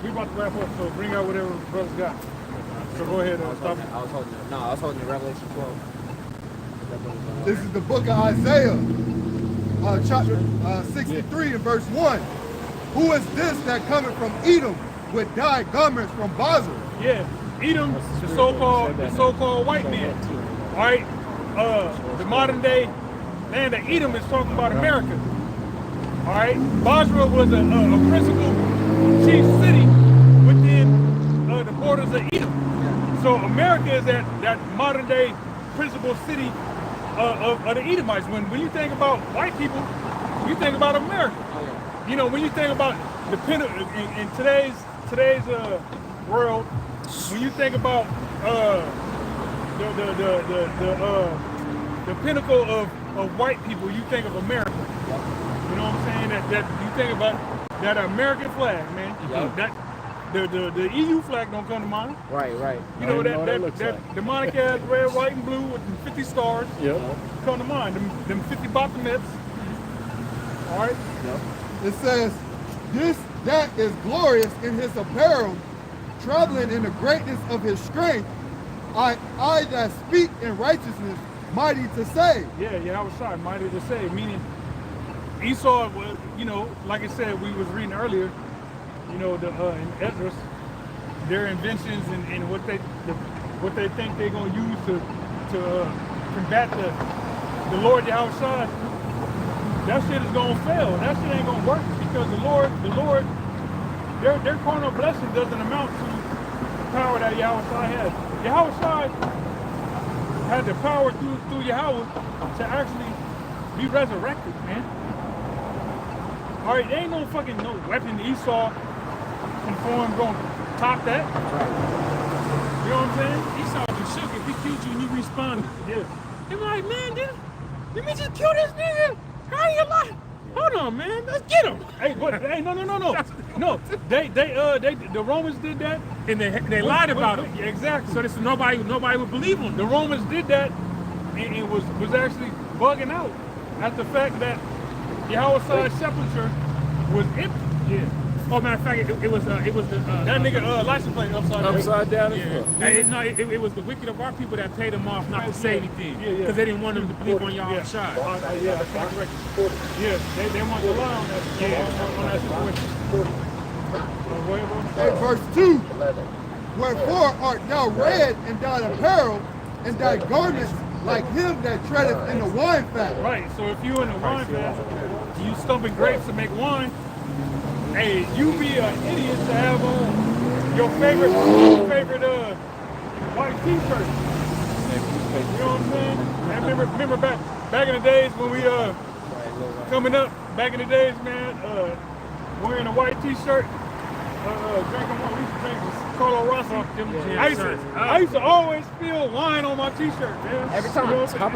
we about to wrap up, so bring out whatever brothers got. So go ahead and stop. I was holding the Revelation 12. This is the book of Isaiah, chapter 63 and verse 1. Who is this that cometh from Edom with dyed garments from Basra? Yeah, Edom, the so-called white man. All right, the modern day land of Edom is talking about America. All right, Basra was a principal chief city within the borders of Edom. So America is that modern day principal city of the Edomites. When you think about white people, you think about America. You know, when you think about the in today's world, when you think about the pinnacle of white people, you think of America. You know what I'm saying? That you think about that American flag, man. That the EU flag don't come to mind. Right. You know that demonic ass red, white, and blue with 50 stars. Yep. Come to mind. Them 50 bottomets. All right. Yep. It says, that is glorious in his apparel, traveling in the greatness of his strength. I that speak in righteousness, mighty to save. Yeah, Yahushua, mighty to save. Meaning Esau was, you know, like I said, we was reading earlier, you know, in Esdras, their inventions and what they think they're gonna use to combat the Lord Yahushua. That shit is gonna fail. That shit ain't gonna work because the Lord, their carnal blessing doesn't amount to the power that Yahushua has. Yahushua had the power through Yahweh to actually be resurrected, man. All right, there ain't no weapon Esau conform gonna top that. You know what I'm saying? Esau would be shook if he killed you and you responded. Yeah. They be like, man, did me just kill this nigga? How you alive? Hold on, man. Let's get him. Hey, but hey, no. No, the Romans did that, And they lied about it. Yeah, exactly. So this nobody would believe them. The Romans did that, and was actually bugging out at the fact that Yahweh's sepulcher was empty. Yeah. Oh, matter of fact, it was the That nigga license plate upside down. Upside down as yeah. fuck. It was the wicked of our people that paid them off not to say anything. Yeah. Because they didn't want them to believe on y'all shot. Yeah, that's correct. Yeah, they want to lie on that. On that situation. Hey, verse 2. Wherefore art thou red in thine apparel, and thy garments like him that treadeth in the wine fat. Right. So if you in the wine fast, you stumping grapes to make wine. Hey, you be an idiot to have your favorite white t-shirt. You know what I'm saying? And remember back in the days when we coming up, back in the days, man, wearing a white t-shirt, drinking what we used to drink was Carlo Rosso. I used to always spill wine on my t-shirt, man. Every time.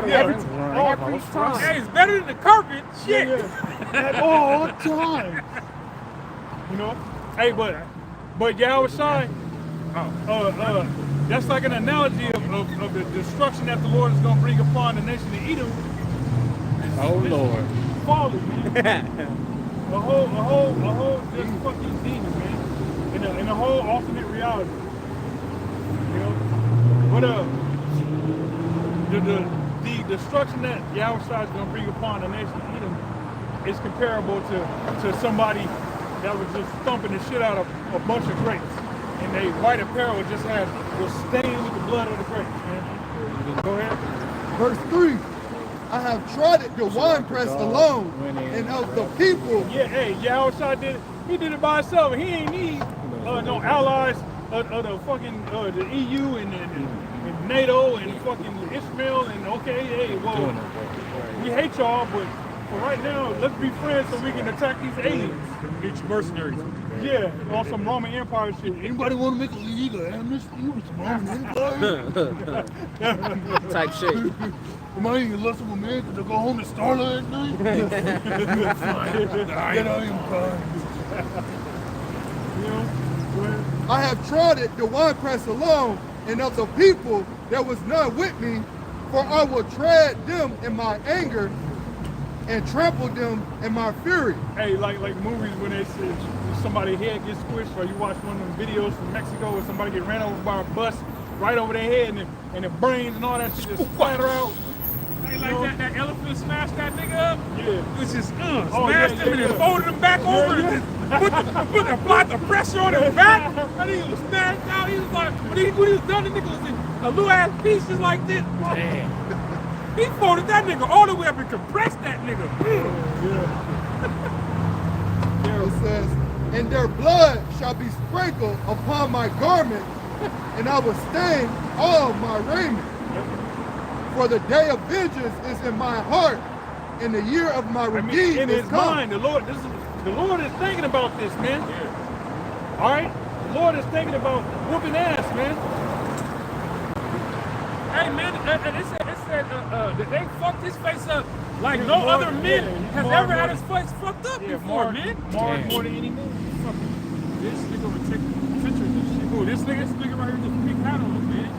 Every time. Hey, it's better than the carpet. Shit. Yeah. All the time. You know? Hey, but Yahushua, that's like an analogy of the destruction that the Lord is going to bring upon the nation of Edom. Oh, Lord. Folly, man. a whole just fucking demon, man. in a whole alternate reality. You know, but the destruction that Yahushua is going to bring upon the nation of Edom is comparable to somebody that was just thumping the shit out of a bunch of grapes, and they white apparel was stained with the blood of the grapes. Man, go ahead. Verse 3. I have trodden the winepress alone, and of the people. Yeah, hey, Yahushua did it. He did it by himself. He ain't need no allies of the fucking the EU and NATO and fucking Ishmael and okay, hey, well, we hate y'all, but for right now, let's be friends so we can attack these aliens. Get your mercenaries. Yeah, on some Roman Empire shit. Anybody want to make a league of amnesty with some Roman Empire? Type shit. Am I even less of a man to go home to Starlight at night? Then I am fine. You know, I have trodden the winepress alone, and of the people there was none with me, for I will tread them in my anger and trample them in my fury. hey, like movies when they say somebody's head gets squished, or you watch one of them videos from Mexico where somebody get ran over by a bus right over their head and the brains and all that shit just splatter out. Hey, like that elephant smashed that nigga up? Yeah. It was just yeah, smashed him and yeah. then folded him back over and just applied the pressure on his back. And he was smashed out. He was like, when he was done, the nigga was in a little ass piece just like this. Damn. He folded that nigga all the way up and compressed that nigga. It says, and their blood shall be sprinkled upon my garment, and I will stain all my raiment. For the day of vengeance is in my heart, and the year of my redeem in is his come. mind, the Lord is thinking about this, man. Yeah. All right, the Lord is thinking about whooping ass, man. Hey man, it said that they fucked his face up like no other man has ever had his face fucked up before, man. More than any man. This nigga would take pictures of shit. Oh, this nigga right here with this big hat on, man.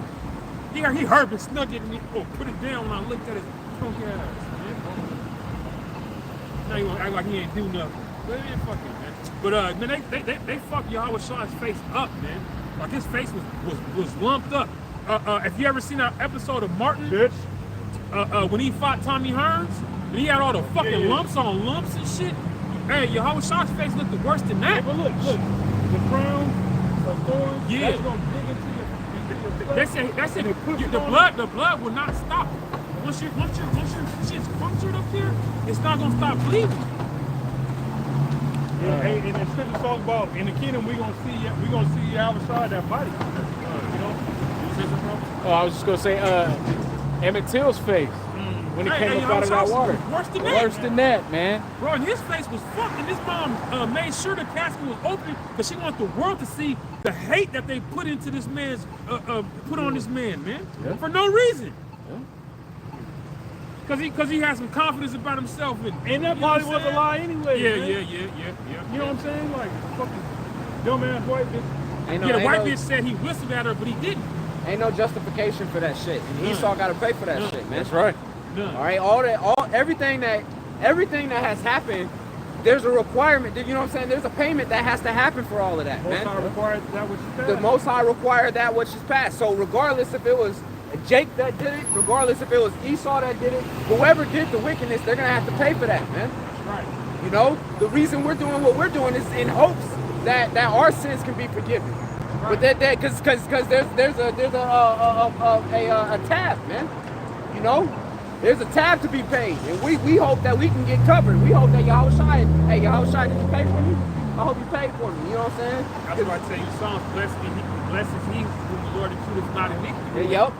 He heard me snug it and he put it down when I looked at his punk ass, man. Now you wanna act like he ain't do nothing. But it ain't fucking, man. But man, they fucked Yahweh's face up, man. Like his face was lumped up. Have you ever seen that episode of Martin? Bitch. When he fought Tommy Hearns, and he had all the fucking lumps on lumps and shit. Hey, Yahweh's face looked worse than that. Yeah, but look, the crown of thorns. Yeah. That's gonna dig into your They said the blood will not stop. Once your shit's punctured up here, it's not gonna stop bleeding. Yeah, and the scripture talks about in the kingdom we gonna see outside that body. You know? Oh, I was just gonna say, Emmett Till's face when he came up out of that water. Worse than that, man. Bro, and his face was fucked, and his mom made sure the casket was open because she wanted the world to see the hate that they put into this man's, put on this man, Yeah. for no reason. Because he has some confidence about himself. And that body was a lie anyway. Yeah. You know what I'm saying? Like, fucking dumbass white bitch. The white bitch said he whistled at her, but he didn't. Ain't no justification for that shit. And Esau got to pay for that shit, man. That's right. All right, everything that has happened, there's a requirement. You know what I'm saying? There's a payment that has to happen for all of that, man. Most High required that which is passed. The Most High required that which is passed. So regardless if it was Jake that did it, regardless if it was Esau that did it, whoever did the wickedness, they're gonna have to pay for that, man. Right. You know, the reason we're doing what we're doing is in hopes that our sins can be forgiven. Right. But because there's a tab, man. You know, there's a tab to be paid, and we hope that we can get covered. We hope that Yahushua, hey Yahushua, did you pay for me? I hope you paid for me. You know what I'm saying? That's why I tell you, Psalms, blessed is he whom the Lord and truth is not iniquity. Yep.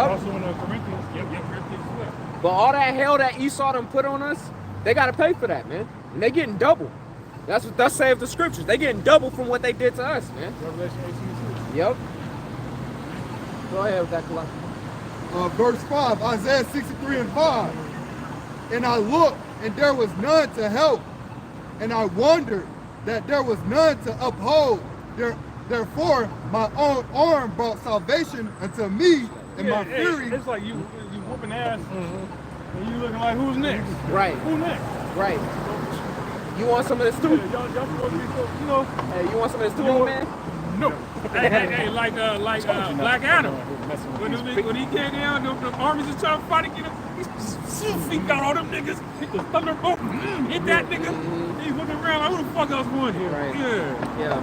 Also in the Corinthians. Yep, Corinthians as well. But all that hell that Esau done put on us, they got to pay for that, man. And they getting double. That's what thus saith the scriptures. They getting double from what they did to us, man. Revelation 18:6. Yep. Go ahead with that, Colossians. Verse 5, Isaiah 63:5. And I looked, and there was none to help, and I wondered that there was none to uphold. Therefore, my own arm brought salvation unto me, and my fury. It's like you whooping ass, and you looking like who's next? Right. Who next? Right. You want some of this too? Y'all supposed to be so, you know. Hey, you want some of this too, old man? No. hey, like Black Adam. When he came down, the armies was trying to fight against him. He got all them niggas. Hit the thunderbolt. Hit that nigga. He's looking around like, who the fuck else won here? Right. Yeah.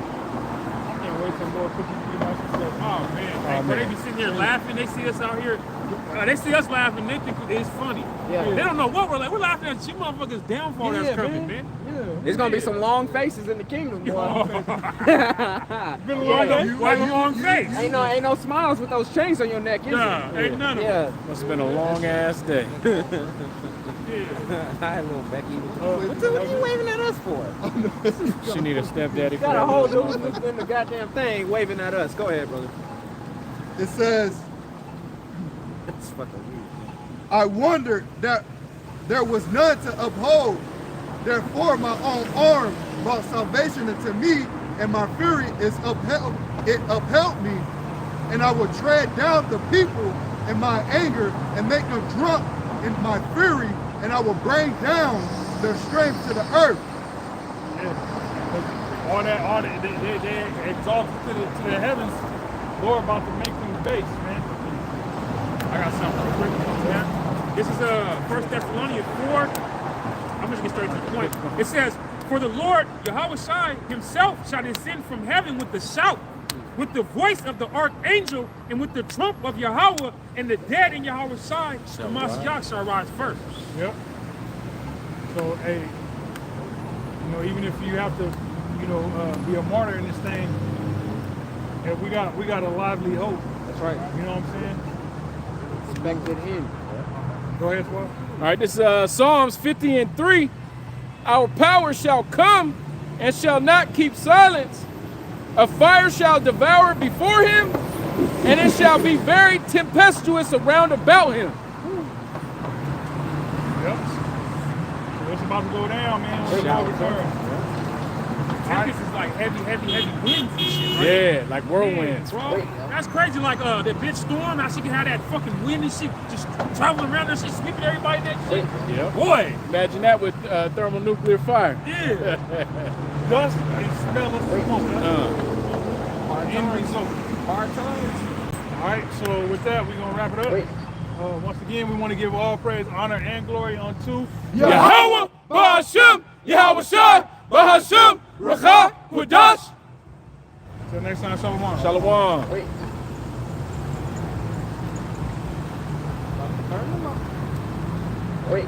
Can't wait for more cookies to be nice and stuff. Oh man, they be sitting here laughing. They see us out here. They see us laughing. They think it's funny. Yeah. They don't know what we're like. We're laughing at you motherfuckers' downfall that's coming, man. There's gonna be some long faces in the kingdom, boy. Been a long face. Ain't no smiles with those chains on your neck, is Nah, it? ain't none of Yeah. Must have been a long ass day. Hi, little Becky. What are you waving at us for? She need a stepdaddy for Got a that whole little dude in the goddamn thing waving at us. Go ahead, brother. It says, That's fucking weird. I wondered that there was none to uphold. Therefore, my own arm brought salvation unto me, and my fury is upheld. It upheld me, and I will tread down the people in my anger and make them drunk in my fury, and I will bring down their strength to the earth. Yeah. All that, they exalted to the heavens. Lord about to make them base, man. I got something real quick. Yeah. This is 1 Thessalonians 4. I'm just gonna get straight to the point. It says, "For the Lord Yahweh himself shall descend from heaven with the shout, with the voice of the archangel, and with the trump of Yahweh, and the dead in Yahweh the Mashiach shall rise first." Yep. So, hey, even if you have to, be a martyr in this thing, we got a lively hope. That's right. You know what I'm saying? Expected end. Go ahead, Swell. All right, this is Psalms 50:3. Our power shall come and shall not keep silence. A fire shall devour before him, and it shall be very tempestuous around about him. Yep. So it's about to go down, man. It's about to return. This is like heavy winds and shit, right? Yeah, like whirlwinds. Bro, that's crazy. Like that bitch Storm, how she can have that fucking wind and shit just traveling around there, she sweeping everybody that shit. Yep. Boy. Imagine that with thermonuclear fire. Yeah. Dust and smell of smoke. End result. Hard times. All right, so with that, we're going to wrap it up. Wait. Once again, we want to give all praise, honor, and glory unto Yahweh, Bahasham, Yahweh Shai, Bahasham, Rakha, Qudash. Till next time, Shalom. Shalom. Wait. Wait.